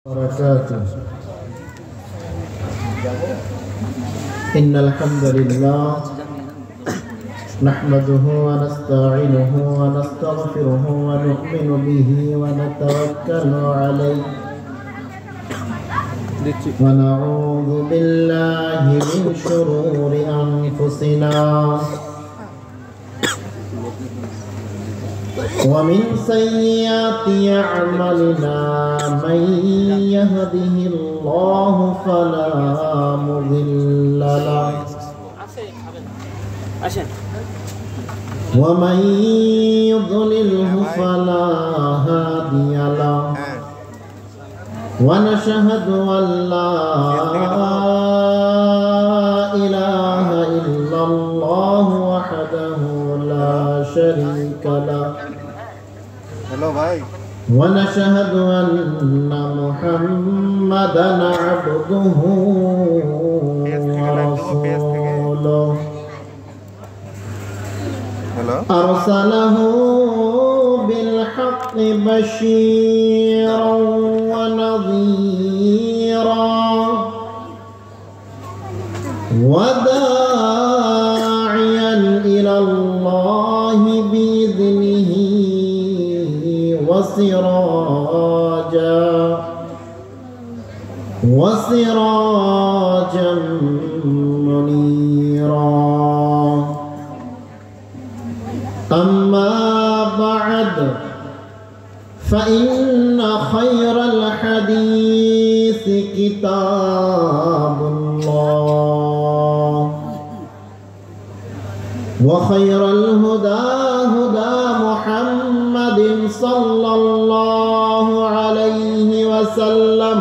وبركاته. إن الحمد لله نحمده ونستعينه ونستغفره ونؤمن به ونتوكل عليه ونعوذ بالله من شرور أنفسنا ومن سيئات أعمالنا من يهده الله فلا مضل له ومن يضلله فلا هادي له ونشهد أن لا إله إلا الله وحده لا شريك له ونشهد أن محمدا عبده ورسوله أرسله بالحق بشيرا ونذيرا وداعيا إلى الله بإذنه وسراجا منيرا. أما بعد فإن خير الحديث كتاب الله وخير الهدى هدى محمد صلى الله عليه وسلم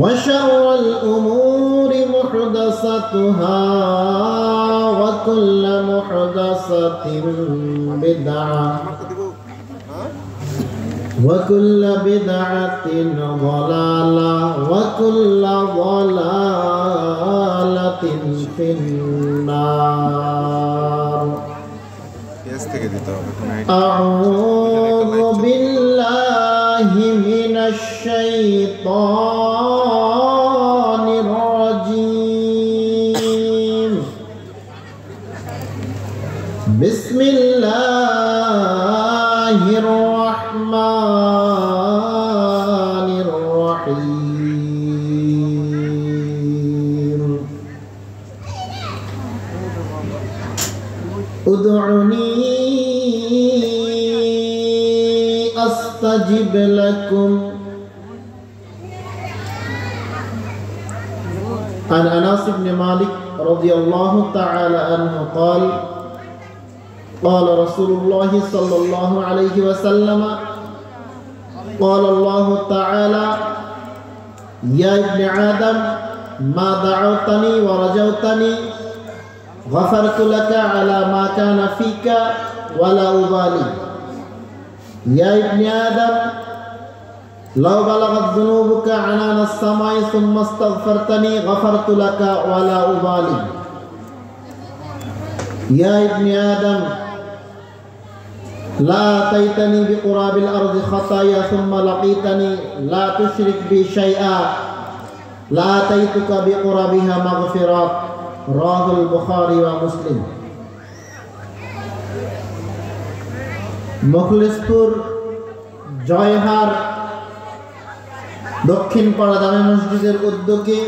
وشر الأمور محدثاتها وكل محدثة بدعة وكل بدعة ضلالة وكل ضلالة في النار. أعوذ بالله من الشيطان الرجيم. بسم الله الرحمن الرحيم. ادعوني أستجب لكم. عن أنس بن مالك رضي الله تعالى عنه قال قال رسول الله صلى الله عليه وسلم قال الله تعالى يا ابن آدم ما دعوتني ورجوتني غفرت لك على ما كان فيك ولا أبالي. يا ابن آدم لو بلغت ذنوبك عنان السماء ثم استغفرتني غفرت لك ولا أبالي. يا ابن آدم لا أتيتني بقراب الأرض خطايا ثم لقيتني لا تشرك بي شيئا لا أتيتك بقرابها مغفرات. رواه البخاري ومسلم. মুখলিসপুর জয়হার দক্ষিণ পাড়া জামে মসজিদের উদ্যোগে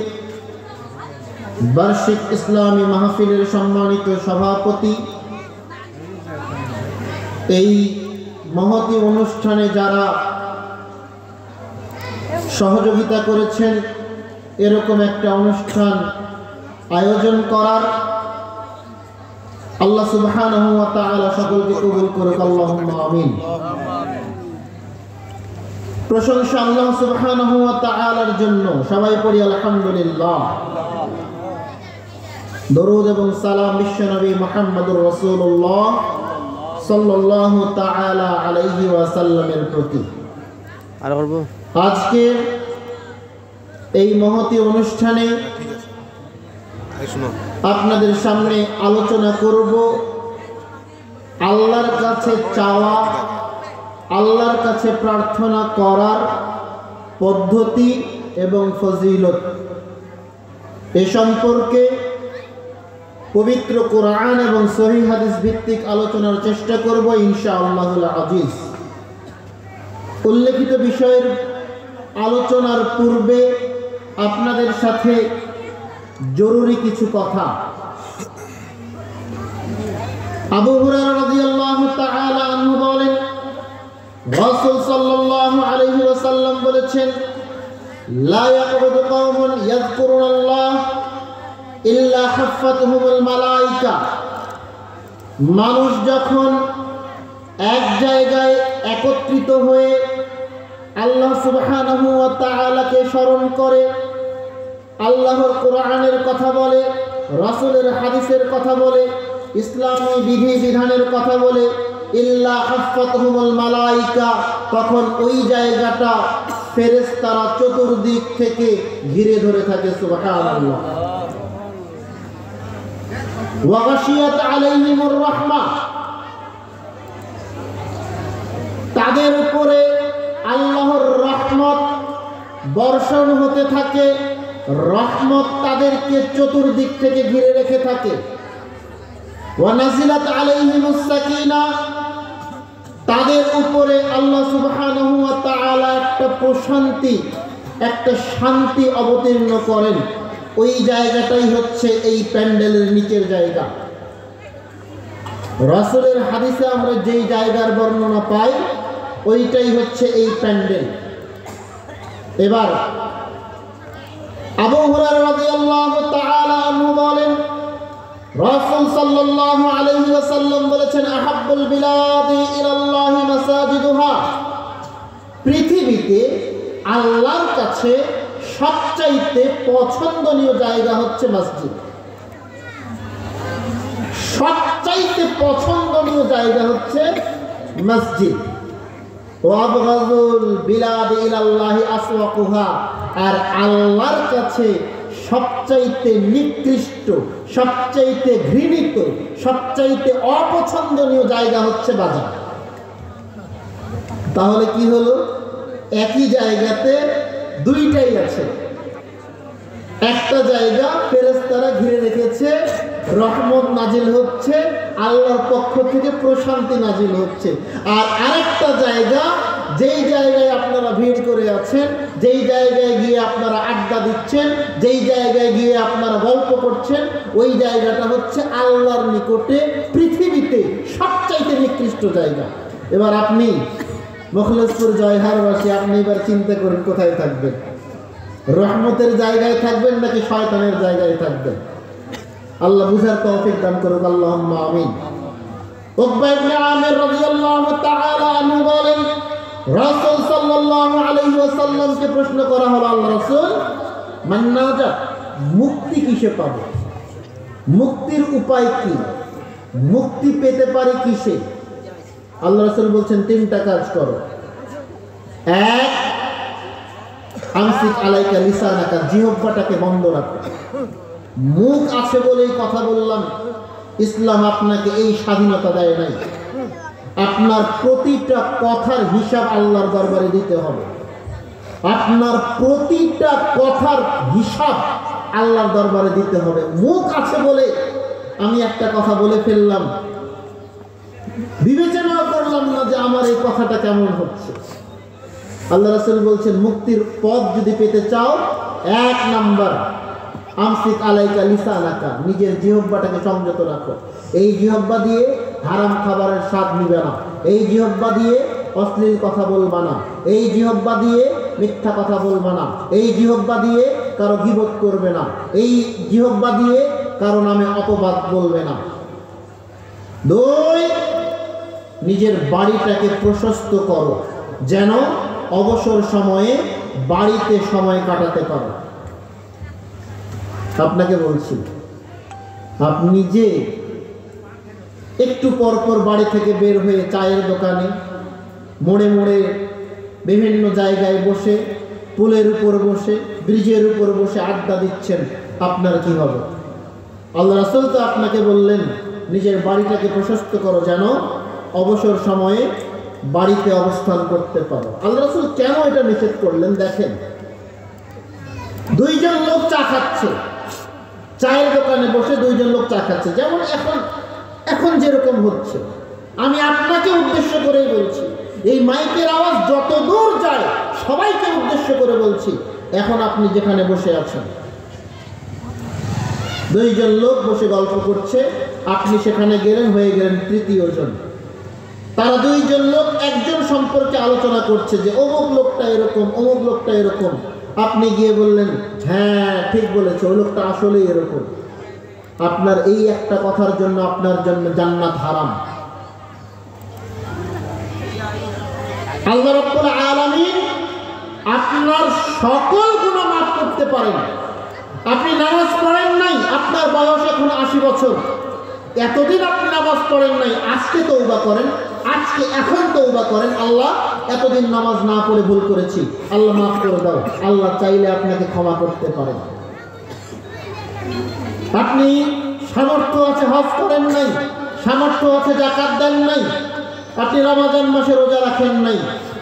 বার্ষিক ইসলামী মাহফিলের সম্মানিত সভাপতি, এই মহতী অনুষ্ঠানে যারা সহযোগিতা করেছেন এরকম একটা অনুষ্ঠান আয়োজন করার, আল্লাহ সুবহানাহু ওয়া তাআলা সকলকে কবুল করুক, আল্লাহুম্মা আমিন। প্রশংসা আল্লাহ সুবহানাহু ওয়া তাআলার জন্য, সবাই পড়ি আলহামদুলিল্লাহ। দরুদ এবং সালাম বিশ্বনবী মুহাম্মদুর রাসূলুল্লাহ সাল্লাল্লাহু তাআলা আলাইহি ওয়াসাল্লামের প্রতি। আজকে এই মহতী অনুষ্ঠানে আপনাদের সামনে আলোচনা করব আল্লাহর কাছে চাওয়া আল্লাহর কাছে প্রার্থনা করার পদ্ধতি এবং ফজিলত এ সম্পর্কে পবিত্র কোরআন এবং সহিহ হাদিস ভিত্তিক আলোচনার চেষ্টা করব ইনশাআল্লাহুল আজিজ। উল্লেখিত বিষয়ের আলোচনার পূর্বে আপনাদের সাথে জরুরি কিছু কথা। আবু হুরায়রা রাদিয়াল্লাহু তাআলা আনহু বলেন, রাসূল সাল্লাল্লাহু আলাইহি ওয়াসাল্লাম বলেছেন, লা ইয়াকুদু কওমুন ইয়াযকুরুনাল্লাহ ইল্লা হাফাতহুমুল মালায়েকা। মানুষ যখন এক জায়গায় একত্রিত হয়ে আল্লাহ সুবহানাহু ওয়া তাআলাকে স্মরণ করে, আল্লাহর কোরআনের কথা বলে, রাসূলের হাদিসের কথা বলে, ইসলামী বিধি বিধানের কথা বলে, ইল্লা হাফাতহুমুল মালায়েকা, তখন ওই জায়গাটা ফেরেশতারা চতুর্দিক থেকে ঘিরে ধরে থাকে। সুবহানাল্লাহ। ওয়া গাশিয়াত আলাইহিমুর রাহমাহ, তাদের উপরে আল্লাহর রহমত বর্ষণ হতে থাকে, রহমত তাদেরকে চতুর্দিক থেকে ঘিরে রেখে থাকে। ওয়া নাজিলাত আলাইহিমুস সাকিনা, তাদের উপরে আল্লাহ সুবহানাহু ওয়া তাআলা একটা প্রশান্তি, একটা শান্তি অবতীর্ণ করেন। ওই জায়গাটাই হচ্ছে এই প্যান্ডেলের নিচের জায়গা। রাসূলের হাদিসে আমরা যেই জায়গার বর্ণনা পাই ওইটাই হচ্ছে এই প্যান্ডেল। এবার আবু হুরায়রা রাদিয়াল্লাহু তাআলা আনহু বলেন, রাসূল সাল্লাল্লাহু আলাইহি ওয়াসাল্লাম বলেছেন, আহাব্বুল বিলাদি ইলাল্লাহি মাসাজিদুহা, পৃথিবীতে আল্লাহর কাছে সবচাইতে পছন্দনীয় জায়গা হচ্ছে মসজিদ। সবচাইতে পছন্দনীয় জায়গা হচ্ছে মসজিদ। ওয়াবগাযুল বিলাদি ইলাল্লাহি আসওয়াকুহা, আর আল্লাহর কাছে সবচাইতে নিকৃষ্ট, সবচাইতে ঘৃণিত, সবচাইতে অপছন্দনীয় জায়গা হচ্ছে বাজার। তাহলে কি হলো? একই জায়গাতে দুইটাই আছে। একটা জায়গা ফেরেশতারা ঘিরে রেখেছে, রহমত নাজিল হচ্ছে, আল্লাহর পক্ষ থেকে প্রশান্তি নাজিল হচ্ছে। আর আরেকটা জায়গা, যেই জায়গায় আপনারা ভিড় করে আছেন, যেই জায়গায় গিয়ে আপনারা আড্ডা দিচ্ছেন, যেই জায়গায় গিয়ে আপনারা গল্প করছেন, ওই জায়গাটা হচ্ছে আল্লাহর নিকটে পৃথিবীতে সবচাইতে নিকৃষ্ট জায়গা। এবার আপনি মখলেসপুর জয়হারবাসী, আপনি এবার চিন্তা করেন কোথায় থাকবেন? রহমতের জায়গায় থাকবেন নাকি শয়তানের জায়গায় থাকবেন? আল্লাহ বুঝার তৌফিক দান করুক, আল্লাহুম্মা আমিন। উকবা ইবনে আমির রাদিয়াল্লাহু তাআলা আনহু বলেন, রাসূল সাল্লাল্লাহু আলাইহি ওয়াসাল্লামকে প্রশ্ন করা হলো, আল্লাহ রাসূল, মান নাজাত, মুক্তি কিসে পাবো? মুক্তির উপায় কি? মুক্তি পেতে পারি কিসে? আল্লাহ রাসূল বলছেন, তিনটা কাজ করো। এক, আমসিক আলাইকা লিসানাকা, জিহ্বাটাকে বন্ধ রাখো। মুখ আছে বলেই কথা বললাম, ইসলাম আপনাকে এই স্বাধীনতা দেয় নাই। আপনার প্রতিটা কথার হিসাব আল্লাহর দরবারে দিতে হবে। আপনার প্রতিটা কথার হিসাব আল্লাহর দরবারে দিতে হবে। মুখ আছে বলে আমি একটা কথা বলে ফেললাম, বিবেচনা করলাম না যে আমার এই কথাটা কেমন হচ্ছে। আল্লাহ রাসূল বলছেন, মুক্তির পথ যদি পেতে চাও, এক নাম্বার, আমসিক আলাইকা লিসানাকা, নিজের জিহ্বাটাকে সংযত রাখো। এই জিহ্বা দিয়ে হারাম খাবারের স্বাদ নিবে না, এই জিহ্বা দিয়ে অশ্লীল কথা বলবা না, এই জিহ্বা দিয়ে মিথ্যা কথা বলবা না, এই জিহ্বা দিয়ে কারো গীবত করবে না, এই জিহ্বা দিয়ে কারো নামে অপবাদ বলবে না। দুই, নিজের বাড়িটাকে প্রশস্ত করো, যেন অবসর সময়ে বাড়িতে সময় কাটাতে পারো। আপনাকে বলছি, আপনি যে একটু পর পর বাড়ি থেকে বের হয়ে চায়ের দোকানে, মোড়ে মোড়ে, বিভিন্ন জায়গায় বসে, পুলের উপর বসে, ব্রিজের উপর বসে আড্ডা দিচ্ছেন, আপনার কি হবে? আল্লাহ রাসূল তো আপনাকে বললেন নিজের বাড়িটাকে প্রশস্ত করো, যেন অবসর সময়ে বাড়িতে অবস্থান করতে পারো। আল্লাহ রাসূল কেন এটা নিষেধ করলেন দেখেন, দুইজন লোক চা খাচ্ছে, চায়ের দোকানে বসে দুইজন লোক চা খাচ্ছে, যেমন এখন যেরকম হচ্ছে। আমি আপনাকে উদ্দেশ্য করেই বলছি, এই মাইকের আওয়াজ যত দূর যায় সবাইকে উদ্দেশ্য করে বলছি, এখন আপনি যেখানে বসে আছেন দুইজন লোক বসে গল্প করছে, আপনি সেখানে গেলেন, হয়ে গেলেন তৃতীয় জন। তারা দুইজন লোক একজন সম্পর্কে আলোচনা করছে যে অমুক লোকটা এরকম, অমুক লোকটা এরকম। আপনি গিয়ে বললেন হ্যাঁ ঠিক বলেছে, ওই লোকটা আসলেই এরকম। আপনার এই একটা কথার জন্য আপনার জন্য জান্নাত হারাম। আল্লাহ রাব্বুল আলামিন আপনার সকল গুনাহ মাফ করতে পারেন। আপনি নামাজ পড়েন নাই, আপনার বয়স এখন 80 বছর, এতদিন আপনি নামাজ পড়েন নাই, আজকে তওবা করেন, আজকে এখন তওবা করেন, আল্লাহ এতদিন নামাজ না পড়ে ভুল করেছি, আল্লাহ মাফ করে দাও। আল্লাহ চাইলে আপনাকে ক্ষমা করতে পারেন। আপনি সামর্থ্য আছে হজ করেন নাই, সামর্থ্য আছে যাকাত দেন নাই, আপনি রমজান মাসে রোজা রাখেন নাই,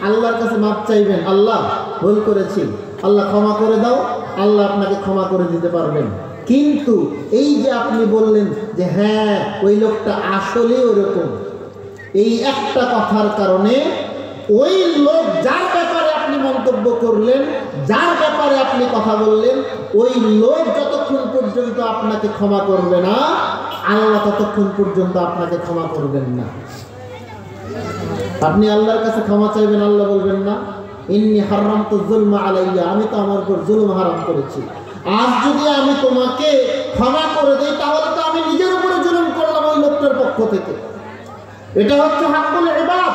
আল্লাহর কাছে মাফ চাইবেন, আল্লাহ ভুল করেছি, আল্লাহ ক্ষমা করে দাও, আল্লাহ আপনাকে ক্ষমা করে দিতে পারবেন। কিন্তু এই যে আপনি বললেন যে হ্যাঁ ওই লোকটা আসলে ওরকম, এই একটা কথার কারণে ওই লোক যার ব্যাপারে আপনি মন্তব্য করলেন, যার ব্যাপারে আপনি কথা বললেন, ওই লোক যতক্ষণ পর্যন্ত আপনাকে ক্ষমা করবে না, আল্লাহ ততক্ষণ পর্যন্ত আপনাকে ক্ষমা করবেন না। আপনি আল্লাহর কাছে ক্ষমা চাইবেন, আল্লাহ বলবেন না ইন্নী হারামতু যুলমা আলাইয়া, আমি তো আমার উপর জুলুম হারাম করেছি। আজ যদি আমি তোমাকে ক্ষমা করে দেই তাহলে তো আমি নিজের উপরে জুলুম করলাম ওই লোকটার পক্ষ থেকে। এটা হচ্ছে হাক্কুল ইবাদ।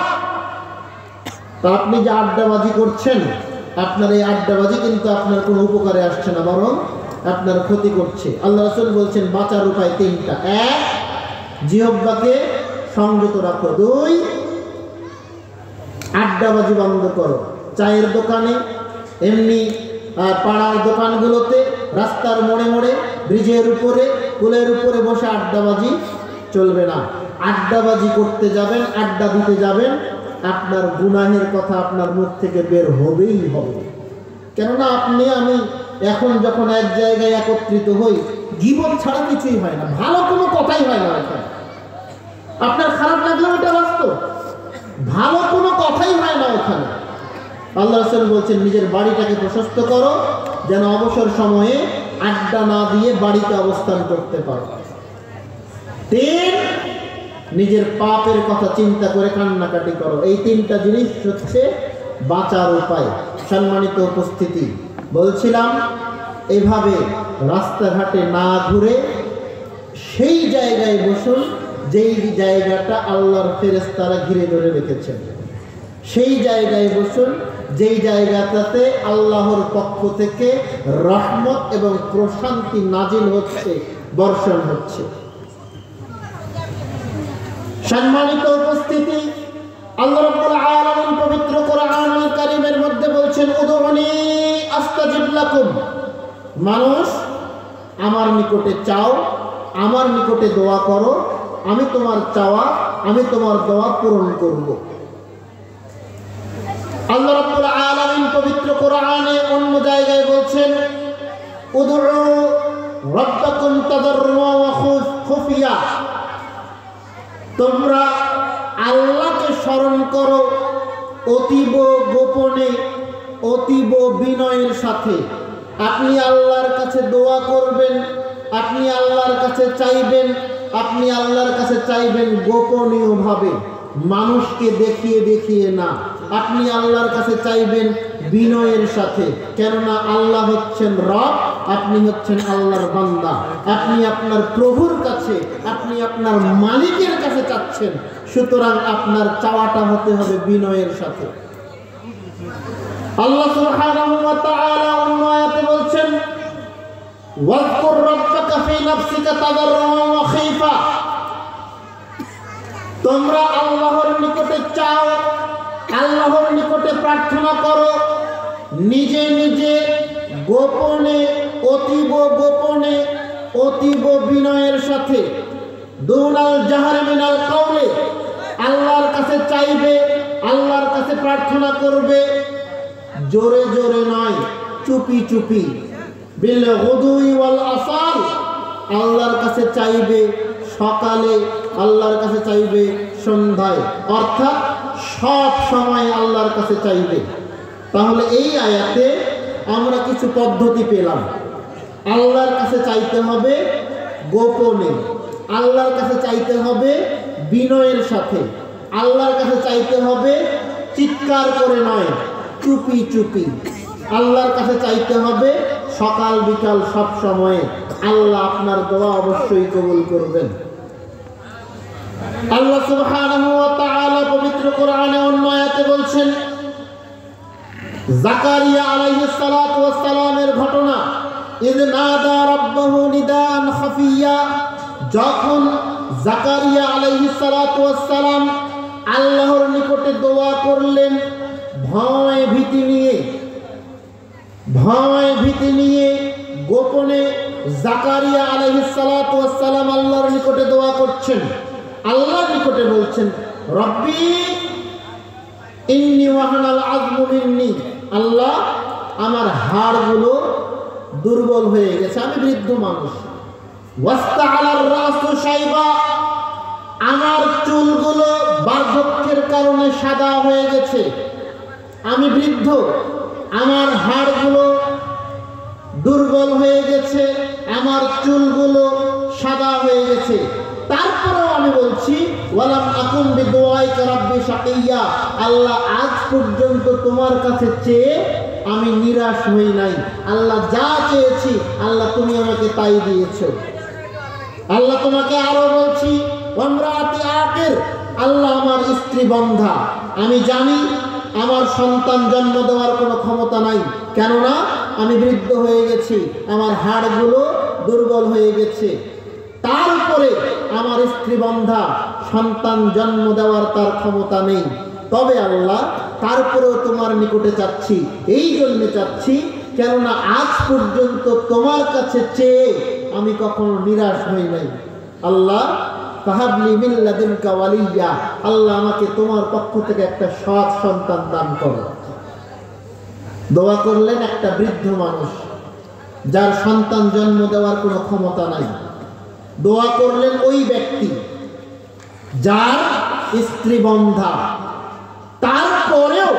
তা আপনি যে আড্ডাবাজি করছেন, আপনার এই আড্ডাবাজি কিন্তু আপনার কোনো উপকারে আসছে না, বরং আপনার ক্ষতি করছে। আল্লাহ রাসূল বলছেন বাঁচার উপায় তিনটা। এক, জিহ্বাকে সংযত রাখো। দুই, আড্ডাবাজি বন্ধ করো। চায়ের দোকানে, এমনি পাড়ার দোকানগুলোতে, রাস্তার মোড়ে মোড়ে, ব্রিজের উপরে, পুলের উপরে বসে আড্ডাবাজি চলবে না। আড্ডাবাজি করতে যাবেন, আড্ডা দিতে যাবেন, আপনার গুনাহের কথা আপনার মুখ থেকে বের হবেই হবে। কেননা আপনি আমি এখন যখন এক জায়গায় একত্রিত হই, গীবত ছাড়া কিছুই হয় না, ভালো কোনো কথাই হয় না ওখানে। আপনার খারাপ লাগলেও এটা বাস্তব, ভালো কোনো কথাই হয় না ওখানে। আল্লাহ রাসূল বলছেন নিজের বাড়িটাকে প্রশস্ত করো, যেন অবসর সময়ে আড্ডা না দিয়ে বাড়িতে অবস্থান করতে পারো। তিন, নিজের পাপের কথা চিন্তা করে কান্নাকাটি করো। এই তিনটা জিনিস হচ্ছে বাঁচার উপায়। সম্মানিত উপস্থিতি, বলছিলাম এভাবে রাস্তাঘাটে না ঘুরে সেই জায়গায় বসুন যেই জায়গাটা আল্লাহর ফেরেশতারা ঘিরে ধরে রেখেছেন। সেই জায়গায় বসুন যেই জায়গাটাতে আল্লাহর পক্ষ থেকে রহমত এবং প্রশান্তি নাজিল হচ্ছে, বর্ষণ হচ্ছে। সম্মানিত উপস্থিতি, আল্লাহ রাব্বুল আলামিন পবিত্র কোরআনুল কারীমের মধ্যে বলছেন উদউনি আস্তাজিব লাকুম, মানুষ আমার নিকটে চাও, আমার নিকটে দোয়া করো, আমি তোমার চাওয়া, আমি তোমার দোয়া পূরণ করব। আল্লাহ রাব্বুল আলামিন পবিত্র কোরআনে অন্য জায়গায় বলছেন উদউ রাব্বাকুম তাদাররুআ ওয়া খুফিয়া, তোমরা আল্লাহকে স্মরণ করো অতীব গোপনে, অতীব বিনয়ের সাথে। আপনি আল্লাহর কাছে দোয়া করবেন, আপনি আল্লাহর কাছে চাইবেন, আপনি আল্লাহর কাছে চাইবেন গোপনীয়ভাবে, মানুষকে দেখিয়ে দেখিয়ে না। আপনি আল্লাহর কাছে চাইবেন বিনয়ের সাথে, কেননা আল্লাহ হচ্ছেন রব, আপনি হচ্ছেন আল্লাহর বান্দা। আপনি আপনার প্রভুর কাছে, আপনি আপনার মালিকের কাছে চাচ্ছেন, সুতরাং আপনার চাওয়াটা হতে হবে বিনয়ের সাথে। আল্লাহ সুবহানাহু ওয়া তাআলা অন্য আয়াতে বলছেন ওয়াযকুর রাব্বাকা ফি নাফসিকা তাদাররুআ ওয়া খাইফা, তোমরা আল্লাহর নিকটে চাও, আল্লাহর নিকটে প্রার্থনা করো, নিজে নিজে গোপনে, অতীব গোপনে, অতীব বিনয়ের সাথে। দুনাল জাহরি মিনাল কাউলি, আল্লাহর কাছে চাইবে, আল্লাহর কাছে প্রার্থনা করবে জোরে জোরে নয়, চুপি চুপি। বিল গুদুই ওয়াল আসাল, আল্লাহর কাছে চাইবে সকালে, আল্লাহর কাছে চাইবে সন্ধ্যায়, অর্থাৎ সব সময় আল্লাহর কাছে চাইবে। তাহলে এই আয়াতে আমরা কিছু পদ্ধতি পেলাম। আল্লাহর কাছে চাইতে হবে গোপনে, আল্লাহর কাছে চাইতে হবে বিনয়ের সাথে, আল্লাহর কাছে চাইতে হবে চিৎকার করে নয়, চুপি চুপি। আল্লাহর কাছে চাইতে হবে সকাল বিকাল সব সময়ে। আল্লাহ আপনার দোয়া অবশ্যই কবুল করবেন। আল্লাহ সুবহানাহু ওয়া তাআলা পবিত্র কোরআনে অন্য আয়াতে বলছেন, জাকারিয়া আলাইহিস সালাতু ওয়াস সালামের ঘটনা, ইয নাদা রাব্বাহু নিদান খাফিয়া, যখন জাকারিয়া আলাইহিস সালাতু ওয়াস সালাম আল্লাহর নিকটে দোয়া করলেন ভয় ভীতি নিয়ে গোপনে, জাকারিয়া আলাইহিস সালাতু ওয়াস সালাম আল্লাহর নিকটে দোয়া করছেন, আল্লাহর নিকটে বলছেন, রব্বি ইন্নী ওয়াহানাল আযমু মিন্নি, আল্লাহ আমার হাড়গুলো দুর্বল হয়ে গেছে, আমি বৃদ্ধ মানুষ। ওয়াস্তাআলার রাসু শাইবা, আমার চুলগুলো বার্ধক্যের কারণে সাদা হয়ে গেছে, আমি বৃদ্ধ, আমার হাড়গুলো দুর্বল হয়ে গেছে, আমার চুলগুলো সাদা হয়ে গেছে। তারপরেও আমি বলছি ওয়ালাম আকুন বিদুআইকা রাব্বি শাকিয়া, আল্লাহ আজ পর্যন্ত তোমার কাছে চেয়ে আমি নিরাশ হই নাই। আল্লাহ যা চেয়েছি আল্লাহ তুমি আমাকে তাই দিয়েছো। আল্লাহ তোমাকে আরো বলছি ওয়ামরাতি আকির, আল্লাহ আমার স্ত্রী বন্ধা, আমি জানি আমার সন্তান জন্ম দেওয়ার কোনো ক্ষমতা নাই, কেননা আমি বৃদ্ধ হয়ে গেছি, আমার হাড়গুলো দুর্বল হয়ে গেছে। তার উপরে আমার স্ত্রী বন্ধা, সন্তান জন্ম দেওয়ার তার ক্ষমতা নেই। তবে আল্লাহ তারপরেও তোমার নিকটে চাচ্ছি, এই জন্য চাচ্ছি কেননা আজ পর্যন্ত তোমার কাছে চেয়ে আমি কখনো নিরাশ হই নাই। আল্লাহ ফাহাবলি মিন লাদুনকা ওয়ালিয়্যা, আল্লাহ আমাকে তোমার পক্ষ থেকে একটা সৎ সন্তান দান করো। দোয়া করলেন একটা বৃদ্ধ মানুষ যার সন্তান জন্ম দেওয়ার কোনো ক্ষমতা নাই। দোয়া করলেন ওই ব্যক্তি যার স্ত্রী বন্ধা। তারপরেও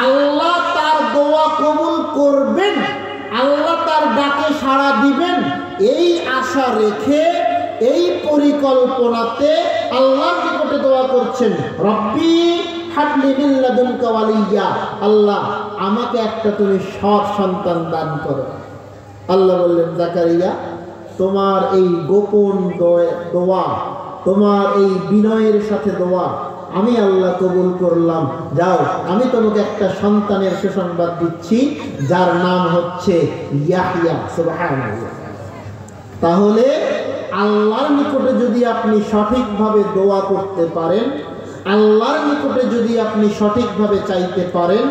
আল্লাহ তার দোয়া কবুল করবেন, আল্লাহ তার ডাকে সাড়া দিবেন, এই আশা রেখে এই পরিকল্পনাতে আল্লাহর নিকটে দোয়া করছেন, রব্বি হাবলি মিন লাদুনকা ওয়ালিয়্যা, আল্লাহ আমাকে একটা তুমি সৎ সন্তান দান করো। আল্লাহ বললেন, জাকারিয়া তোমার এই গোপন দোয়া, তোমার এই বিনয়ের সাথে দোয়া আমি আল্লাহ কবুল করলাম। যাও, আমি তোমাকে একটা সন্তানের সুসংবাদ দিচ্ছি যার নাম হচ্ছে ইয়াহইয়া। সুবহানাল্লাহ। তাহলে আল্লাহর নিকটে যদি আপনি সঠিকভাবে দোয়া করতে পারেন, আল্লাহর নিকটে যদি আপনি সঠিকভাবে চাইতে পারেন,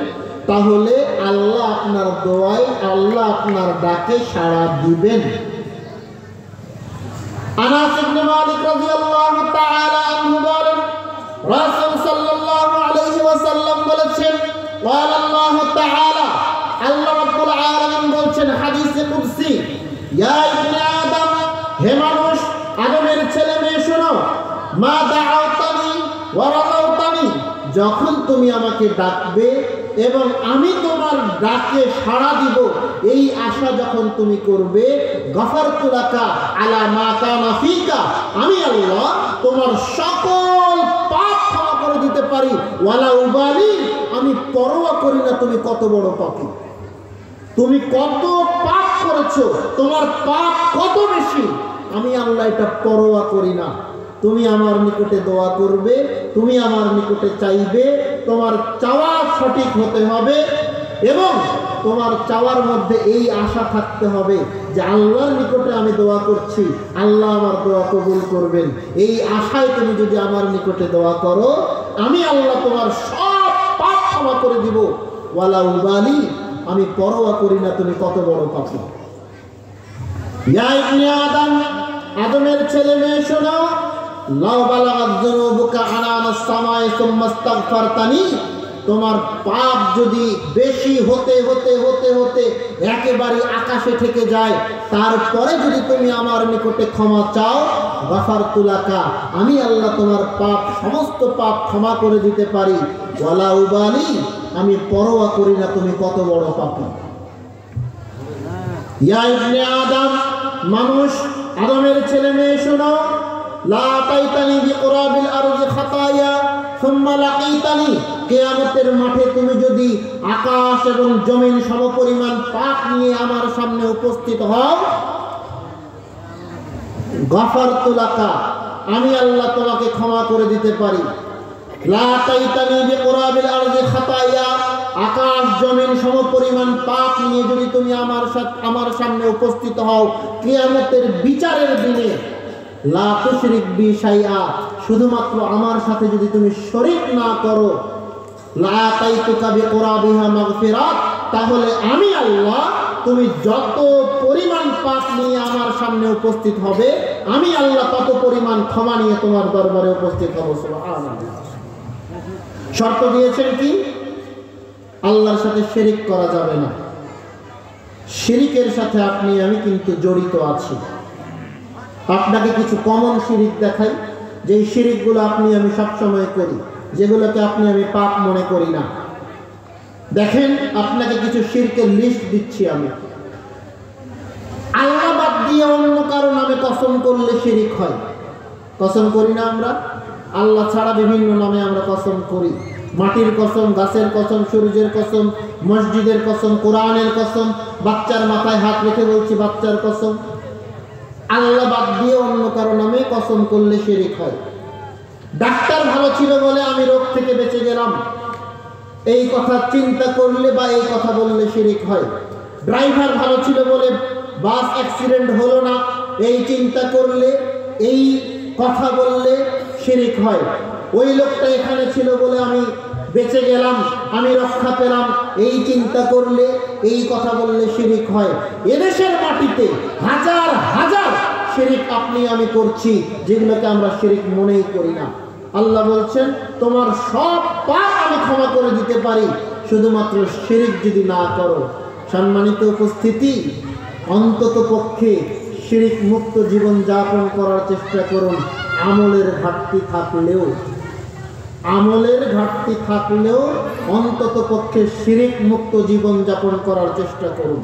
তাহলে আল্লাহ আপনার দোয়ায়, আল্লাহ আপনার ডাকে সাড়া দিবেন। আনাস ইবনে মালিক রাদিয়াল্লাহু তাআলা আনহু বলেন, রাসূল সাল্লাল্লাহু আলাইহি ওয়াসাল্লাম বলেছেন, ক্বাল আল্লাহু তাআলা, আল্লাহ রাব্বুল আলামিন বলছেন হাদিসে কুদসি, ইয়া ইবনে আদম, হে মানুষ, আদমের ছেলে মেয়ে শোনো, মা দাআউতানি ওয়া রাযাউতানি, যখন তুমি আমাকে ডাকবে এবং আমি তোমার ডাকে সাড়া দিব, এই আশা যখন তুমি করবে, গফারতু লাকা আলা মা কানা ফিকা, আমি আল্লাহ তোমার সকল পাপ ক্ষমা করে দিতে পারি। ওয়ালা উবালি, আমি পরোয়া করি না তুমি কত বড় পাপী, তুমি কত পাপ করেছো, তোমার পাপ কত বেশি, আমি আল্লাহ এটা পরোয়া করি না। তুমি আমার নিকটে দোয়া করবে, তুমি আমার নিকটে চাইবে, তোমার চাওয়া সঠিক হতে হবে এবং তোমার চাওয়ার মধ্যে এই আশা থাকতে হবে যে আল্লাহর নিকটে আমি দোয়া করছি, আল্লাহ আমার দোয়া কবুল করবেন। এই আশায় তুমি যদি আমার নিকটে দোয়া করো, আমি আল্লাহ তোমার সব পাপ ক্ষমা করে দিব। ওয়ালা উবালি, আমি পরোয়া করি না তুমি কত বড় পাপী। ইয়া ইবনে আদম, আদমের ছেলে মেয়ে শোনো, লাউ বালাগাত যুনুবুকা আনানাস সামায়ে সুম্মা ইস্তাগফারতানি তোমার পাপ যদি বেশি হতে হতে হতে হতে একেবারে আকাশে ঠেকে যায়, তারপরে যদি তুমি আমার নিকটে ক্ষমা চাও, গাফারতু লাকা, আমি আল্লাহ তোমার পাপ, সমস্ত পাপ ক্ষমা করে দিতে পারি। ওয়ালা উবালি, আমি পরোয়া করি না তুমি কত বড় পাপী। ইয়া ইবনে আদম, মানুষ, আদমের ছেলে মেয়ে, শোনো, লা তাইতানি বিকুরাবিল আরদি খাতায়া সুম্মা লাকিতানি, কিয়ামতের মাঠে তুমি যদি আকাশ এবং জমিন সমপরিমাণ পাপ নিয়ে আমার সামনে উপস্থিত হও, গাফারতু লাকা, আমি আল্লাহ তোমাকে ক্ষমা করে দিতে পারি। লা তাইতানি বিকুরাবিল আরদি খাতায়া, আকাশ জমিন সমপরিমাণ পাপ নিয়ে যদি তুমি আমার সামনে উপস্থিত হও কিয়ামতের বিচারের দিনে, লা তুশরিক বি শাইআ, শুধুমাত্র আমার সাথে যদি তুমি শরীক না করো, লা তাইতুকা বিকুরাবিহা মাগফিরাত, তাহলে আমি আল্লাহ, তুমি যত পরিমাণ পাপ নিয়ে আমার সামনে উপস্থিত হবে, আমি আল্লাহ তত পরিমাণ ক্ষমা নিয়ে তোমার দরবারে উপস্থিত হব। সুবহানাল্লাহ। শর্ত দিয়েছেন কি? আল্লাহর সাথে শিরিক করা যাবে না। শিরিকের সাথে আপনি আমি কিন্তু জড়িত আছি। আপনাকে কিছু কমন শিরিক দেখাই, যেই শিরিকগুলো আপনি আমি সবসময় করি, যেগুলোকে আপনি আমি পাপ মনে করি না। দেখেন, আপনাকে কিছু শিরকের লিস্ট দিচ্ছি আমি। আল্লাহ বাদ দিয়ে অন্য কারো নামে কসম করলে শিরিক হয়। কসম করি না আমরা? আল্লাহ ছাড়া বিভিন্ন নামে আমরা কসম করি। মাটির কসম, গাছের কসম, সূর্যের কসম, মসজিদের কসম, কোরআনের কসম, বাচ্চার মাথায় হাত রেখে বলছি বাচ্চার কসম। আল্লাহ বাদ দিয়ে অন্য কারো নামে কসম করলে শিরিক হয়। ডাক্তার ভালো ছিল বলে আমি রোগ থেকে বেঁচে গেলাম, এই কথা চিন্তা করলে বা এই কথা বললে শিরিক হয়। ড্রাইভার ভালো ছিল বলে বাস অ্যাক্সিডেন্ট হলো না, এই চিন্তা করলে, এই কথা বললে শিরিক হয়। ওই লোকটা এখানে ছিল বলে আমি বেঁচে গেলাম, আমি রক্ষা পেলাম, এই চিন্তা করলে, এই কথা বললে শিরিক হয়। এদেশের মাটিতে হাজার হাজার শিরিক আপনি আমি করছি, যেগুলোকে আমরা শিরিক মনেই করি না। আল্লাহ বলছেন, তোমার সব পাপ আমি ক্ষমা করে দিতে পারি, শুধুমাত্র শিরিক যদি না করো। সম্মানিত উপস্থিতি, অন্তত পক্ষে শিরিক মুক্ত জীবন যাপন করার চেষ্টা করুন। আমলের ঘাটতি থাকলেও অন্তত পক্ষে শিরিক মুক্ত জীবন যাপন করার চেষ্টা করুন।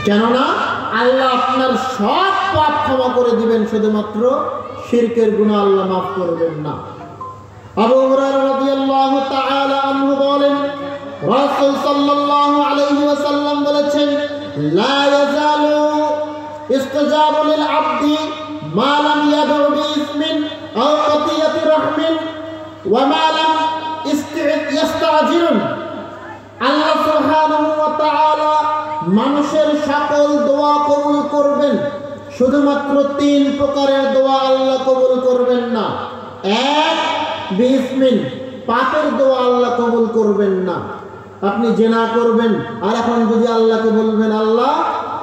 কেননা আল্লাহ আপনার সব পাপ ক্ষমা করে দিবেন, শুধুমাত্র শিরকের গুনাহ আল্লাহ মাফ করবেন না। আবু হুরায়রা রাদিয়াল্লাহু তাআলা আনহু বলেন, রাসূল সাল্লাল্লাহু আলাইহি ওয়াসাল্লাম বলেছেন, লা ইয়াজালু ইস্তিজাবু লিল আবদি মা লাম ইয়াদউ বিইসমিন আও কাতিয়াতি রাহমিন ওয়া মা লাম ইস্তাজিরুন। আল্লাহ সুবহানাহু ওয়া তাআলা মানুষের সকল দোয়া কবুল করবেন, শুধুমাত্র 3 প্রকারের দোয়া আল্লাহ কবুল করবেন না। এক, বিসমিন, পাপের দোয়া আল্লাহ কবুল করবেন না। আপনি জেনা করবেন, আর এখন যদি আল্লাহকে বলবেন, আল্লাহ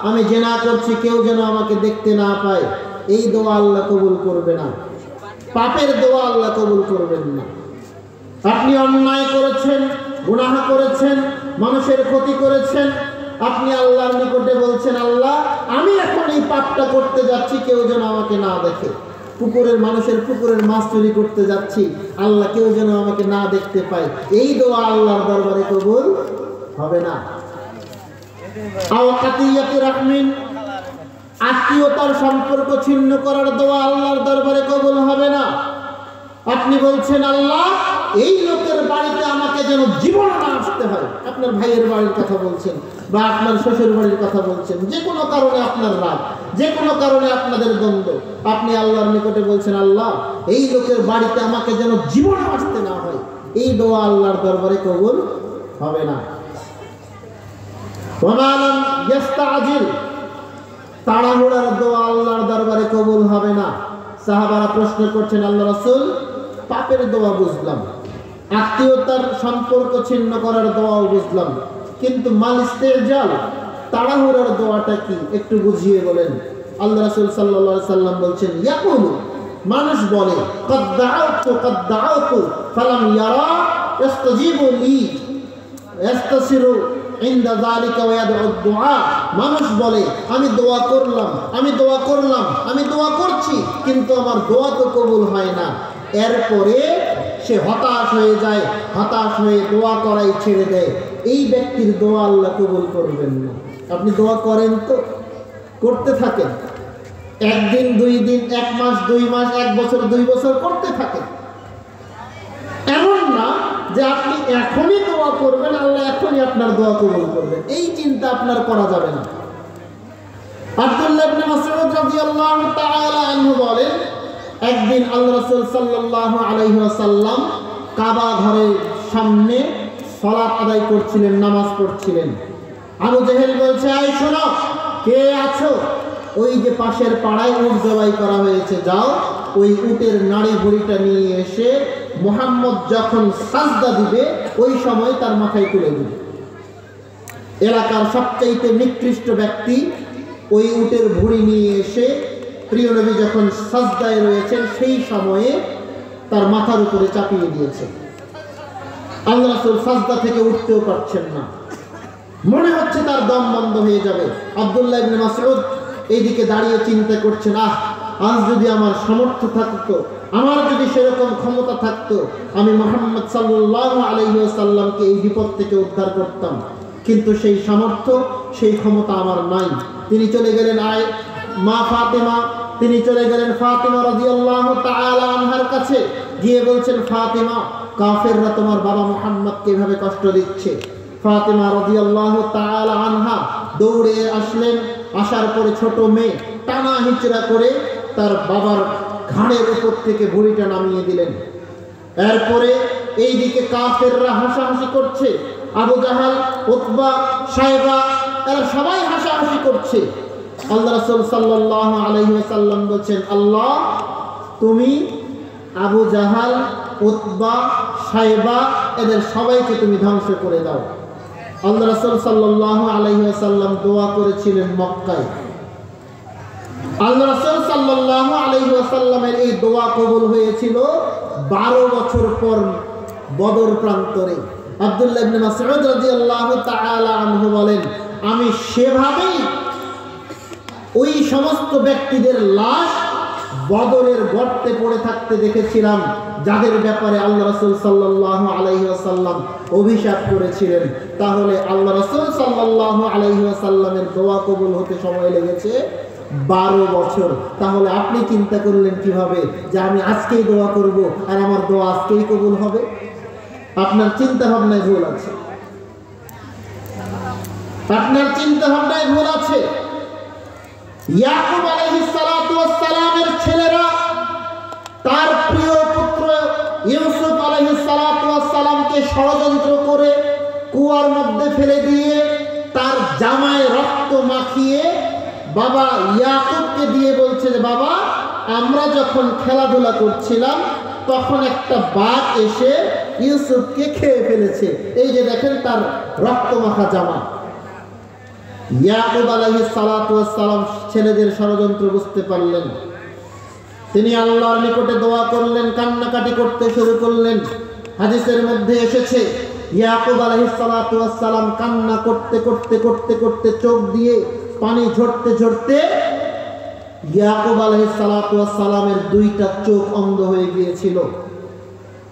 আমি জেনা করছি, কেউ যেন আমাকে দেখতে না পায়, এই দোয়া আল্লাহ কবুল করবে না। পাপের দোয়া আল্লাহ কবুল করবেন না। আপনি অন্যায় করেছেন, গুনাহ করেছেন, মানুষের ক্ষতি করেছেন, আপনি আল্লাহর নিকটে বলছেন, আল্লাহ আমি এখন এই পাপটা করতে যাচ্ছি, কেউ যেন আমাকে না দেখে। মানুষের পুকুরের মাছ চুরি করতে যাচ্ছি, আল্লাহ কেউ যেন আমাকে না দেখতে পায়, এই দোয়া আল্লাহর দরবারে কবুল হবে না। আত্মীয়তার সম্পর্ক ছিন্ন করার দোয়া আল্লাহর দরবারে কবুল হবে না। আপনি বলছেন, আল্লাহ এই লোকের বাড়িতে আমাকে যেন জীবন না আসতে হয়। আপনার ভাইয়ের বাড়ির কথা বলছেন বা আপনার শ্বশুর বাড়ির কথা বলছেন, যে কোনো কারণে আপনার রাগ, যে কোনো কারণে আপনাদের দ্বন্দ্ব, আপনি আল্লাহর নিকটে বলছেন, আল্লাহ এই লোকের বাড়িতে আমাকে যেন জীবন আসতে না হয়, এই দোয়া আল্লাহর দরবারে কবুল হবে না। তাড়াহুড়ার দোয়া আল্লাহর দরবারে কবুল হবে না। সাহাবারা প্রশ্ন করছেন, আল্লাহ রাসূল পাপের দোয়া বুঝলাম, আত্মীয়তার সম্পর্ক ছিন্ন করার দোয়াও বুঝলাম, কিন্তু মাল ইস্তেজাল, তাড়াহুড়ার দোয়াটা কি একটু বুঝিয়ে বলেন। আল্লাহ রাসূল সাল্লাল্লাহু আলাইহি সাল্লাম বলছেন, ইয়াকুলু মানুষ বলে কদ দাআউতু ফালাম ইয়ারা ইস্তাজিবু লি ইস্তাসিরু ইনদা যালিকা ওয়া ইয়াদউ দুআ। মানুষ বলে আমি দোয়া করলাম, আমি দোয়া করলাম, আমি দোয়া করছি, কিন্তু আমার দোয়া তো কবুল হয় না। এরপরে সে হতাশ হয়ে যায়, হতাশ হয়ে দোয়া করাই ছেড়ে দেয়। এই ব্যক্তির দোয়া আল্লাহ কবুল করবেন না। আপনি দোয়া করেন তো, করতে থাকেন, একদিন, 2 দিন, 1 মাস, 2 মাস, 1 বছর, 2 বছর করতে থাকেন। এমন না যে আপনি এখনই দোয়া করবেন, আল্লাহ এখনই আপনার দোয়া কবুল করবেন, এই চিন্তা আপনার করা যাবে না। আব্দুল্লাহ ইবনে মাসউদ রাদিয়াল্লাহু তাআলা আনহু বলেন, একদিন আল্লাহ রাসূল সাল্লাল্লাহু আলাইহি ওয়াসাল্লাম কাবা ঘরের সামনে সালাত আদায় করছিলেন, নামাজ পড়ছিলেন। আবু জেহেল বলছে, আয় শোনো, কে আছো? ওই যে পাশের পাড়ায় উট জবাই করা হয়েছে, যাও ওই উটের নাড়ি ভুঁড়িটা নিয়ে এসে মুহাম্মদ যখন সাজদা দিবে ওই সময় তার মাথায় তুলে দিবে। এলাকার সবচাইতে নিকৃষ্ট ব্যক্তি ওই উটের ভুঁড়ি নিয়ে এসে প্রিয় নবী যখন সাজদায় রয়েছেন সেই সময়ে তার মাথার উপরে চাপিয়ে দিয়েছে। আল্লাহ রাসূল সাজদা থেকে উঠতেও পারছেন না, মনে হচ্ছে তার দম বন্ধ হয়ে যাবে। আব্দুল্লাহ ইবনে মাসউদ এইদিকে দাঁড়িয়ে চিন্তা করছেন, আজ যদি আমার সামর্থ্য থাকতো, আমার যদি সেরকম ক্ষমতা থাকতো, আমি মুহাম্মদ সাল্লাল্লাহু আলাইহি ওয়াসাল্লামকে এই বিপদ থেকে উদ্ধার করতাম, কিন্তু সেই সামর্থ্য, সেই ক্ষমতা আমার নাই। তিনি চলে গেলেন মা ফাতেমা, তিনি চলে গেলেন ফাতেমা রাদিয়াল্লাহু তাআলা আনহার কাছে, গিয়ে বলছেন, ফাতেমা, কাফেররা তোমার বাবা মুহাম্মদকে এভাবে কষ্ট দিচ্ছে। ফাতেমা রাদিয়াল্লাহু তাআলা আনহা দৌড়ে আসলেন, আসার পরে ছোট মেয়ে টানা হিচড়া করে তার বাবার ঘাড়ের উপর থেকে ভুঁড়িটা নামিয়ে দিলেন। এরপরে এইদিকে কাফেররা হাসাহাসি করছে, আবু জাহাল, উতবা, সাইবা, এরা সবাই হাসাহাসি করছে। আল্লাহ রাসূল সাল্লাল্লাহু আলাইহি ওয়াসাল্লাম বলছেন, আল্লাহ তুমি আবু জাহাল, উতবা, সাইবা এদের সবাইকে তুমি ধ্বংস করে দাও। আল্লাহ রাসূল সাল্লাল্লাহু আলাইহি ওয়াসাল্লাম দোয়া করেছিলেন মক্কায়। আল্লাহ রাসূল সাল্লাল্লাহু আলাইহি ওয়াসাল্লামের এই দোয়া কবুল হয়েছিল 12 বছর পর বদর প্রান্তরে। আব্দুল্লাহ ইবনে মাসউদ রাদিয়াল্লাহু তাআলা আনহু বলেন, আমি সেভাবেই ওই সমস্ত ব্যক্তিদের লাশ বদরের গর্তে পড়ে থাকতে দেখেছিলাম যাদের ব্যাপারে আল্লাহ রাসূল সাল্লাল্লাহু আলাইহি ওয়াসাল্লাম অভিশাপ করেছিলেন। তাহলে আল্লাহ রাসূল সাল্লাল্লাহু আলাইহি ওয়াসাল্লামের দোয়া কবুল হতে সময় লেগেছে 12 বছর। তাহলে আপনি চিন্তা করলেন কিভাবে যে আমি আজকেই দোয়া করব আর আমার দোয়া আজকেই কবুল হবে? আপনার চিন্তা ভাবনায় ভুল আছে, আপনার চিন্তা ভাবনায় ভুল আছে। ইয়াকুব আলাইহিস সালাতু ওয়াস সালামের ছেলেরা তার প্রিয় পুত্র ইউসুফ আলাইহিস সালাতু ওয়াস সালামকে ষড়যন্ত্র করে কুয়ার মধ্যে ফেলে দিয়ে তার জামায় রক্ত মাখিয়ে বাবা ইয়াকুবকে দিয়ে বলছে যে, বাবা আমরা যখন খেলাধুলা করছিলাম তখন একটা বাঘ এসে ইউসুফকে খেয়ে ফেলেছে, এই যে দেখেন তার রক্ত মাখা জামা। ইয়াকুব আলাইহিস সালাতু ওয়াস সালাম ছেলেদের ষড়যন্ত্র বুঝতে পারলেন, তিনি আল্লাহর নিকটে দোয়া করলেন, কান্নাকাটি করতে শুরু করলেন। হাদিসের মধ্যে এসেছে ইয়াকুব আলাইহিস সালাতু ওয়াস সালাম কান্না করতে করতে করতে করতে চোখ দিয়ে পানি ঝরতে ঝরতে ইয়াকুব আলাইহিস সালাতু ওয়াস সালামের 2টা চোখ অন্ধ হয়ে গিয়েছিল।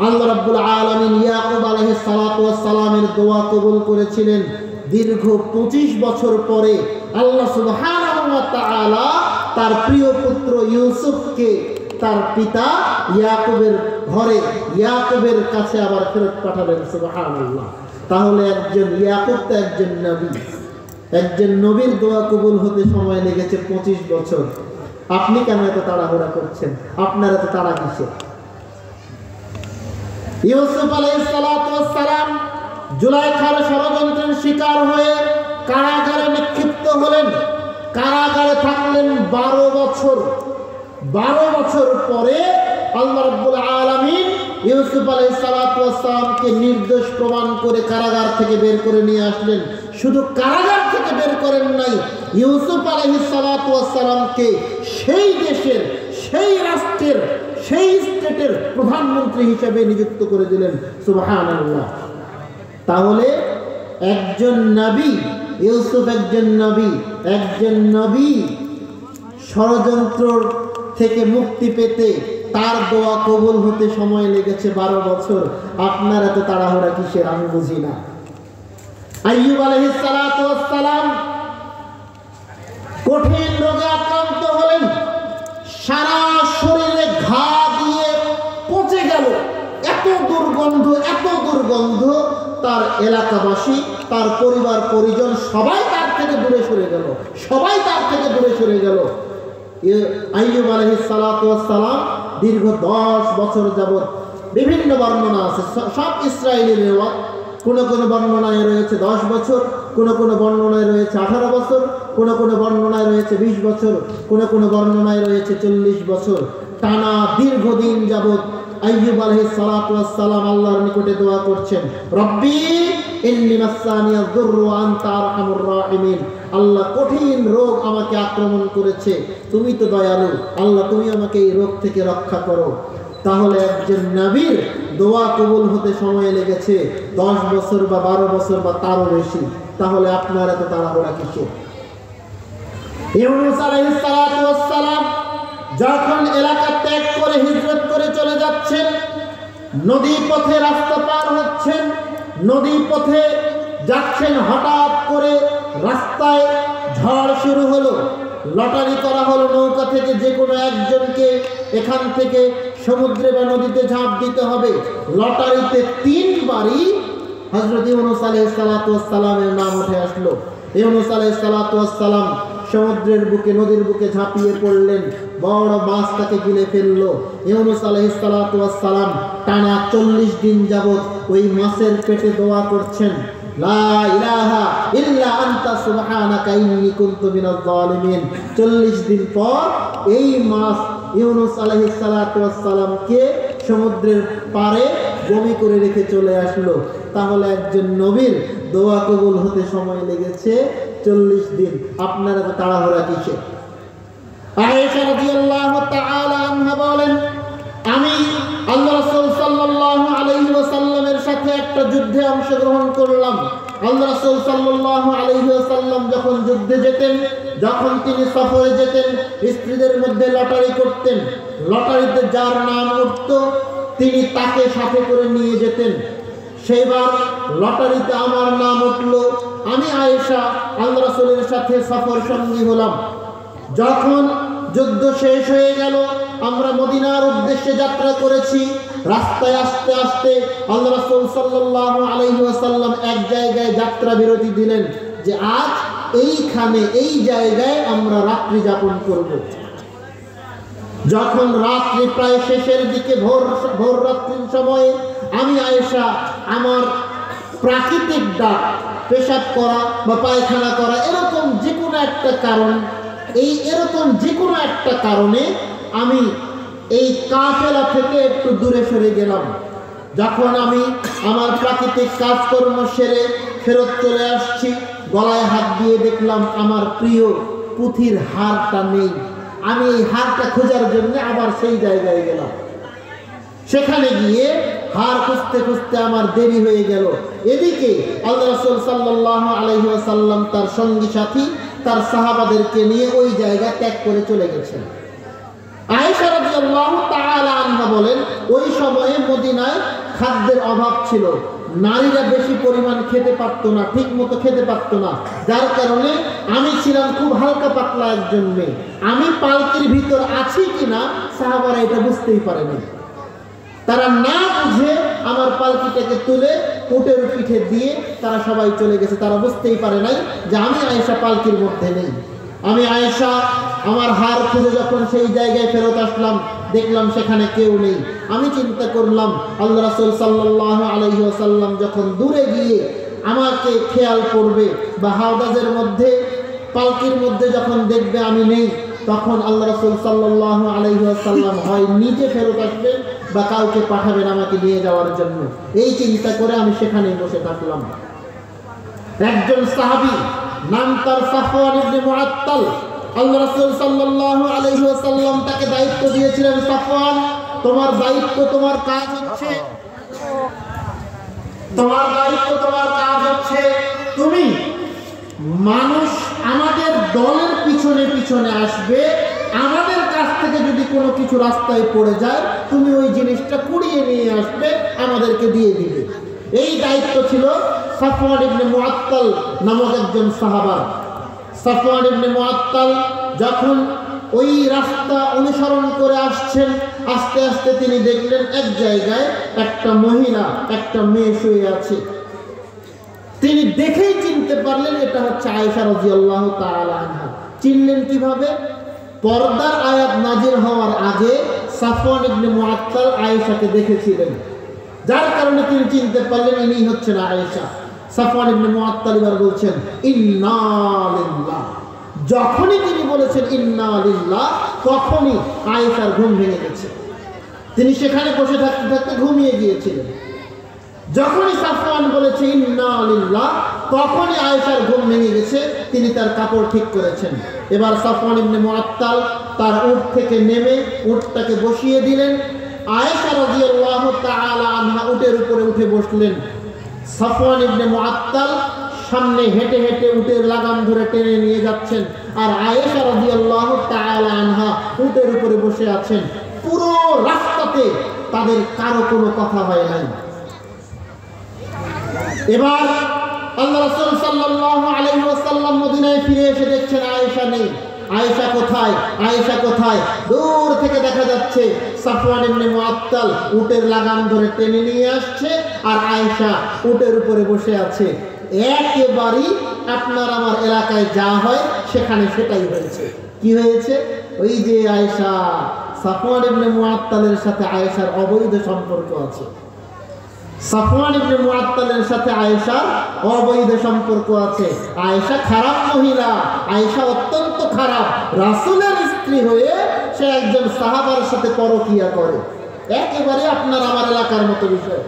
আল্লাহ রাব্বুল আলামিন ইয়াকুব আলাইহিস সালাতু ওয়াস সালামের দোয়া কবুল করেছিলেন। দীর্ঘ 25 বছর পরে আল্লাহ সুবহানাহু ওয়া তাআলা তার প্রিয় পুত্র ইউসুফকে তার পিতা ইয়াকুবের ঘরে, ইয়াকুবের কাছে আবার ফেরত পাঠালেন। সুবহানাল্লাহ। তাহলে একজন ইয়াকুব তো একজন নবী, একজন নবীর দোয়া কবুল হতে সময় লেগেছে 25 বছর। আপনি কেন এত তাড়াহুড়া করছেন? আপনার এত তাড়া কিসে? ইউসুফ আলাইহিস সালাতু ওয়াস সালাম জুলাইখার ষড়যন্ত্রের শিকার হয়ে কারাগারে নিক্ষিপ্ত হলেন। কারাগারে থাকলেন 12 বছর। 12 বছর পরে আল্লাহ রাব্বুল আলামিন ইউসুফ আলাইহিস সালাতু ওয়াস সালামকে নির্দোষ প্রমাণ করে কারাগার থেকে বের করে নিয়ে আসলেন। শুধু কারাগার থেকে বের করেন নাই, ইউসুফ আলাইহিস সালাতু ওয়াস সালামকে সেই দেশের সেই রাষ্ট্রের সেই স্টেটের প্রধানমন্ত্রী হিসেবে নিযুক্ত করে দিলেন। সুবহানাল্লাহ। তাহলে একজন নবী, ইউসুফ একজন নবী ষড়যন্ত্র থেকে মুক্তি পেতে তার দোয়া কবুল হতে সময় লেগেছে 12 বছর। আপনারা তো তাড়াহুড়া কিসের আমি বুঝি না। আইয়ুব আলাইহিস সালাতু ওয়াস সালাম কঠিন রোগে আক্রান্ত হলেন, সারা শরীরে ঘা দিয়ে পচে গেল, এত দুর্গন্ধ, তার এলাকাবাসী, তার পরিবার পরিজন সবাই তার থেকে দূরে সরে গেল। আইয়ুব আলাইহিস সালাতু ওয়াস সালাম দীর্ঘ 10 বছর যাবত, বিভিন্ন বর্ণনা আছে, সব ইসরায়েলি রেওয়াত, কোন বর্ণনায় রয়েছে 10 বছর, কোন বর্ণনায় রয়েছে 18 বছর, কোন বর্ণনায় রয়েছে 20 বছর, কোন বর্ণনায় রয়েছে 40 বছর। টানা দীর্ঘদিন যাবত আইয়ুব আলাইহিস সালাতু ওয়াস সালাম আল্লাহর নিকটে দোয়া করছেন, রব্বি ইন্নী মাসানিয়াদ দুররু ওয়া আনতা আরহামুর রাহিমিন। আল্লাহ, কঠিন রোগ আমাকে আক্রমণ করেছে, তুমি তো দয়ালু, আল্লাহ তুমি আমাকে এই রোগ থেকে রক্ষা করো। তাহলে একজন নবীর দোয়া কবুল হতে সময় লেগেছে 10 বছর বা 12 বছর বা তারও বেশি। তাহলে আপনারা তো তাড়াহুড়া কিসের? ইউনূস আলাইহিস সালাতু ওয়াস সালাম যখন এলাকা ত্যাগ করে হিজরত করে চলে যাচ্ছেন, নদী পথে রাস্তা পার হচ্ছেন, নদী পথে যাচ্ছেন, হঠাৎ করে রাস্তায় ঝড় শুরু হলো। লটারি করা হলো নৌকা থেকে যে কোনো একজনকে এখান থেকে সমুদ্রে বা নদীতে ঝাঁপ দিতে হবে। লটারিতে 3 বারই হযরত ইউনূস আলাইহিস সালাতু ওয়াস সালামের নাম উঠে আসলো। ইউনূস আলাইহিস সালাতু ওয়াস সালাম সমুদ্রের বুকে, নদীর বুকে ঝাঁপিয়ে পড়লেন, বড় মাছ তাকে গিলে ফেললো। ইউনূস আলাইহিস সালাতু ওয়াস সালাম টানা 40 দিন যাবত ওই মাছের পেটে দোয়া করছেন, লা ইলাহা ইল্লা আনতা সুবহানাকা ইন্নী কুনতু মিনাজ জালিমিন। 40 দিন পর এই মাছ ইউনূস আলাইহিস সালাতু ওয়াস সালামকে সমুদ্রের পাড়ে বমি করে রেখে চলে আসলো। তাহলে একজন নবীর দোয়া কবুল হতে সময় লেগেছে 40 দিন। আপনারা তো তাড়াহুড়া কিসে? আয়েশা রাদিয়াল্লাহু তাআলা আনহা বলেন, আমি আল্লাহ রাসূল সাল্লাল্লাহু আলাইহি ওয়াসাল্লামের সাথে একটা যুদ্ধে অংশগ্রহণ করলাম। আল্লাহ রাসূল সাল্লাল্লাহু আলাইহি ওয়াসাল্লাম যখন যুদ্ধে যেতেন, যখন তিনি সফরে যেতেন, স্ত্রীদের মধ্যে লটারি করতেন। লটারিতে যার নাম উঠত তিনি তাকে সাথে করে নিয়ে যেতেন। সেইবার লটারিতে আমার নাম উঠল, আমি আয়েশা আল্লাহ রাসূলের সাথে সফর সঙ্গী হলাম। যখন যুদ্ধ শেষ হয়ে গেল, আমরা মদিনার উদ্দেশ্যে যাত্রা করেছি। রাস্তায় আস্তে আস্তে আল্লাহ রাসূল সাল্লাল্লাহু আলাইহি ওয়াসাল্লাম এক জায়গায় যাত্রা বিরতি দিলেন যে আজ এইখানে, এই জায়গায় আমরা রাত্রি যাপন করব। যখন রাত্রি প্রায় শেষের দিকে, ভোর রাত্রির সময়ে আমি আয়েশা আমার প্রাকৃতিক ডাক, পেশাব করা বা পায়খানা করা, এরকম যে কোনো একটা কারণে আমি এই কাফেলা থেকে একটু দূরে সরে গেলাম। যখন আমি আমার প্রাকৃতিক কাজকর্ম সেরে ফেরত চলে আসছি, গলায় হাত দিয়ে দেখলাম আমার প্রিয় পুঁথির হারটা নেই। আমি এই হারটা খোঁজার জন্য আবার সেই জায়গায় গেলাম। সেখানে গিয়ে হার খুঁজতে খুঁজতে আমার দেরি হয়ে গেল। এদিকে আল্লাহ রাসূল সাল্লাল্লাহু আলাইহি ওয়াসাল্লাম তার সঙ্গী সাথী, তার সাহাবাদেরকে নিয়ে ওই জায়গা ত্যাগ করে চলে গেছেন। আয়েশা রাদিয়াল্লাহু তাআলা আনহা বলেন, ওই সময়ে মদিনায় খাদ্যের অভাব ছিল, নারীরা বেশি পরিমাণ খেতে পারতো না, ঠিক মতো খেতে পারতো না। যার কারণে আমি ছিলাম খুব হালকা পাতলা একজন মেয়ে। আমি পালকির ভিতর আছি কিনা সাহাবারা এটা বুঝতেই পারেনি। তারা না বুঝে আমার পালকিটাকে তুলে উটের পিঠে দিয়ে তারা সবাই চলে গেছে। তারা বুঝতেই পারে নাই যে আমি আয়েশা পালকির মধ্যে নেই। আমি আয়েশা আমার হার খুঁজে যখন সেই জায়গায় ফেরত আসলাম, দেখলাম সেখানে কেউ নেই। আমি চিন্তা করলাম আল্লাহ রাসূল সাল্লাল্লাহু আলাইহি ওয়াসাল্লাম যখন দূরে গিয়ে আমাকে খেয়াল করবে বা হাওদাজের মধ্যে, পালকির মধ্যে যখন দেখবে আমি নেই, তখন আল্লাহ রাসূল সাল্লাল্লাহু আলাইহি ওয়াসাল্লাম হয় নিজে ফেরত আসবেন বা কাউকে পাঠাবেন আমাকে নিয়ে যাওয়ার জন্য। এই চিন্তা করে আমি সেখানেই বসে থাকলাম। একজন সাহাবী, নাম তার সাফওয়ান ইবনে মুআত্তাল, আল্লাহ রাসূল সাল্লাল্লাহু আলাইহি ওয়াসাল্লাম তাকে দায়িত্ব দিয়েছিলেন, সাফওয়ান তোমার দায়িত্ব, তোমার কাজ হচ্ছে তুমি মানুষ আমাদের দলের পিছনে পিছনে আসবে, আমাদের কাছ থেকে যদি কোনো কিছু রাস্তায় পড়ে যায় তুমি ওই জিনিসটা কুড়িয়ে নিয়ে আসবে, আমাদেরকে দিয়ে দিবে। এই দায়িত্ব ছিল সাফওয়ান ইবনে মুআত্তাল নামক একজন সাহাবার। সাফওয়ান ইবনে মুআত্তাল যখন ওই রাস্তা অনুসরণ করে আসছেন, আস্তে আস্তে তিনি দেখলেন এক জায়গায় একটা মহিলা, একটা মেয়ে শুয়ে আছে। তিনি দেখেই চিনতে পারলেন এটা হচ্ছে আয়েশা রাদিয়াল্লাহু তাআলা আনহা। চিনলেন কিভাবে? পর্দার আয়াত নাজিল হওয়ার আগে সাফওয়ান ইবনে মুআত্তাল আয়েশাকে দেখেছিলেন, যার কারণে তিনি চিনতে পারলেন ইনি হচ্ছেন আয়েশা। সাফওয়ান ইবনে মুআত্তাল এবার বলছেন ইন্না লিল্লাহ। যখনই তিনি বলেছেন ইন্না লিল্লাহ, তখনই আয়েশার ঘুম ভেঙে গেছে। তিনি সেখানে বসে থাকতে থাকতে ঘুমিয়ে গিয়েছিলেন। যখনই সাফওয়ান বলেছে ইন্না লিল্লাহ, তখনই আয়েশার ঘুম ভেঙে গেছে। তিনি তার কাপড় ঠিক করেছেন। এবার সাফওয়ান ইবনে মুআত্তাল তার উট থেকে নেমে উটটাকে বসিয়ে দিলেন। আয়েশা রাদিয়াল্লাহু তাআলা আনহা উটের উপরে উঠে বসলেন। সাফওয়ান ইবনে মুআত্তাল সামনে হেঁটে হেঁটে উটের লাগাম ধরে টেনে নিয়ে যাচ্ছেন, আর আয়েশা রাদিয়াল্লাহু তাআলা আনহা উটের উপরে বসে আছেন। পুরো রাস্তাতে তাদের কারো কোনো কথা হয় নাই। এবার আল্লাহ রাসূল সাল্লাল্লাহু আলাইহি ওয়াসাল্লাম মদিনায় ফিরে এসে দেখছেন আয়েশা নেই। আয়েশা কোথায়? আয়েশা কোথায়? দূর থেকে দেখা যাচ্ছে সাফওয়ান ইবনে মুআত্তাল উটের লাগাম ধরে টেনে নিয়ে আসছে, আর আয়েশা উটের উপরে বসে আছে। একেবারেই আপনার আমার এলাকায় যা হয় সেখানে সেটাই হয়েছে। কি হয়েছে? ওই যে আয়েশা, সাফওয়ান ইবনে মুআত্তালের সাথে আয়েশার অবৈধ সম্পর্ক আছে। সাফওয়ান ইবনে মুআত্তালের সাথে আয়েশার অবৈধ সম্পর্ক আছে। আয়েশা খারাপ মহিলা, আয়েশা অত্যন্ত খারাপ। রাসূলের স্ত্রী হয়ে সে একজন সাহাবার সাথে পরকিয়া করে। একেবারে আপনার আমার এলাকার মতো বিষয়।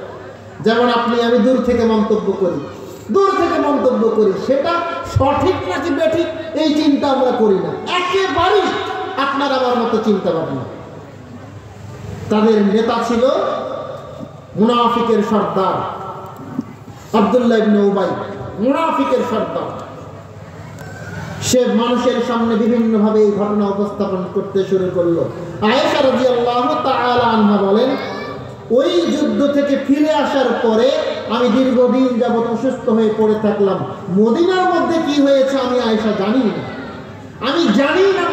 যেমন আপনি আমি দূর থেকে মন্তব্য করি, সেটা সঠিক নাকি বেঠিক এই চিন্তা আমরা করি না। একেবারেই আপনার আমার মতো চিন্তা ভাবনা। তাদের নেতা ছিল মুনাফিকের সর্দার আব্দুল্লাহ ইবনে উবাই, মুনাফিকের সর্দার। সে মানুষের সামনে বিভিন্ন ভাবে এই ঘটনা উপস্থাপন করতে শুরু করলো। আয়েশা রাদিয়াল্লাহু তাআলা আনহা বলেন, ওই যুদ্ধ থেকে ফিরে আসার পরে আমি দীর্ঘদিন যাবত অসুস্থ হয়ে পড়ে থাকলাম। মদিনার মধ্যে কি হয়েছে আমি আয়েশা জানি না।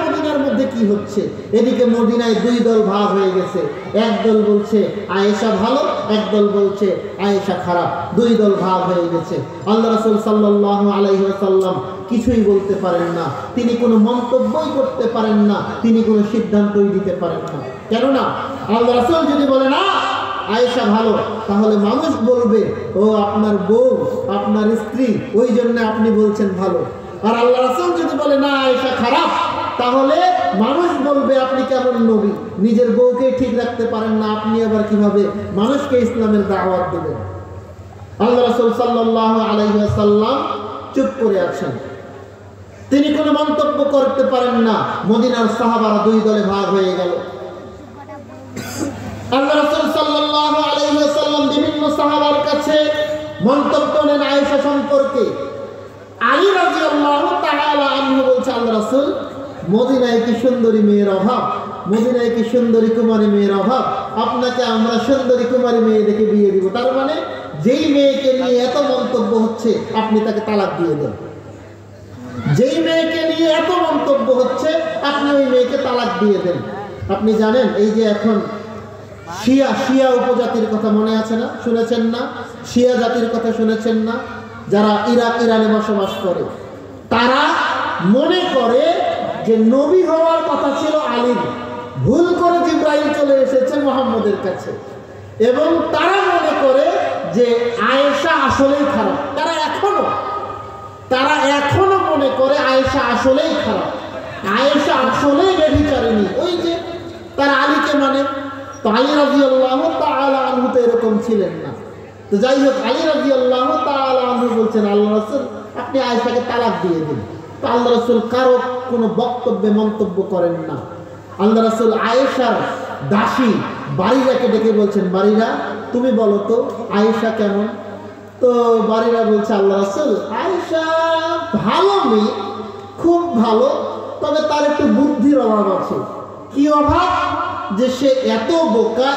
মদিনার মধ্যে কি হচ্ছে। এদিকে মদিনায় দুই দল ভাগ হয়ে গেছে। এক দল বলছে আয়েশা ভালো, এক দল বলছে আয়েশা খারাপ। দুই দল ভাগ হয়ে গেছে। আল্লাহ রাসূল সাল্লাল্লাহু আলাইহি ওয়াসাল্লাম কিছুই বলতে পারেন না, তিনি কোনো মন্তব্যই করতে পারেন না, তিনি কোনো সিদ্ধান্তই দিতে পারেন না। কেননা আল্লাহ রাসূল যদি বলে না আয়েশা ভালো, তাহলে মানুষ বলবে ও আপনার বউ, আপনার স্ত্রী, ওই জন্য আপনি বলছেন ভালো। আর আল্লাহ রাসূল যদি বলে না আয়েশা খারাপ, তাহলে মানুষ বলবে আপনি কেমন নবী, নিজের বউকে ঠিক রাখতে পারেন না, আপনি আবার কিভাবে মানুষকে ইসলামের দাওয়াত দেবেন। আল্লাহ রাসূল সাল্লাল্লাহু আলাইহি ওয়াসাল্লাম চুপ করে আছেন, তিনি কোনো মন্তব্য করতে পারেন না। মদিনার সাহাবারা দুই দলে ভাগ হয়ে গেল। আল্লাহ রাসূল সাল্লাল্লাহু আলাইহি ওয়াসাল্লাম বিভিন্ন সাহাবার কাছে মন্তব্য নেন আয়েশা সম্পর্কে। আলী রাদিয়াল্লাহু তাআলা আনহু বলছে, আল্লাহ রাসূল, মদিনায় কি সুন্দরী মেয়ের অভাব, মদিনায় কি সুন্দরী কুমারী মেয়ের অভাব, আপনাকে আমরা সুন্দরী কুমারী মেয়ে দেখে বিয়ে দিব। তার মানে যেই মেয়েকে নিয়ে এত মন্তব্য হচ্ছে আপনি তাকে তালাক দিয়ে দেন। যেই মেয়েকে নিয়ে এত মন্তব্য হচ্ছে আপনি ওই মেয়েকে তালাক দিয়ে দেন। আপনি জানেন এই যে এখন শিয়া উপজাতির কথা মনে আছে না? শুনেছেন না? শিয়া জাতির কথা শুনেছেন না? যারা ইরানে বসবাস করে, তারা মনে করে যে নবী হওয়ার কথা ছিল আলীর, ভুল করে জিবরাইল চলে এসেছে মুহাম্মদের কাছে, এবং তারা মনে করে যে আয়েশা আসলেই খারাপ। তারা এখনো মনে করে আয়েশা আসলেই খারাপ, আয়েশা আসলেই ব্যভিচারিণী। ওই যে তারা আলীকে মানে, তো আলী রাদিয়াল্লাহু তাআলা আনহু তো এরকম ছিলেন না। তো যাই হোক, আলী রাদিয়াল্লাহু তাআলা আনহু বলছেন, আল্লাহ রাসূল, আপনি আয়েশাকে তালাক দিয়ে দিন। তো আল্লাহ রাসূল কারো কোনো বক্তব্যে মন্তব্য করেন না। আল্লাহ রাসূল আয়েশার দাসী বারিরাকে ডেকে বলছেন, বারিরা তুমি বলো তো আয়েশা কেমন? তো বারিরা বলছে, আল্লাহ রাসূল আয়েশা ভালো মেয়ে, খুব ভালো, তবে তার একটু বুদ্ধির অভাব আছে। কি অভাব? যে সে এত বোকা,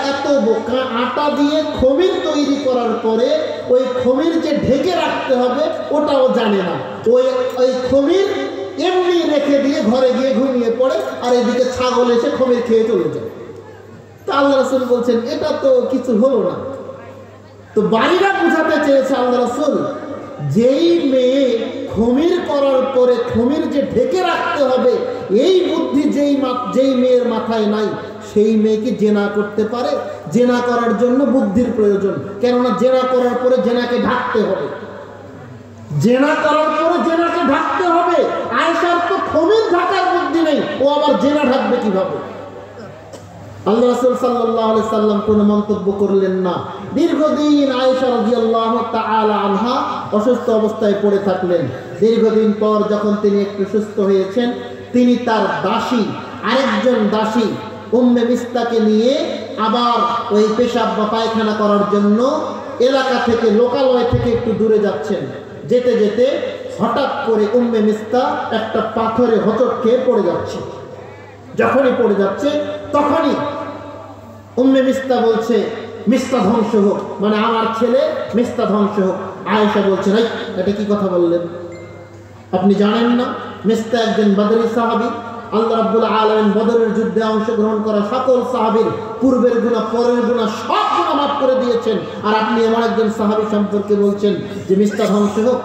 আটা দিয়ে খমির তৈরি করার পরে ওই খমির যে ঢেকে রাখতে হবে ওটাও জানে না। ওই খমির এমনি রেখে দিয়ে ঘরে গিয়ে ঘুমিয়ে পড়ে, আর এদিকে ছাগল এসে খমির খেয়ে চলে যায়। তা আল্লাহ রাসূল বলছেন এটা তো কিছু হলো না। তো বাড়িরা বুঝাতে চেয়েছে আল্লাহ রাসূল, যেই মেয়ে খমির করার পরে খমির যে ঢেকে রাখতে হবে এই বুদ্ধি যেই মেয়ের মাথায় নাই, সেই মেয়েকে জেনা করতে পারে? জেনা করার জন্য বুদ্ধির প্রয়োজন, কেননা জেনা করার পরে জেনাকে ঢাকতে হবে। জেনা করার পরে জেনাকে ঢাকতে হবে। আয়েশার তো খমির ঢাকার বুদ্ধি নেই, ও আবার জেনা ঢাকবে কিভাবে? আল্লাহ রাসূল সাল্লাল্লাহু আলাইহি সাল্লাম কোনো মন্তব্য করলেন না। দীর্ঘদিন আয়েশা রাদিয়াল্লাহু তাআলা আনহা অসুস্থ অবস্থায় পড়ে থাকলেন। দীর্ঘদিন পর যখন তিনি একটু সুস্থ হয়েছেন, তিনি তার দাসী, আরেকজন দাসী উম্মে মিস্তাকে নিয়ে আবার ওই পেশাব বা পায়খানা করার জন্য এলাকা থেকে, লোকালয় থেকে একটু দূরে যাচ্ছেন। যেতে যেতে হঠাৎ করে উম্মে মিস্তা একটা পাথরে হোঁচট খেয়ে পড়ে যাচ্ছে। যখনই পড়ে যাচ্ছে তখনই উম্মে মিস্তা বলছে, মিস্তা ধ্বংস হোক, মানে আমার ছেলে মিস্তা ধ্বংস হোক। আয়েশা বলছে, এই এটা কি কথা বললেন? আপনি জানেন না মিস্তা একজন বদরি সাহাবী? আল্লাহ রাব্বুল আলামিন বদরের যুদ্ধে অংশগ্রহণ করা সকল সাহাবীর পূর্বের গুনাহ, পরের গুনাহ সব গুনাহ মাফ করে দিয়েছেন, আর আপনি এমন একজন সাহাবী সম্পর্কে বলছেন যে মিস্তা ধ্বংস হোক?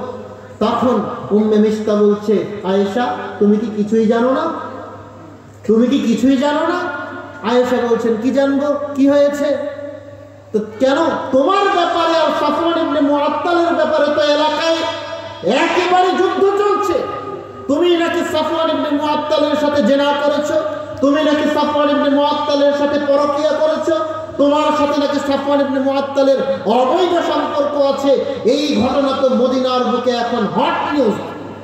তখন উম্মে মিস্তা বলছে, আয়েশা তুমি কি কিছুই জানো না? তুমি কি কিছুই জানো না? আয়েশা বলছেন, কি জানবো, কি হয়েছে? তো কেন তোমার ব্যাপারে আর সাফওয়ান ইবনে মুআত্তালের ব্যাপারে তো এলাকায় একেবারে যুদ্ধ চলছে। তুমি নাকি সাফওয়ান ইবনে মুআত্তালের সাথে জিনা করেছো, তুমি নাকি সাফওয়ান ইবনে মুআত্তালের সাথে পরকিয়া করেছো, তোমার সাথে নাকি সাফওয়ান ইবনে মুআত্তালের অবৈধ সম্পর্ক আছে। এই ঘটনা তো মদিনার বুকে এখন হট নিউজ,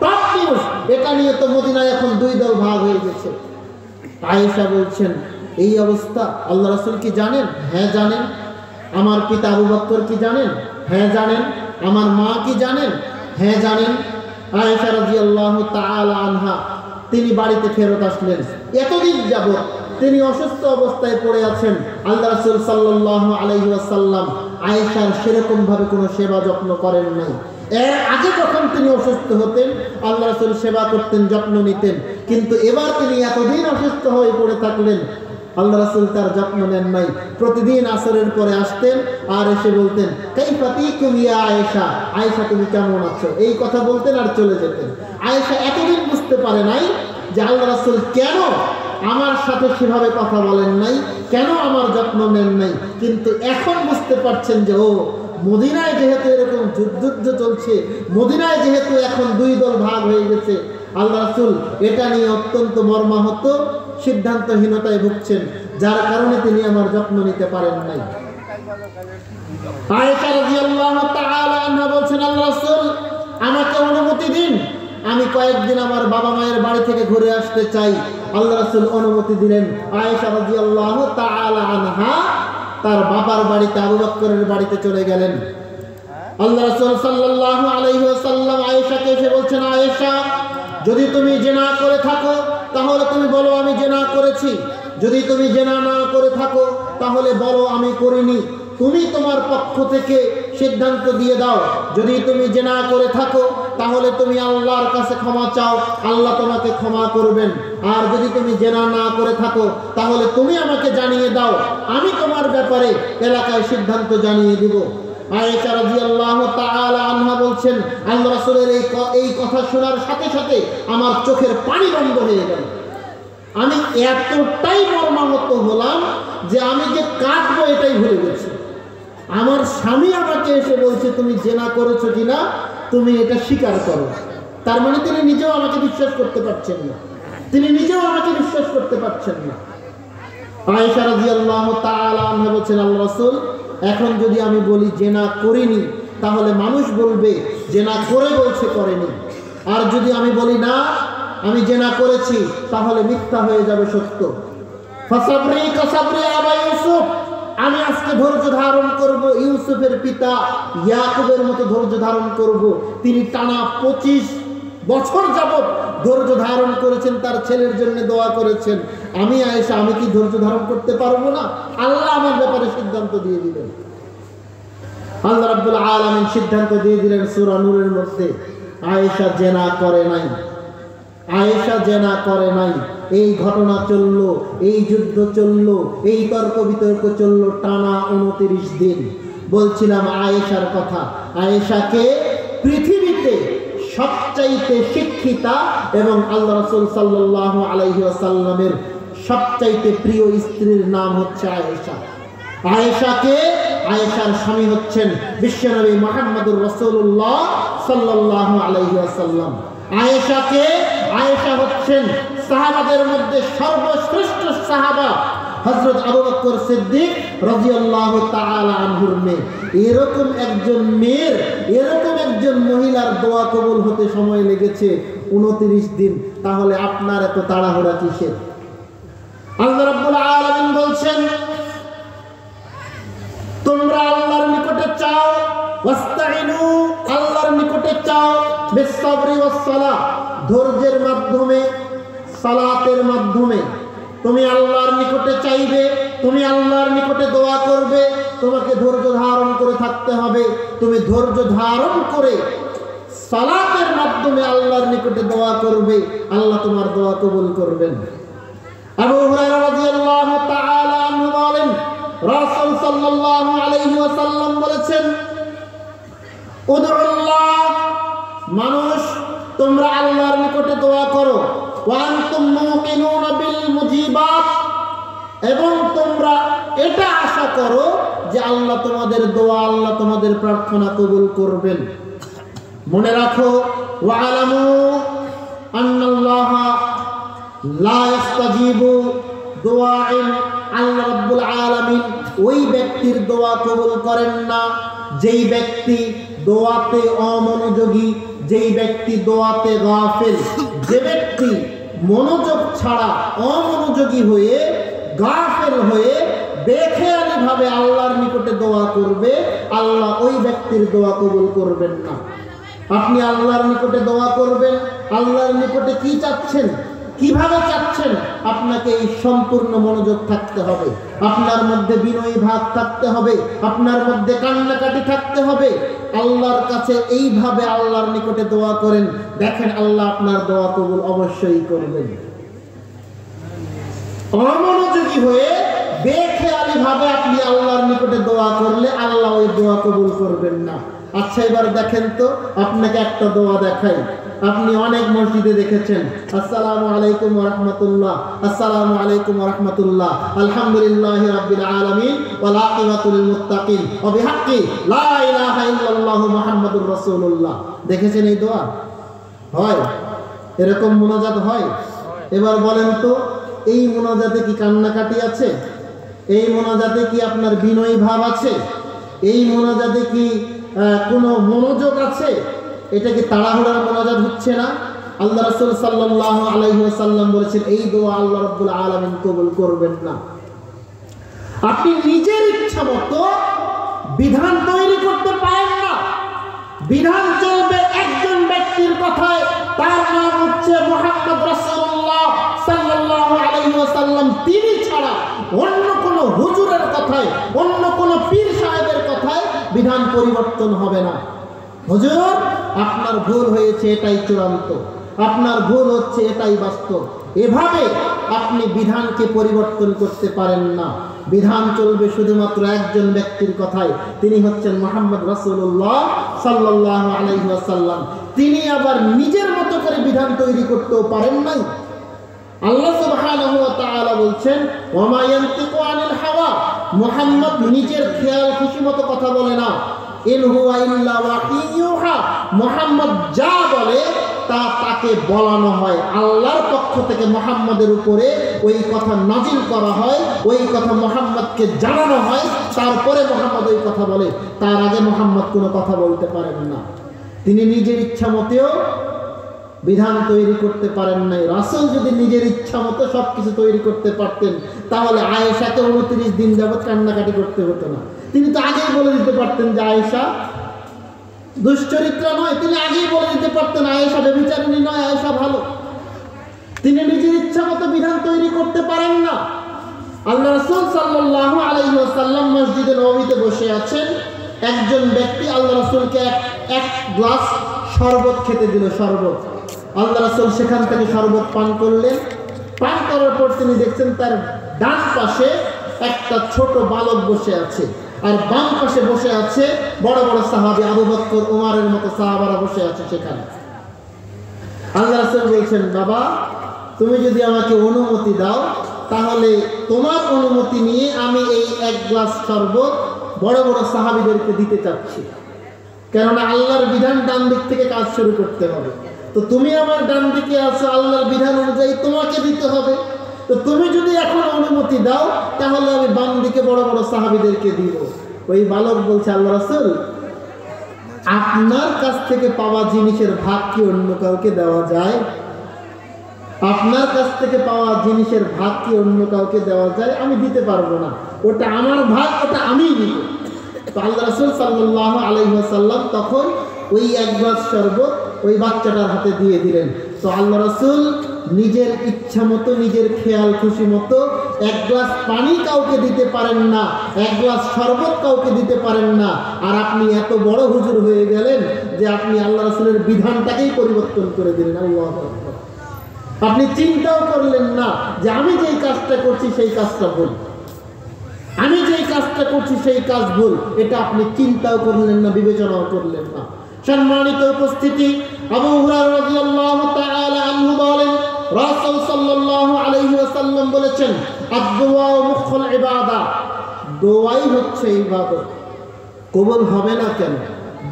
টপ নিউজ। এটা নিয়ে তো মদিনায় এখন দুই দল ভাগ হয়ে গেছে। আয়েশা বলছেন, এই অবস্থা আল্লাহ রাসূল কি জানেন? হ্যাঁ জানেন। আমার পিতা আবু বকর কি জানেন? হ্যাঁ জানেন। আমার মা কি জানেন? হ্যাঁ জানেন। আয়েশা রাদিয়াল্লাহু তাআলা আনহা তিনি বাড়িতে ফেরত আসলেন। এতদিন যাবত তিনি অসুস্থ অবস্থায় পড়ে আছেন। আল্লাহ রাসূল সাল্লাল্লাহু আলাইহি ওয়াসাল্লাম আয়েশার সেরকম ভাবে কোনো সেবা যত্ন করেন নাই। এর আগে যখন তিনি অসুস্থ হতেন আল্লাহ রাসূল সেবা করতেন, যত্ন নিতেন, কিন্তু এবার তিনি এতদিন অসুস্থ হয়ে পড়ে থাকলেন, আল্লাহ রাসূল তার যত্ন নেন নাই। প্রতিদিন আসরের পরে আসতেন আর এসে বলতেন, কাইফা তিকুম ইয়া আয়েশা, আয়েশা তুমি কেমন আছো, এই কথা বলতেন আর চলে যেতেন। আয়েশা এতদিন বুঝতে পারে নাই যে আল্লাহ রাসূল কেন আমার সাথে সেভাবে কথা বলেন নাই, কেন আমার যত্ন নেন নাই, কিন্তু এখন বুঝতে পারছেন যে ও মদিনায় যেহেতু এরকম যুদ্ধ চলছে, মদিনায় যেহেতু এখন দুই দল ভাগ হয়ে গেছে, আল্লাহ রাসূল এটা নিয়ে অত্যন্ত মর্মাহত, সিদ্ধান্তহীনতায় ভুগছেন, যার কারণে তিনি আমার যত্ন নিতে পারেন নাই। আয়েশা রাদিয়াল্লাহু তাআলা আনহা বলছেন, আল্লাহ রাসূল আমাকে অনুমতি দিন, আমি কয়েকদিন আমার বাবা মায়ের বাড়ি থেকে ঘুরে আসতে চাই। আল্লাহ রাসূল অনুমতি দিলেন। আয়েশা রাদিয়াল্লাহু তাআলা আনহা তার বাবার বাড়িতে, আবু বকরের বাড়িতে চলে গেলেন। আল্লাহ রাসূল সাল্লাল্লাহু আলাইহি ওয়াসাল্লাম আয়েশাকে এসে বলছেন, আয়েশা যদি তুমি জিনা করে থাকো তাহলে তুমি বলো আমি জিনা করেছি, যদি তুমি জিনা না করে থাকো তাহলে বলো আমি করিনি। তুমি তোমার পক্ষ থেকে সিদ্ধান্ত দিয়ে দাও। যদি তুমি জিনা করে থাকো তাহলে তুমি আল্লাহর কাছে ক্ষমা চাও, আল্লাহ তোমাকে ক্ষমা করবেন। আর যদি তুমি জিনা না করে থাকো তাহলে তুমি আমাকে জানিয়ে দাও, আমি তোমার ব্যাপারে এলাকায় সিদ্ধান্ত জানিয়ে দিব। আয়েশা রাদিয়াল্লাহু তাআলা আনহা বলছেন, আল্লাহ রাসূলের এই কথা শোনার সাথে সাথে আমার চোখের পানি বন্ধ হয়ে গেল। আমি এতটাই মর্মাহত হলাম যে আমি যে কাঁদবো এটাই ভুলে গেছি। আমার স্বামী আমাকে এসে বলছে তুমি জিনা করেছো কিনা, তুমি এটা স্বীকার করো। তার মানে তিনি নিজেও আমাকে বিশ্বাস করতে পারছেন না, তিনি নিজেও আমাকে বিশ্বাস করতে পারছেন না। আয়েশা রাদিয়াল্লাহু তাআলা আনহা বলছেন, আল্লাহ রাসূল এখন যদি আমি বলি জিনা করিনি তাহলে মানুষ বলবে জিনা করে বলছে করেনি। আর যদি আমি বলি না আমি জেনা করেছি, তাহলে মিথ্যা হয়ে যাবে সত্য। ফাসাবরি কাসাবরি আবা ইউসুফ, আমি আজকে ধৈর্য ধারণ করব ইউসুফের পিতা ইয়াকুবের মতো ধৈর্য ধারণ করব। তিনি টানা 25 বছর যাবত ধৈর্য ধারণ করেছেন, তার ছেলের জন্য দোয়া করেছেন। আমি আয়েশা, আমি কি ধৈর্য ধারণ করতে পারবো না? আল্লাহ আমার ব্যাপারে সিদ্ধান্ত দিয়ে দিলেন। আল্লাহ রাব্বুল আলামিন সিদ্ধান্ত দিয়ে দিলেন সূরা নূরের মধ্যে, আয়েশা জেনা করে নাই, আয়েশা জেনা করে নাই। এই ঘটনা চলল, এই যুদ্ধ চলল, এই তর্ক বিতর্ক চলল টানা 29 দিন। বলছিলাম আয়েশার কথা, আয়েশাকে পৃথিবীতে সবচাইতে শিক্ষিতা এবং আল্লাহ রাসূল সাল্লাল্লাহু আলাইহি ওয়াসাল্লামের সবচাইতে প্রিয় স্ত্রীর নাম হচ্ছে আয়েশা। আয়েশাকে, আয়েশার স্বামী হচ্ছেন বিশ্বনবী মুহাম্মদুর রাসূলুল্লাহ সাল্লাল্লাহু আলাইহি ওয়াসাল্লাম। আয়েশাকে, আয়েশা হচ্ছেন সাহাবাদের মধ্যে সর্বশ্রেষ্ঠ সাহাবা হযরত আবু বকর সিদ্দিক রাদিয়াল্লাহু তাআলা আনহুর মেয়ে। এরকম একজন মেয়ের, এরকম একজন মহিলার দোয়া কবুল হতে সময় লেগেছে 29 দিন। তাহলে আপনার এত তাড়াহুড়া কিসের? আল্লাহ রাব্বুল আলামিন বলছেন, তোমরা আল্লাহর নিকটে চাও, ওয়াস্তাইনু, আল্লাহর নিকটে চাও, বিসসাবরি ওয়াসসালাহ, ধৈর্যের মাধ্যমে, সালাতের মাধ্যমে তুমি আল্লাহর নিকটে চাইবে, তুমি আল্লাহর নিকটে দোয়া করবে। তোমাকে ধৈর্য ধারণ করে থাকতে হবে। তুমি ধৈর্য ধারণ করে সালাতের মাধ্যমে আল্লাহর নিকটে দোয়া করবে, আল্লাহ তোমার দোয়া কবুল করবেন। আবু হুরায়রা রাদিয়াল্লাহু তাআলা আনহু বলেন, রাসূল সাল্লাল্লাহু আলাইহি ওয়াসাল্লাম বলেছেন, উদউল্লাহ, মানুষ তোমরা আল্লাহর নিকটে দোয়া করো, ওয়া আনতুম মুকিনুনা বিল মুজিবাত, এবং তোমরা এটা আশা করো যে আল্লাহ তোমাদের দোয়া, আল্লাহ তোমাদের প্রার্থনা কবুল করবেন। মনে রাখো, ওয়া আলামু আন্নাল্লাহা লা ইস্তাজিবু দুআইন, আল্লাহ রাব্বুল আলামিন ওই ব্যক্তির দোয়া কবুল করেন না যেই ব্যক্তি দোয়াতে অমনোযোগী, যেই ব্যক্তি দোয়াতে গাফিল, যে ব্যক্তি মনোযোগ ছাড়া অমনোযোগী হয়ে, গাফিল হয়ে বেখেয়ালি ভাবে আল্লাহর নিকটে দোয়া করবে, আল্লাহ ওই ব্যক্তির দোয়া কবুল করবেন না। আপনি আল্লাহর নিকটে দোয়া করবেন, আল্লাহর নিকটে কি চাচ্ছেন, কিভাবে চাচ্ছেন, আপনাকে এই সম্পূর্ণ মনোযোগ থাকতে হবে, আপনার মধ্যে বিনয়ী ভাব থাকতে হবে, আপনার মধ্যে কান্নাকাটি থাকতে হবে। আল্লাহর কাছে এইভাবে আল্লাহর নিকটে দোয়া করেন, দেখেন আল্লাহ আপনার দোয়া কবুল অবশ্যই করবেন। অমনোযোগী হয়ে বেখেয়ালি ভাবে আপনি আল্লাহর নিকটে দোয়া করলে আল্লাহ ওই দোয়া কবুল করবেন না। আচ্ছা, এবার দেখেন তো, আপনাকে একটা দোয়া দেখাই। আপনি অনেক মসজিদে দেখেছেন, আসসালামু আলাইকুম ওয়া রাহমাতুল্লাহ, আসসালামু আলাইকুম ওয়া রাহমাতুল্লাহ, আলহামদুলিল্লাহি রাব্বিল আলামিন, ওয়াল আকিবাতু লিল মুত্তাকিন, ওয়া বিহাক্কি লা ইলাহা ইল্লাল্লাহু মুহাম্মাদুর রাসূলুল্লাহ। দেখেছেন এই দোয়া হয়? এরকম মুনাজাত হয়? এবার বলেন তো, এই মুনাজাতে কি কান্নাকাটি আছে? এই মুনাজাতে কি আপনার বিনয়ী ভাব আছে? এই মুনাজাতে কি কোনো মনোযোগ আছে? এটা কি তাড়াহুড়ার মুনাজাত হচ্ছে না? আল্লাহ রাসূল সাল্লাল্লাহু আলাইহি ওয়াসাল্লাম বলেছেন, এই দোয়া আল্লাহ রাব্বুল আলামিন কবুল করবেন না। আপনি নিজের ইচ্ছা মতো বিধান তৈরি করতে পারেন না। বিধান চলবে একজন ব্যক্তির কথায়, তার নাম হচ্ছে মুহাম্মদ রাসূলুল্লাহ সাল্লাল্লাহু আলাইহি ওয়াসাল্লাম। তিনি ছাড়া অন্য কোন হুজুরের কথায়, অন্য কোন পীর সাহেবের কথায় বিধান পরিবর্তন হবে না। হুজুর, আপনার ভুল হয়েছে, এটাই চূড়ান্ত, আপনার ভুল হচ্ছে, এটাই বাস্তব। এভাবে আপনি বিধানকে পরিবর্তন করতে পারেন না। বিধান চলবে শুধুমাত্র একজন ব্যক্তির কথায়, তিনি হচ্ছেন মুহাম্মদ রাসূলুল্লাহ সাল্লাল্লাহু আলাইহি ওয়াসাল্লাম। তিনি আবার নিজের মতো করে বিধান তৈরি করতেও পারেন নাই। আল্লাহ সুবহানাহু ওয়া তাআলা বলছেন, ওয়া মা ইয়ানতিকু আনিল হাওয়া, মুহাম্মদ নিজের খেয়াল খুশি মতো কথা বলে না। ইন হুয়া ইল্লা ওয়াহিয়ুন ইউহা, মুহাম্মদ যা বলে তা তাকে বলানো হয়। আল্লাহর পক্ষ থেকে মুহাম্মদের উপরে ওই কথা নাজিল করা হয়, ওই কথা মুহাম্মদকে জানানো হয়, তারপরে মুহাম্মদ ওই কথা বলে। তার আগে মুহাম্মদ কোনো কথা বলতে পারেন না। তিনি নিজের ইচ্ছা মতেও বিধান তৈরি করতে পারেন নাই। রাসূল যদি নিজের ইচ্ছা মতো সবকিছু তৈরি করতে পারতেন তাহলে আয়েশাকে 29 দিন যাবত কান্নাকাটি করতে হতো না। তিনি তো আগেই বলে দিতে পারতেন যে আয়েশা দুশ্চরিত্রা নয়, তিনি আগেই বলে দিতে পারতেন আয়েশা ব্যভিচারিণী নয়, আয়েশা ভালো। তিনি নিজের ইচ্ছা মতো বিধান তৈরি করতে পারেন না। আল্লাহ রাসূল সাল্লাল্লাহু আলাইহি ওয়াসাল্লাম মসজিদে নববীতে বসে আছেন, একজন ব্যক্তি আল্লাহ রাসূলকে এক গ্লাস শরবত খেতে দিল, শরবত। আল্লাহ রাসূল সেখান থেকে শরবত পান করলেন। পান করার পর তিনি দেখছেন তার ডান পাশে একটা ছোট বালক বসে আছে, আর বাম পাশে বসে আছে বড় বড় সাহাবী, আবু বকর, ওমরের মতো সাহাবারা বসে আছে সেখানে। আল্লাহ রাসূল বলছেন, বাবা তুমি যদি আমাকে অনুমতি দাও তাহলে তোমার অনুমতি নিয়ে আমি এই এক গ্লাস শরবত বড় বড় সাহাবীদেরকে দিতে চাচ্ছি, কেননা আল্লাহর বিধান ডান দিক থেকে কাজ শুরু করতে হবে। তো তুমি আমার ডান দিকে আছো, আল্লাহর বিধান অনুযায়ী তোমাকে দিতে হবে। তো তুমি যদি এখন অনুমতি দাও তাহলে আমি বাম দিকে বড় বড় সাহাবীদেরকে দিব। ওই বালক বলছে, আল্লাহ রাসূল আপনার কাছ থেকে পাওয়া জিনিসের ভাগ কি অন্য কাউকে দেওয়া যায়? আপনার কাছ থেকে পাওয়া জিনিসের ভাগ কি অন্য কাউকে দেওয়া যায়? আমি দিতে পারবো না, ওটা আমার ভাগ, ওটা আমিই নিব। তো আল্লাহ রাসূল সাল্লাল্লাহু আলাইহি ওয়াসাল্লাম তখন ওই এক গ্লাস শরবত ওই বাচ্চাটার হাতে দিয়ে দিলেন। তো আল্লাহ রাসূল নিজের ইচ্ছা মতো, নিজের খেয়াল খুশি মতো এক গ্লাস পানি কাউকে দিতে পারেন না, এক গ্লাস শরবত কাউকে দিতে পারেন না, আর আপনি এত বড় হুজুর হয়ে গেলেন যে আপনি আল্লাহ রাসূলের বিধানটাকেই পরিবর্তন করে দিলেন। আল্লাহু আকবার। আপনি চিন্তাও করলেন না যে আমি যেই কাজটা করছি সেই কাজটা ভুল, আমি যেই কাজটা করছি সেই কাজ ভুল, এটা আপনি চিন্তাও করলেন না, বিবেচনাও করলেন না। সম্মানিত উপস্থিতি, আবু হুরায়রা রাদিয়াল্লাহু তাআলা আনহু বলেন, রাসূল সাল্লাল্লাহু আলাইহি ওয়াসাল্লাম বলেছেন, আদ-দুআ মুখুল ইবাদা, দোয়াই হচ্ছে ইবাদত। কবুল হবে না কেন?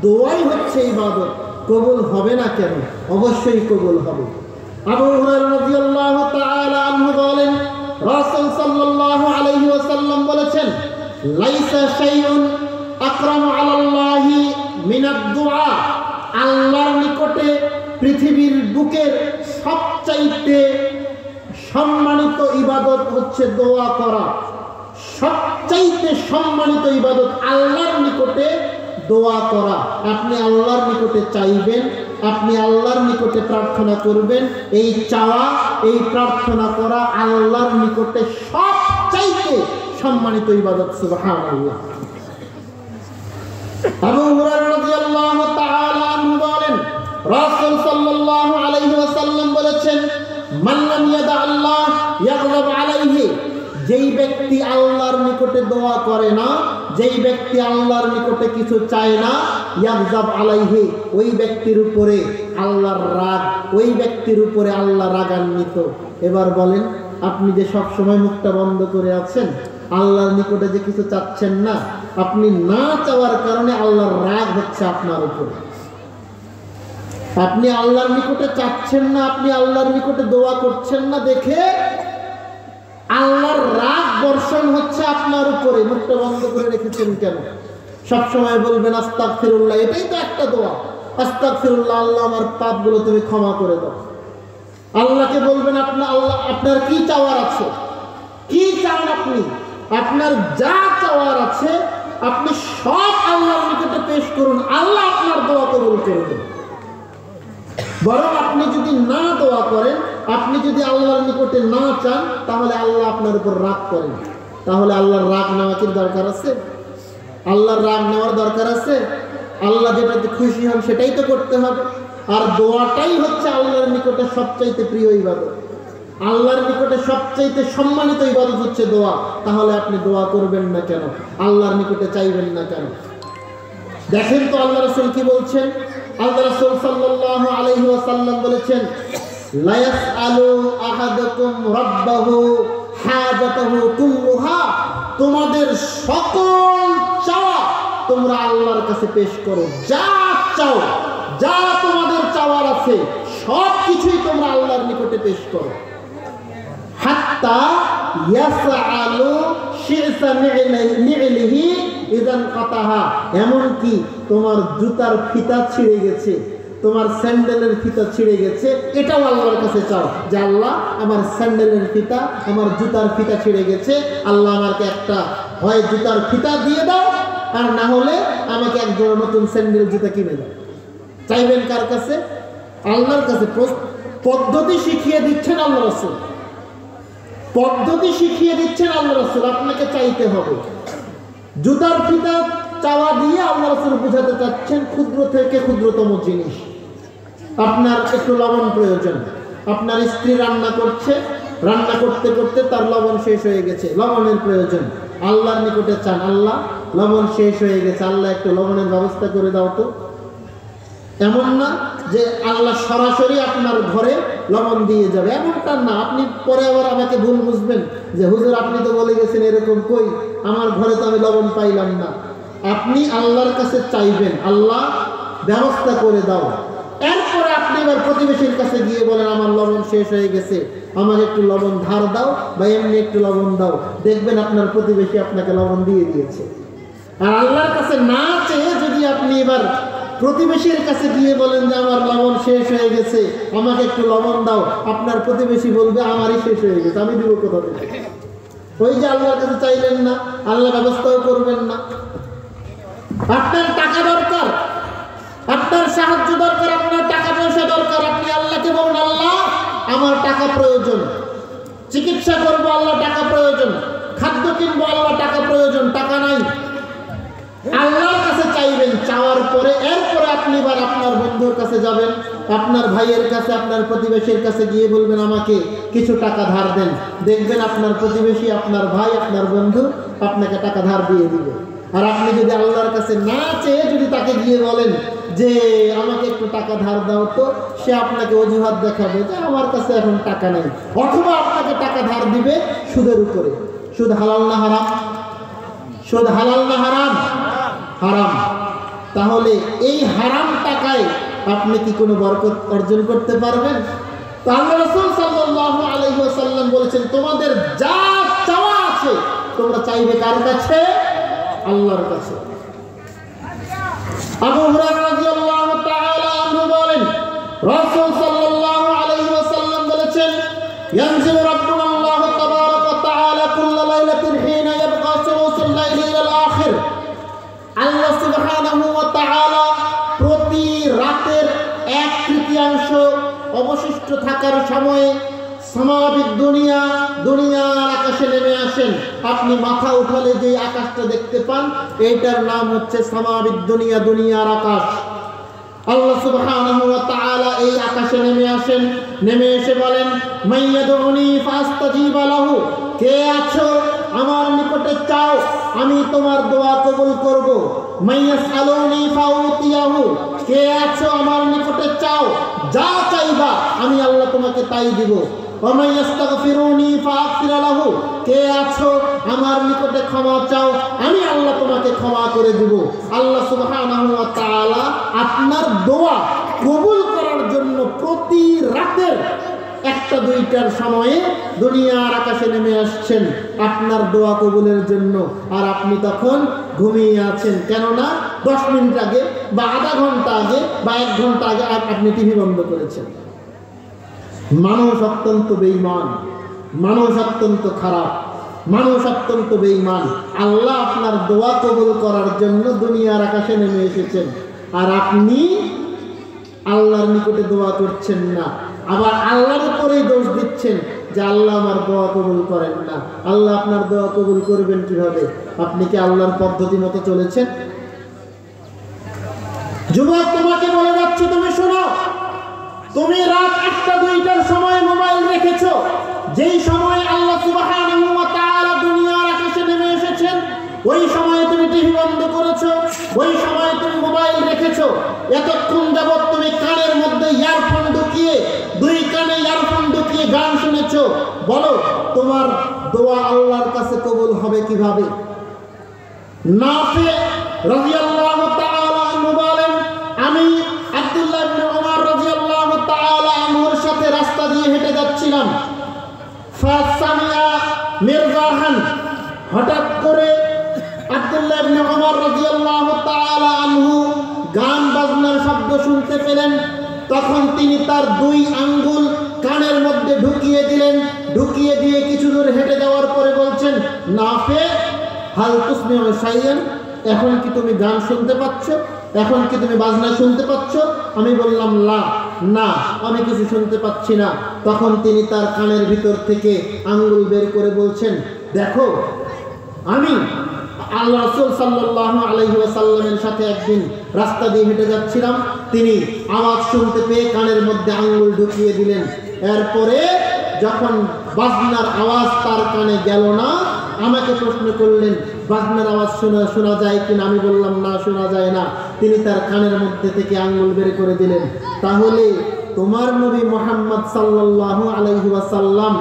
দোয়াই হচ্ছে ইবাদত, কবুল হবে না কেন? অবশ্যই কবুল হবে। আবু হুরায়রা রাদিয়াল্লাহু তাআলা আনহু বলেন, রাসূল সাল্লাল্লাহু আলাইহি ওয়াসাল্লাম বলেছেন, লাইসা শাইউন আকরামু আলাল্লাহি মিনাদ দুআ, আল্লাহর নিকটে পৃথিবীর বুকের সবচাইতে সম্মানিত ইবাদত হচ্ছে দোয়া করা। সবচাইতে সম্মানিত ইবাদত আল্লাহর নিকটে দোয়া করা। আপনি আল্লাহর নিকটে চাইবেন, আপনি আল্লাহর নিকটে প্রার্থনা করবেন। এই চাওয়া, এই প্রার্থনা করা আল্লাহর নিকটে সবচাইতে সম্মানিত ইবাদত। সুবহানাল্লাহ। আবু হুরায়রা রাদিয়াল্লাহু তাআলা আনহু বলেন, রাসূল সাল্লাল্লাহু আলাইহি ওয়াসাল্লাম বলেছেন, মান লাম ইয়াদা আল্লাহ ইয়াগযব আলাইহি, যেই ব্যক্তি আল্লাহর নিকটে দোয়া করে না, যেই ব্যক্তি আল্লাহর নিকটে কিছু চায় না, ইয়াগযব আলাইহি, ওই ব্যক্তির উপরে আল্লাহর রাগ, ওই ব্যক্তির উপরে আল্লাহ রাগান্বিত। এবার বলেন, আপনি যে সব সময় মুখটা বন্ধ করে আছেন, আল্লাহর নিকটে যে কিছু চাচ্ছেন না, আপনি না চাওয়ার কারণে আল্লাহর রাগ হচ্ছে আপনার উপরে। আপনি আল্লাহর নিকটে চাচ্ছেন না, আপনি আল্লাহর নিকটে দোয়া করছেন না দেখে আল্লাহর রাগ বর্ষণ হচ্ছে আপনার উপরে। মুখটা বন্ধ করে রেখেছেন কেন? সব সময় বলবেন আস্তাগফিরুল্লাহ, এটাই তো একটা দোয়া। আস্তাগফিরুল্লাহ, আল্লাহ আমার পাপগুলো তুমি ক্ষমা করে দাও। আল্লাহকে বলবেন আল্লাহ আপনার কি চাওয়ার আছে, কি চান আপনি, আপনার যা চাওয়ার আছে আপনি সব আল্লাহর নিকটে পেশ করুন, আল্লাহ আপনার দোয়া কবুল করবেন। বরং আপনি যদি না দোয়া করেন, আপনি যদি আল্লাহর নিকটে না চান, তাহলে আল্লাহ আপনার উপর রাগ করেন। তাহলে আল্লাহর রাগ নেওয়া কি দরকার আছে? আল্লাহর রাগ নেওয়ার দরকার আছে? আল্লাহ যেটাতে খুশি হন সেটাই তো করতে হবে। আর দোয়াটাই হচ্ছে আল্লাহর নিকটে সবচাইতে প্রিয় ইবাদত। আল্লাহর নিকটে সবচাইতে সম্মানিত ইবাদত হচ্ছে দোয়া। তাহলে আপনি দোয়া করবেন না কেন? আল্লাহর নিকটে চাইবেন না কেন? দেখেন তো আল্লাহ রাসূল কি বলছেন। আল্লাহ রাসূল সাল্লাল্লাহু আলাইহি ওয়াসাল্লাম বলেছেন, লা ইয়াসআলু আহাদুকুম রাব্বাহু হাজাতাহু কুল্লুহা, তোমাদের সকল চাওয়া তোমরা আল্লাহর কাছে পেশ করো। যা চাও, যা তোমাদের চাওয়ার আছে সব কিছুই তোমরা আল্লাহর নিকটে পেশ করো। হাত্তা ইয়াসআলু শি'সা নি'লিহি ইযান কাতাহা, এমন কি তোমার জুতার ফিতা ছিঁড়ে গেছে, তোমার স্যান্ডেলের ফিতা ছিঁড়ে গেছে, এটাও আল্লাহর কাছে চাও যে আল্লাহ আমার স্যান্ডেলের ফিতা, আমার জুতার ফিতা ছিঁড়ে গেছে, আল্লাহ আমাকে একটা হয় জুতার ফিতা দিয়ে দাও, আর না হলে আমাকে এক জোড়া নতুন স্যান্ডেল জুতা কিনে দাও। চাইবেন কার কাছে? আল্লাহর কাছে। পদ্ধতি শিখিয়ে দিচ্ছেন আল্লাহ রাসূল, পদ্ধতি শিখিয়ে দিচ্ছেন আল্লাহ রাসূল, আপনাকে চাইতে হবে। জুতার ফিতা চাওয়া দিয়ে আল্লাহ রাসূল বুঝাতে চাচ্ছেন ক্ষুদ্র থেকে ক্ষুদ্রতম জিনিস। আপনার একটু লবণ প্রয়োজন, আপনার স্ত্রী রান্না করছে, রান্না করতে করতে তার লবণ শেষ হয়ে গেছে, লবণের প্রয়োজন, আল্লাহর নিকটে চান আল্লাহ লবণ শেষ হয়ে গেছে, আল্লাহ একটু লবণের ব্যবস্থা করে দাও তো। এমন না যে আল্লাহ সরাসরি আপনার ঘরে লবণ দিয়ে যাবে, এমনটা না। আপনি পরে আবার আমাকে ভুল বুঝবেন যে হুজুর আপনি তো বলে গেছেন এরকম, কই আমার ঘরে তো আমি লবণ পাইলাম না। আপনি আল্লাহর কাছে চাইবেন আল্লাহ ব্যবস্থা করে দাও, এরপরে আপনি এবার প্রতিবেশীর কাছে গিয়ে বলেন আমার লবণ শেষ হয়ে গেছে, আমার একটু লবণ ধার দাও বা এমনি একটু লবণ দাও, দেখবেন আপনার প্রতিবেশী আপনাকে লবণ দিয়ে দিয়েছে। আর আল্লাহর কাছে না চেয়ে যদি আপনি এবার প্রতিবেশীর কাছে গিয়ে বলেন যে আমার লবণ শেষ হয়ে গেছে, আমাকে একটু লবণ দাও, আপনার প্রতিবেশী বলবে আমারই শেষ হয়ে গেছে, আমি দিব কোথা থেকে? ওই যে আল্লাহর কাছে চাইলেন না, আল্লাহ ব্যবস্থাও করবেন না। আপনার টাকা দরকার, আপনার সাহায্য দরকার, আপনার টাকা পয়সা দরকার, আপনি আল্লাহকে বলুন আল্লাহ আমার টাকা প্রয়োজন, চিকিৎসা করবো আল্লাহ টাকা প্রয়োজন, খাদ্য কিনবো আল্লাহ টাকা প্রয়োজন, টাকা নাই। আল্লাহর কাছে চাইবেন, চাওয়ার পরে এরপরে আপনি এবার আপনার বন্ধুর কাছে যাবেন, আপনার ভাইয়ের কাছে, আপনার প্রতিবেশীর কাছে গিয়ে বলবেন আমাকে কিছু টাকা ধার দেন, দেখবেন আপনার প্রতিবেশী, আপনার ভাই, আপনার বন্ধু আপনাকে টাকা ধার দিয়ে দিবে। আর আপনি যদি আল্লাহর কাছে না চেয়ে যদি তাকে গিয়ে বলেন যে আমাকে একটু টাকা ধার দাও তো, সে আপনাকে অজুহাত দেখাবে যে আমার কাছে এখন টাকা নেই, অথবা আপনাকে টাকা ধার দিবে সুদের উপরে। সুদ হালাল না হারাম? সুদ হালাল না হারাম? হারাম। তাহলে এই হারাম টাকায় আপনি কি কোনো বরকত অর্জন করতে পারবেন? তো আল্লাহ রাসূল সাল্লাল্লাহু আলাইহি ওয়াসাল্লাম বলেছেন তোমাদের যা চাওয়া আছে তোমরা চাইবে কার কাছে? আল্লাহর কাছে। আবু হুরায়রা রাদিয়াল্লাহু তাআলা আনহু বলেন রাসূল সাল্লাল্লাহু আলাইহি ওয়াসাল্লাম বলেছেন ইয়ানজিলু রাব্বুনা আল্লাহু তাবারাকা ওয়া তাআলা কুল্লা লাইলাতিন হিনা ইয়াবকা সুলুসুল লাইলি ইলাল আখির। আল্লাহ সুবহানাহু ওয়া তাআলা প্রতি রাতের 1/3 অবশিষ্ট থাকার সময়ে সামাবিদ দুনিয়া, দুনিয়ার আকাশে নেমে আসেন। আপনি মাথা উঠালে যে আকাশটা দেখতে পান এইটার নাম হচ্ছে সামাবিদ দুনিয়া, দুনিয়ার আকাশ। আল্লাহ সুবহানাহু ওয়া তাআলা এই আকাশে নেমে আসেন, নেমে এসে বলেন মাইয়াদুনি ফাস্তাজিবা লাহু, কে আছো আমার নিকটে চাও আমি তোমার দোয়া কবুল করব। মাইয়াসআলুনি ফাউতিয়াহু, কে আছো আমার নিকটে চাও, যা চাইবা আমি আল্লাহ তোমাকে তাই দিব। ওয়া মাইয়াস্তাগফিরুনি ফাগফির লাহু, কে আছো আমার নিকটে ক্ষমা চাও আমি আল্লাহ তোমাকে ক্ষমা করে দিব। আল্লাহ সুবহানাহু ওয়া তাআলা আপনার দোয়া কবুল করার জন্য প্রতি রাতের 1-2টার সময়ে দুনিয়ার আকাশে নেমে আসছেন আপনার দোয়া কবুলের জন্য। আর আপনি তখন ঘুমিয়ে আছেন, কেননা 10 মিনিট আগে বা আধা ঘন্টা আগে বা 1 ঘন্টা আগে আপনি টিভি বন্ধ করেছেন। মানুষ অত্যন্ত বেঈমান, মানুষ অত্যন্ত খারাপ, মানুষ অত্যন্ত বেঈমান। আল্লাহ আপনার দোয়া কবুল করার জন্য দুনিয়ার আকাশে নেমে এসেছেন, আর আপনি আল্লাহর নিকটে দোয়া করছেন না, আবার আল্লাহর উপরেই দোষ দিচ্ছেন যে আল্লাহ আমার দোয়া কবুল করেন না। আল্লাহ আপনার দোয়া কবুল করবেন কিভাবে? আপনি কি আল্লাহর পদ্ধতি মতো চলেছেন? যুবক, তোমাকে বলে যাচ্ছি, তুমি শোনো, তুমি রাত 1-2টার সময় মোবাইল রেখেছো, যেই সময় আল্লাহ সুবহানাহু ওয়া তাআলা দুনিয়ার আকাশে নেমে এসেছেন ওই সময় তুমি টিভি বন্ধ করেছো, ওই সময় তুমি মোবাইল রেখেছো। এতক্ষণ যাবত তুমি কানের মধ্যে ইয়ারফোন ঢুকিয়ে, 2 কানে ইয়ারফোন ঢুকিয়ে গান শুনেছো। বলো, তোমার দোয়া আল্লাহর কাছে কবুল হবে কিভাবে? নাফি রাদিয়াল্লাহু তাআলা আনহু বলেন, আমি আব্দুল্লাহ ইবনে ওমর রাদিয়াল্লাহু তাআলা আনহুর সাথে রাস্তা দিয়ে হেঁটে যাচ্ছিলাম। ফাসামিয়া মিরজাহান, হঠাৎ করে আব্দুল্লাহ ইবনে ওমর রাদিয়াল্লাহু তাআলা আনহু গান বাজনার শব্দ শুনতে পেলেন, তখন তিনি তার 2 আঙ্গুল কানের মধ্যে ঢুকিয়ে দিলেন। ঢুকিয়ে দিয়ে কিছু দূর হেঁটে যাওয়ার পরে বলছেন, নাফে হাল তুসমিউ শাইআন, এখন কি তুমি গান শুনতে পাচ্ছ? এখন কি তুমি বাজনা শুনতে পাচ্ছ? আমি বললাম না, আমি কিছু শুনতে পাচ্ছি না। তখন তিনি তার কানের ভিতর থেকে আঙ্গুল বের করে বলছেন, দেখো, আমি আল্লাহ রাসূল সাল্লাল্লাহু আলাইহি ওয়াসাল্লামের সাথে একদিন রাস্তা দিয়ে হেঁটে যাচ্ছিলাম, তিনি আওয়াজ শুনতে পেয়ে কানের মধ্যে আঙ্গুল ঢুকিয়ে দিলেন। এরপরে যখন বাজনার আওয়াজ তার কানে গেল না, আমাকে প্রশ্ন করলেন, বাজনার আওয়াজ শোনা যায় কিনা? আমি বললাম না, শোনা যায় না। তিনি তার কানের মধ্যে থেকে আঙ্গুল বের করে দিলেন। তাহলে তোমার নবী মুহাম্মদ সাল্লাল্লাহু আলাইহি ওয়াসাল্লাম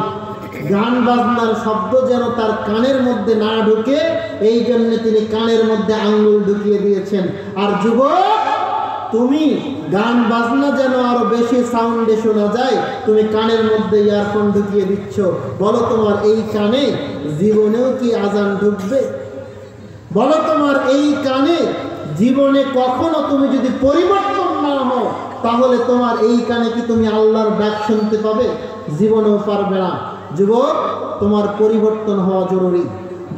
গান বাজনার শব্দ যেন তার কানের মধ্যে না ঢুকে, এই জন্য তিনি কানের মধ্যে আঙ্গুল ঢুকিয়ে দিয়েছেন। আর যুবক, তুমি গান বাজনা যেন আরো বেশি সাউন্ডে শোনা যায়, তুমি কানের মধ্যে ইয়ারফোন ঢুকিয়ে দিচ্ছ। বলো, তোমার এই কানে জীবনেও কি আজান ঢুকবে? বলো, তোমার এই কানে জীবনে কখনো তুমি যদি পরিবর্তন না হও, তাহলে তোমার এই কানে কি তুমি আল্লাহর ডাক শুনতে পাবে? জীবনেও পারবে না। যুবক, তোমার পরিবর্তন হওয়া জরুরি।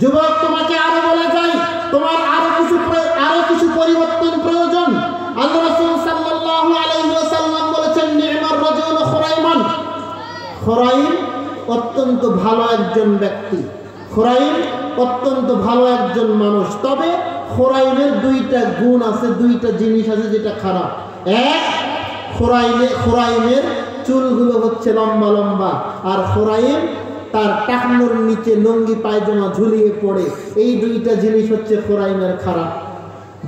যুবক, তোমাকে আরো বলা যায়, তোমার আরো কিছু পরিবর্তন প্রয়োজন। আল্লাহ রাসূল সাল্লাল্লাহু আলাইহি ওয়াসাল্লাম বলেছেন, নি'মার রাজুল খুরাইমান। খুরাইম অত্যন্ত ভালো একজন ব্যক্তি, খুরাইম অত্যন্ত ভালো একজন মানুষ। তবে খুরাইমের 2টা গুণ আছে, 2টা জিনিস আছে যেটা খারাপ। এক, খুরাইমের চুলগুলো হচ্ছে লম্বা লম্বা, আর খুরাইম তার টাকনুর নিচে লুঙ্গি পায়জামা ঝুলিয়ে পড়ে। এই 2টা জিনিস হচ্ছে খুরাইমের খারাপ।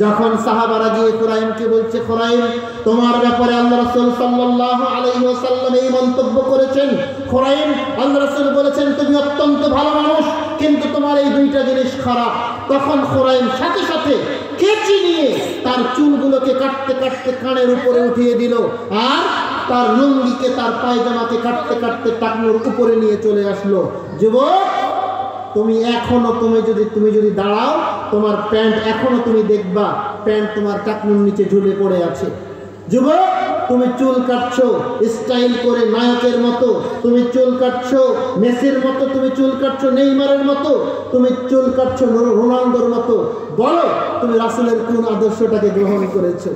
যখন সাহাবারা গিয়ে খুরাইমকে বলছে, খুরাইম, তোমার ব্যাপারে আল্লাহ রাসূল সাল্লাল্লাহু আলাইহি ওয়াসাল্লাম এই মন্তব্য করেছেন। খুরাইম, আল্লাহ রাসূল বলেছেন তুমি অত্যন্ত ভালো মানুষ, কিন্তু তোমার এই 2টা জিনিস খারাপ। তখন খুরাইম সাথে সাথে কেচি নিয়ে তার চুলগুলোকে কাটতে কাটতে কানের উপরে উঠিয়ে দিল, আর তার লুঙ্গিকে, তার পায়জামাকে কাটতে কাটতে টাকনুর উপরে নিয়ে চলে আসলো। যুবক, তুমি যদি দাঁড়াও, তোমার প্যান্ট এখনো তুমি দেখবা প্যান্ট তোমার টাকনুর নিচে ঝুলে পড়ে আছে। যুবক, তুমি চুল কাটছো স্টাইল করে নায়কের মতো, তুমি চুল কাটছো মেসির মতো, তুমি চুল কাটছো নেইমারের মতো, তুমি চুল কাটছো রোনালদোর মতো। বলো, তুমি রাসূলের কোন আদর্শটাকে গ্রহণ করেছো?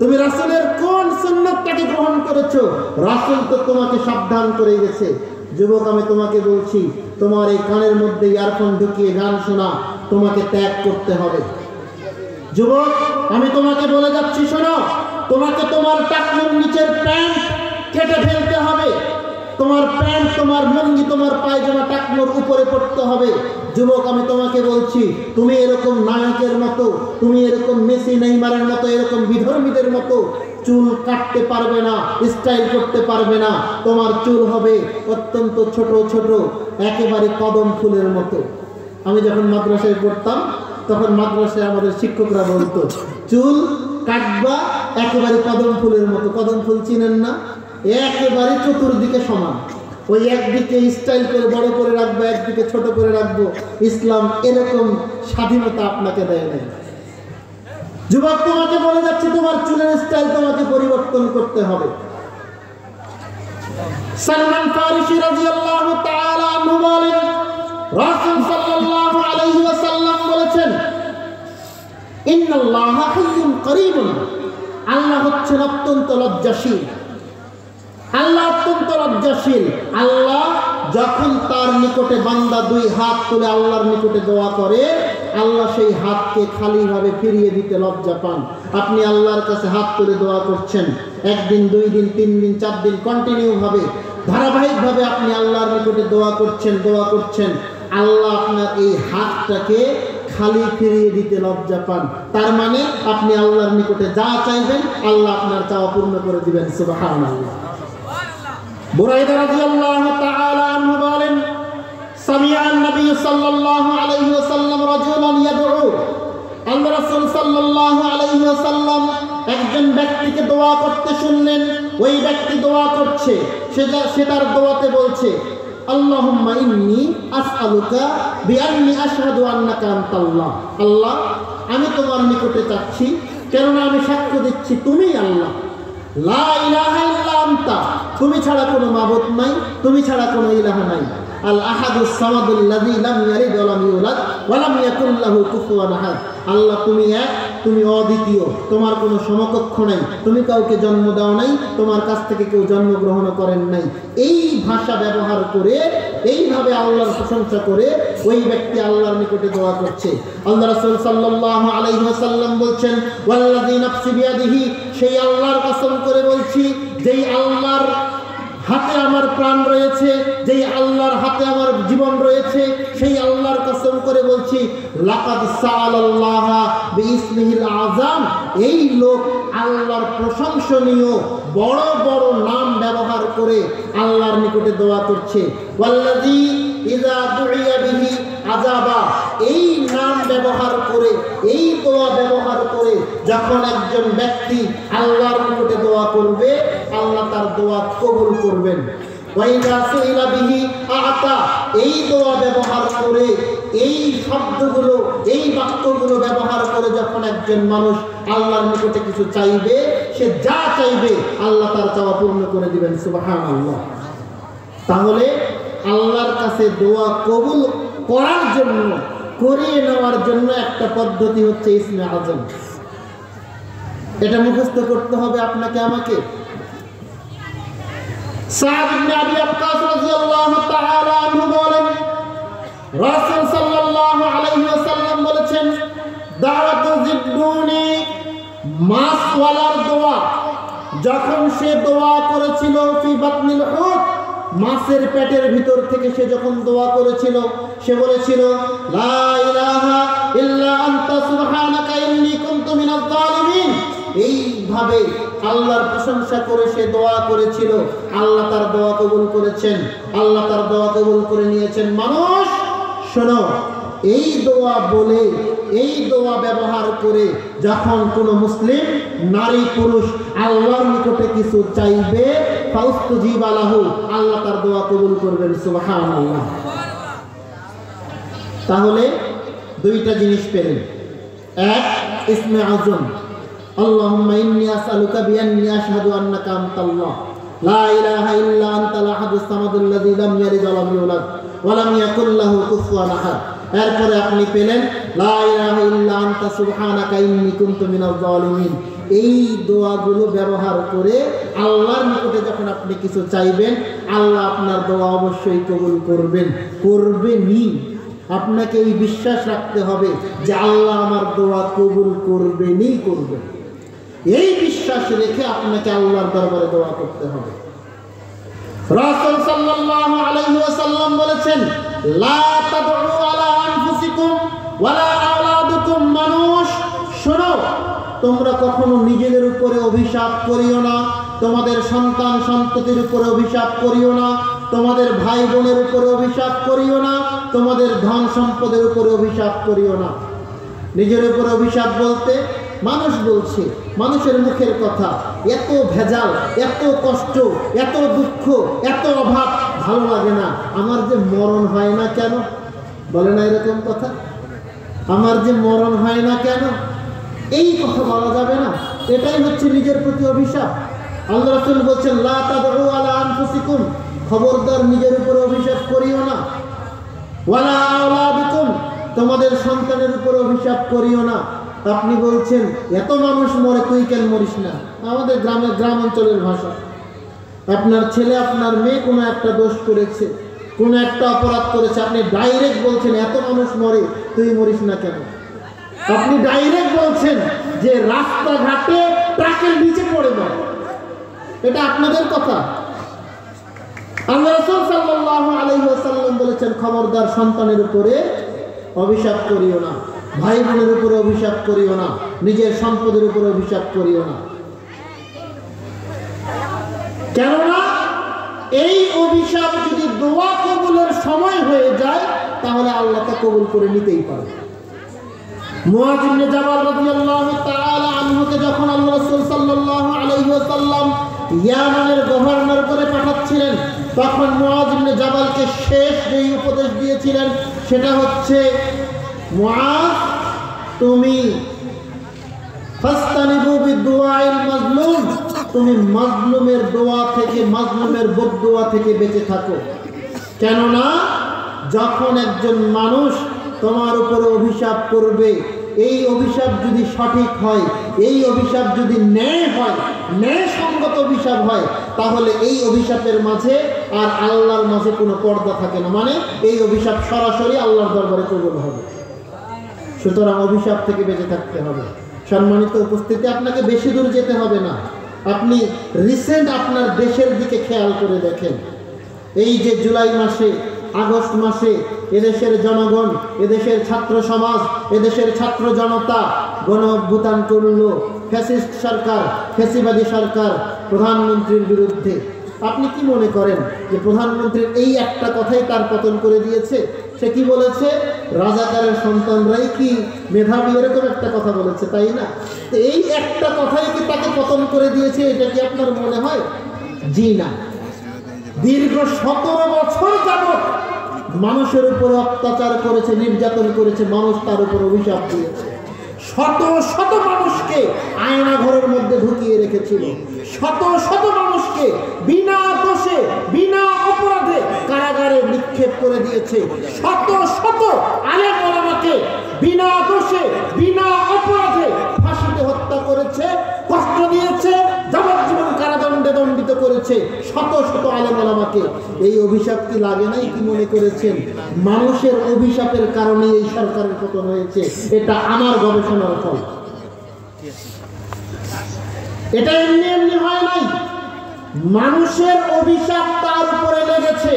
তুমি রাসূলের কোন সুন্নাতটাকে গ্রহণ করেছো? রাসূল তো তোমাকে সাবধান করে গেছে। যুবক, আমি তোমাকে বলছি, তোমার এই কানের মধ্যে ইয়ারফোন ঢুকিয়ে গান শোনা তোমাকে ত্যাগ করতে হবে। যুবক, আমি তোমাকে বলে যাচ্ছি, শোনো, তোমাকে তোমার টাকনুর নিচের প্যান্ট কেটে ফেলতে হবে। তোমার প্যান্ট, তোমার লুঙ্গি, তোমার পায়জামা টাকনুর উপরে পড়তে হবে। যুবক, আমি তোমাকে বলছি, তুমি এরকম নায়কের মতো, তুমি এরকম মেসি নেইমারের মতো, এরকম বিধর্মীদের মতো চুল কাটতে পারবে না, স্টাইল করতে পারবে না। তোমার চুল হবে অত্যন্ত ছোট ছোট, একেবারে কদম ফুলের মতো। আমি যখন মাদ্রাসায় পড়তাম, তখন মাদ্রাসায় আমাদের শিক্ষকরা বলতো, চুল কাটবা একেবারে কদম ফুলের মতো। কদম ফুল চিনেন না? একেবারে চতুর্দিকে সমান, ওই একদিকে স্টাইল করে বড় করে রাখবো, একদিকে ছোট করে রাখবো। ইসলাম এরকম স্বাধীনতা আপনাকে দেয় নাই। যুবক, তোমাকে বলে যাচ্ছে, তোমার চুলের স্টাইল তোমাকে পরিবর্তন করতে হবে। সালমান ফারিসি রাদিয়াল্লাহু তাআলা আনহু বলেন, রাসূল সাল্লাল্লাহু আলাইহি ওয়াসাল্লাম বলেছেন, ইন্নাল্লাহা হাইয়ুন কারীমুন। আল্লাহ হচ্ছেন অত্যন্ত লজ্জাশীল। আল্লাহ অত্যন্ত লজ্জাশীল। আল্লাহ যখন তার নিকটে বান্দা 2 হাত তুলে আল্লাহর নিকটে দোয়া করে, আল্লাহ সেই হাতকে খালিভাবে ফিরিয়ে দিতে লজ্জা পান। আপনি আল্লাহর কাছে হাত তুলে দোয়া করছেন, 1 দিন 2 দিন 3 দিন 4 দিন কন্টিনিউ ভাবে, ধারাবাহিকভাবে আপনি আল্লাহর নিকটে দোয়া করছেন। আল্লাহ আপনার এই হাতটাকে খালি ফিরিয়ে দিতে লজ্জা পান। তার মানে আপনি আল্লাহর নিকটে যা চাইবেন, আল্লাহ আপনার চাওয়া পূর্ণ করে দিবেন। সুবহানাল্লাহ। বুরাইদা রাদিয়াল্লাহু তাআলা আনহু বলেন, সামিআন নবী সাল্লাল্লাহু আলাইহি ওয়াসাল্লাম রাজুলান ইয়াদউ। আল্লাহ রাসূল সাল্লাল্লাহু আলাইহি ওয়াসাল্লাম একজন ব্যক্তিকে দোয়া করতে শুনলেন। ওই ব্যক্তি দোয়া করছে, সে তার দোয়াতে বলছে, আল্লাহুম্মা ইন্নী আসআলুকা বিআন্নী আশহাদু আন্নাকা আনতাল্লাহ। আল্লাহ, আমি তোমার নিকটে চাচ্ছি, কেননা আমি সাক্ষ্য দিচ্ছি তুমি আল্লাহ, লা ইলাহা ইল্লা আনতা, তুমি ছাড়া কোনো মাবুদ নাই, তুমি ছাড়া কোনো ইলাহ নাই। আল আহাদুস সামাদুল্লাযী লাম ইয়ালিদ ওয়া লাম ইউলাদ ওয়া লাম ইয়াকুল লাহু কুফুয়ান আহাদ। আল্লাহ তুমি এক, তুমি অদ্বিতীয়, তোমার কোনো সমকক্ষ নাই, তুমি কাউকে জন্ম দাও নাই, তোমার কাছ থেকে কেউ জন্মগ্রহণ করেন নাই। এই ভাষা ব্যবহার করে, এইভাবে আল্লাহর প্রশংসা করে ওই ব্যক্তি আল্লাহর নিকটে দোয়া করছে। আল্লাহ রাসূল সাল্লাল্লাহু আলাইহি ওয়াসাল্লাম বলছেন, ওয়াল্লাযী নাফসি বিয়াদিহি, সেই আল্লাহর কসম করে বলছি যেই আল্লাহর হাতে আমার প্রাণ রয়েছে, যেই আল্লাহর হাতে আমার জীবন রয়েছে, সেই আল্লাহর কসম করে বলছি, লাকাদ সাআলাল্লাহা বিইসমিহিল আযম, এই লোক আল্লাহর প্রশংসনীয় বড় বড় নাম ব্যবহার করে আল্লাহর নিকটে দোয়া করছে। ওয়াল্লাযী ইযা দুইয়া বিহি আজাবা, এই নাম ব্যবহার করে, এই দোয়া ব্যবহার করে যখন একজন ব্যক্তি আল্লাহর নিকটে দোয়া করবে, আল্লাহ তার দোয়া কবুল করবেন। ওয়াইদা সুইলা বিহি আতা, এই দোয়া ব্যবহার করে, এই শব্দগুলো, এই বাক্যগুলো ব্যবহার করে যখন একজন মানুষ আল্লাহর নিকটে কিছু চাইবে, সে যা চাইবে আল্লাহ তার চাওয়া পূর্ণ করে দিবেন। সুবহানাল্লাহ। তাহলে আল্লাহর কাছে দোয়া কবুল করার জন্য, করিয়ে নেওয়ার জন্য একটা পদ্ধতি হচ্ছে ইসমে আজম। এটা মুখস্থ করতে হবে আপনাকে আমাকে। সাদ ইবনে আবি ওয়াক্কাস রাদিয়াল্লাহু তাআলা আনহু বলেন, রাসূল সাল্লাল্লাহু আলাইহি ওয়াসাল্লাম বলেছেন, দাওয়াতু জিবরুনি, মাছওয়ালার দোয়া, যখন সে দোয়া করেছিল ফি বাতনিল হুত, মাছের পেটের ভিতর থেকে সে যখন দোয়া করেছিল, সে বলেছিল, লা ইলাহা ইল্লা আনতা সুবহানাকা ইন্নী কুনতু মিনাজ জালিমিন। এইভাবে আল্লাহর প্রশংসা করে সে দোয়া করেছিল, আল্লাহ তার দোয়া কবুল করেছেন, আল্লাহ তার দোয়া কবুল করে নিয়েছেন। মানুষ শোনো, এই দোয়া বলে, এই দোয়া ব্যবহার করে যখন কোনো মুসলিম নারী পুরুষ আল্লাহর নিকটে কিছু চাইবে, ফাউস্তুজিবা লাহু, আল্লাহ তার দোয়া কবুল করবেন। সুবহানাল্লাহ। তাহলে দুইটা জিনিস পেলেন। এক, ইসমে আজম, আল্লাহুম্মা ইন্নী আসআলুকা বিআন্নী আশহাদু আন্নাকা আনতাল্লাহ, লা ইলাহা ইল্লা আনতাল আহাদুস সামাদুল্লাযী লাম ইয়ালিদ ওয়া লাম ইউলাদ ওয়া লাম ইয়াকুল লাহু কুফুয়ান আহাদ। এরপরে আপনি পেলেন, লা ইলাহা ইল্লা আনতা সুবহানাকা ইন্নী কুনতু মিনাজ জালিমিন। এই দোয়াগুলো ব্যবহার করে আল্লাহর নিকটে যখন আপনি কিছু চাইবেন, আল্লাহ আপনার দোয়া অবশ্যই কবুল করবেন, করবেনই। আপনাকে এই বিশ্বাস রাখতে হবে যে আল্লাহ আমার দোয়া কবুল করবেনই করবেন। এই বিশ্বাস রেখে আপনাকে আল্লাহর দরবারে দোয়া করতে হবে। রাসূল সাল্লাল্লাহু আলাইহি ওয়াসাল্লাম বলেছেন, লা তাদউ আলা আনফুসিকুম ওয়ালা আওলাদুকুম, মানুষ শোনো, তোমরা কখনো নিজেদের উপরে অভিশাপ করিও না, তোমাদের সন্তান সন্ততির উপরে অভিশাপ করিও না, তোমাদের ভাই বোনের উপরে অভিশাপ করিও না, তোমাদের ধন সম্পদের উপরে অভিশাপ করিও না। নিজের উপরে অভিশাপ বলতে মানুষ বলছে, মানুষের মুখের কথা, এত ভেজাল, এত কষ্ট, এত দুঃখ, এত অভাব, ভালো লাগে না, আমার যে মরণ হয় না কেন, বলে না এরকম কথা, আমার যে মরণ হয় না কেন, এই কথা বলা যাবে না। এটাই হচ্ছে নিজের প্রতি অভিশাপ। আল্লাহ রাসূল বলছেন, লা তাদউ আলা আনফুসিকুম, খবরদার নিজের উপরে অভিশাপ করিও না, ওয়ালা আওলাদুকুম, তোমাদের সন্তানের উপরে অভিশাপ করিও না। আপনি বলছেন এত মানুষ মরে, তুই কেন মরিস না? আমাদের গ্রাম অঞ্চলের ভাষা। আপনার ছেলে, আপনার মেয়ে কোনো একটা দোষ করেছে, কোনো একটা অপরাধ করেছে, আপনি ডাইরেক্ট বলছেন এত মানুষ মরে, তুই মরিস না কেন? আপনি ডাইরেক্ট বলছেন যে রাস্তাঘাটে ট্রাকের নিচে পড়ে মরে। এটা আপনাদের কথা। আল্লাহ রাসূল সাল্লাল্লাহু আলাইহি ওয়াসাল্লাম বলেছেন, খবরদার সন্তানের উপরে অভিশাপ করিও না, ভাই বোনের উপরে অভিশাপ করিও না, নিজের সম্পদের উপরে অভিশাপ করিও না। কেননা এই অভিশাপ যদি দোয়া কবুলের সময় হয়ে যায়, তাহলে আল্লাহ তা কবুল করে নিতেই পারে। মুআয ইবনে জাবাল রাদিয়াল্লাহু তাআলা আনহুকে যখন আল্লাহ রাসূল সাল্লাল্লাহু আলাইহি ওয়াসাল্লাম ইয়ামানের গভর্নর করে পাঠাচ্ছিলেন, তখন মুআয ইবনে জাবালকে শেষ যেই উপদেশ দিয়েছিলেন সেটা হচ্ছে, মুআয, তুমি ফাস্তানিবু বিদুআইল মাজলুম, তুমি মাজলুমের দোয়া থেকে, মাজলুমের বদদোয়া থেকে বেঁচে থাকো। কেননা যখন একজন মানুষ তোমার উপরে অভিশাপ করবে, এই অভিশাপ যদি সঠিক হয়, এই অভিশাপ যদি ন্যায় হয়, ন্যায়সঙ্গত অভিশাপ হয়, তাহলে এই অভিশাপের মাঝে আর আল্লাহর মাঝে কোনো পর্দা থাকে না, মানে এই অভিশাপ সরাসরি আল্লাহর দরবারে কবুল হবে। সুতরাং অভিশাপ থেকে বেঁচে থাকতে হবে। সম্মানিত উপস্থিতি, আপনাকে বেশি দূর যেতে হবে না, আপনি রিসেন্ট আপনার দেশের দিকে খেয়াল করে দেখেন। এই যে জুলাই মাসে, আগস্ট মাসে এদেশের জনগণ, এদেশের ছাত্র সমাজ, এদেশের ছাত্র জনতা গণ অভ্যুত্থান করল ফ্যাসিস্ট সরকার, ফ্যাসিবাদী সরকার, প্রধানমন্ত্রীর বিরুদ্ধে। আপনি কি মনে করেন যে প্রধানমন্ত্রীর এই একটা কথাই তার পতন করে দিয়েছে? সে কি বলেছে? রাজাকারের সন্তানরাই কি মেধাবী, এরকম একটা কথা বলেছে, তাই না? তো এই একটা কথাই কি তাকে পতন করে দিয়েছে? এটা কি আপনার মনে হয়? জি না। দীর্ঘ 17 বছর যাবত মানুষের উপর অত্যাচার করেছে, নির্যাতন করেছে, মানুষ তার উপর অভিশাপ দিয়েছে। শত শত মানুষকে আয়না ঘরের মধ্যে ঢুকিয়ে রেখেছিল, শত শত মানুষকে বিনা দোষে, বিনা অপরাধে কারাগারে নিক্ষেপ করে দিয়েছে। শত শত আলেম ওলামাকে বিনা দোষে, বিনা অপরাধে ফাঁসিতে হত্যা করেছে, কষ্ট দিয়েছে, যাবজ্জীবন কারাদণ্ডে দণ্ডিত করেছে শত শত আলেম ওলামাকে। এই অভিশাপ কি লাগে নাই? কি মনে করেছেন মানুষের অভিশাপের কারণে এই সরকারের পতন হয়েছে? এটা আমার গবেষণার ফল, এটা এমনি এমনি হয় নাই। মানুষের অভিশাপ তার উপরে লেগেছে,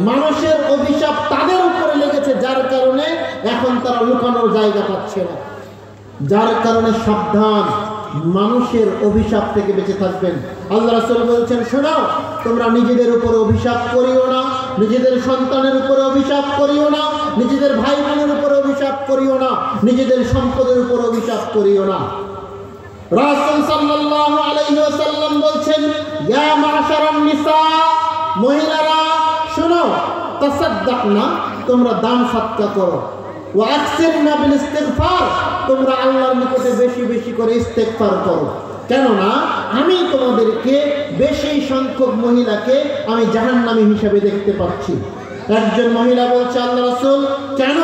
মানুষের অভিশাপ তাদের উপরে লেগেছে, যার কারণে এখন তারা লুকানোর জায়গা পাচ্ছে না। যার কারণে সাবধান, মানুষের অভিশাপ থেকে বেঁচে থাকবেন। আল্লাহ রাসূল বলছেন, শোনো, তোমরা নিজেদের উপরে অভিশাপ করিও না, নিজেদের সন্তানের উপরে অভিশাপ করিও না, নিজেদের ভাই বোনের উপরে অভিশাপ করিও না, নিজেদের সম্পদের উপরে অভিশাপ করিও না। রাসূল সাল্লাল্লাহু আলাইহি ওয়াসাল্লাম বলছেন, ইয়া মাশারান নিসা, মহিলারা শোনো, তাসাদদাকনা, তোমরা দান সদকা করো, ওয়া আকসিরনা বিল ইস্তিগফার, তোমরা আল্লাহর নিকটে বেশি বেশি করে ইস্তেগফার করো। কেননা আমি তোমাদেরকে বেশি সংখ্যক মহিলাকে আমি জাহান্নামী হিসেবে দেখতে পাচ্ছি। একজন মহিলা বলছে, আল্লাহ রাসূল, কেন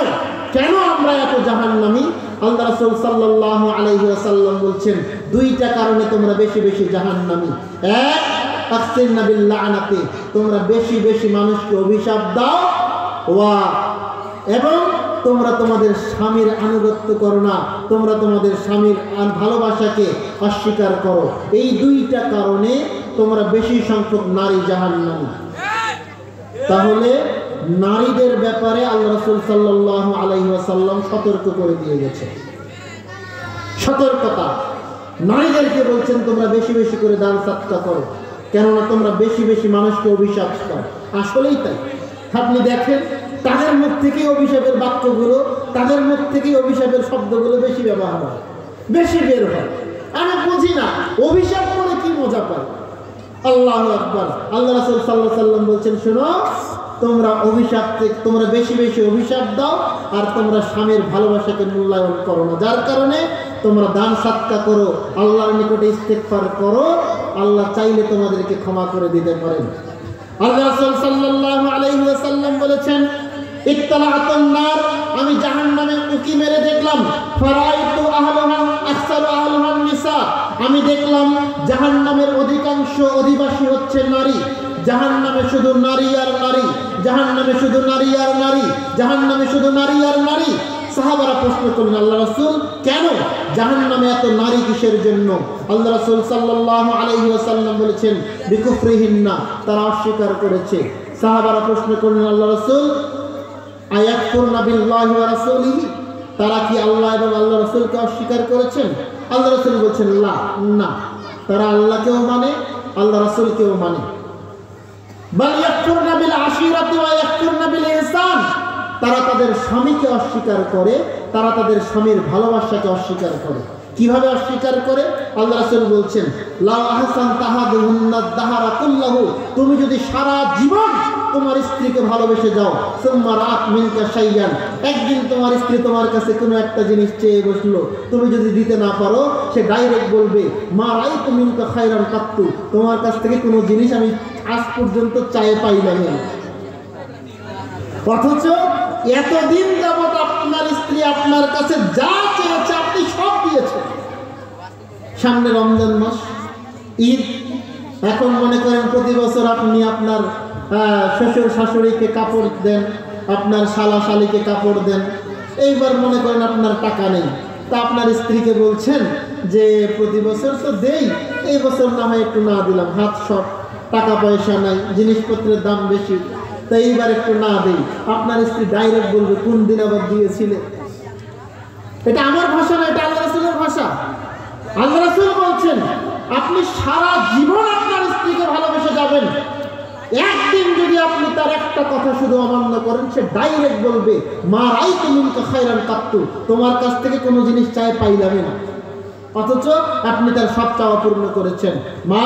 কেন আমরা এত জাহান্নামী? আল্লাহ রাসূল সাল্লাল্লাহু আলাইহি ওয়াসাল্লাম বলছেন, দুইটা কারণে তোমরা বেশি বেশি জাহান্নামী। এক, আকসিরনা বিল লা'নাতি, তোমরা বেশি বেশি মানুষকে অভিশাপ দাও, ওয়া, এবং তোমরা তোমাদের স্বামীর আনুগত্য করো না, তোমরা তোমাদের স্বামীর ভালোবাসাকে অস্বীকার করো। এই দুইটা কারণে তোমরা বেশি সংখ্যক নারী জাহান্নামী। তাহলে নারীদের ব্যাপারে আল্লাহ রাসূল সাল্লাল্লাহু আলাইহি ওয়াসাল্লাম সতর্ক করে দিয়ে গেছে। সতর্কতা, নারীদেরকে বলছেন তোমরা বেশি বেশি করে দান সদকা করো, কেননা তোমরা বেশি বেশি মানুষকে অভিশাপ করো। আসলেই তাই। আপনি দেখেন, তাদের মুখ থেকেই অভিশাপের বাক্যগুলো, তাদের মুখ থেকেই অভিশাপের শব্দগুলো বেশি ব্যবহার হয়, বেশি বের হয়। আমি বুঝি না অভিশাপ করে কি মজা পায়। আল্লাহু আকবার। আল্লাহ রাসূল সাল্লাল্লাহু আলাইহি ওয়াসাল্লাম বলছেন, শোনো, তোমরা অভিশাপ থেকে তোমরা বেশি বেশি অভিশাপ দাও, আর তোমরা স্বামীর ভালোবাসাকে মূল্যায়ন করো না, যার কারণে তোমরা দান সদকা করো, আল্লাহর নিকটে ইস্তেগফার করো, আল্লাহ চাইলে তোমাদেরকে ক্ষমা করে দিতে পারেন। আল্লাহ রাসূল সাল্লাল্লাহু আলাইহি ওয়াসাল্লাম বলেছেন, ইত্তালাআতুন নার, আমি জাহান্নামে উকি মেরে দেখলাম, ফারাইতু আহলাহা আকসারু আহলাহা নিসা, আমি দেখলাম জাহান্নামের অধিকাংশ অধিবাসী হচ্ছে নারী। জাহান্নামে শুধু নারী আর নারী, জাহান্নামে শুধু নারী আর নারী, জাহান্নামে শুধু নারী আর নারী। সাহাবারা প্রশ্ন করলেন, আল্লাহ রাসূল, কেন জাহান্নামে এত নারী কিসের জন্য? আল্লাহ রাসূল সাল্লাল্লাহু আলাইহি ওয়াসাল্লাম বলেছেন, বিকুফরিহিন্না, তারা অস্বীকার করেছে। সাহাবারা প্রশ্ন করলেন, আল্লাহ রাসূল, আয়াকফুরনা বিল্লাহি ওয়া রাসূলিহি, তারা কি আল্লাহ এবং আল্লাহ রাসূলকে অস্বীকার করেছেন? আল্লাহ রাসূল বলেছেন, না, তারা আল্লাহকেও মানে, আল্লাহ রাসূলকেও মানে। বাল ইয়াকফুরনা বিল আশিরাতি ওয়া ইয়াকফুরনা বিল ইহসান, তারা তাদের স্বামীকে অস্বীকার করে, তারা তাদের স্বামীর ভালোবাসাকে অস্বীকার করে। কিভাবে অস্বীকার করে? আল্লাহ রাসূল বলছেন, লাউ আহসান তাহাদুহুন্না দাহারা কুল্লাহু, তুমি যদি সারা জীবন তোমার স্ত্রীকে ভালোবেসে যাও, সুম্মা রাত মিনকা শাইয়ান, একদিন তোমার স্ত্রী তোমার কাছে কোনো একটা জিনিস চেয়ে বসলো, তুমি যদি দিতে না পারো, সে ডাইরেক্ট বলবে মা রাইতু মিনকা খায়রান কাত্তু, তোমার কাছ থেকে কোনো জিনিস আমি আজ পর্যন্ত চায়ে পাইলাম না। অথচ এতদিন যাবত আপনার স্ত্রী আপনার কাছে যা চেয়েছে আপনি সব দিয়েছেন। সামনে রমজান মাস, ঈদ, এখন মনে করেন প্রতি বছর আপনি আপনার শ্বশুর শাশুড়িকে কাপড় দেন, আপনার শালা শালিকে কাপড় দেন, এইবার মনে করেন আপনার টাকা নেই, তা আপনার স্ত্রীকে বলছেন যে প্রতি বছর তো দেই, এই বছর না হয় একটু না দিলাম, হাত শর্ট, টাকা পয়সা নাই, জিনিসপত্রের দাম বেশি, তো এইবার একটু না দেই। আপনার স্ত্রী ডাইরেক্ট বলবে কোন দিন আবার দিয়েছিলে। এটা আমার ভাষা না, এটা আল্লাহ রাসূলের ভাষা। আল্লাহ রাসূল বলছেন আপনি সারা জীবন আপনার স্ত্রীকে ভালোবেসে যাবেন, একদিন যদি আপনি তার একটা কথা শুধু অমান্য করেন, সে ডাইরেক্ট বলবে মা রাইতু মিনকা খায়রান কাত্তু, তোমার কাছ থেকে কোনো জিনিস চাই পাইলামই না। অথচ আপনি তার সব চাওয়া পূর্ণ করেছেন। মা,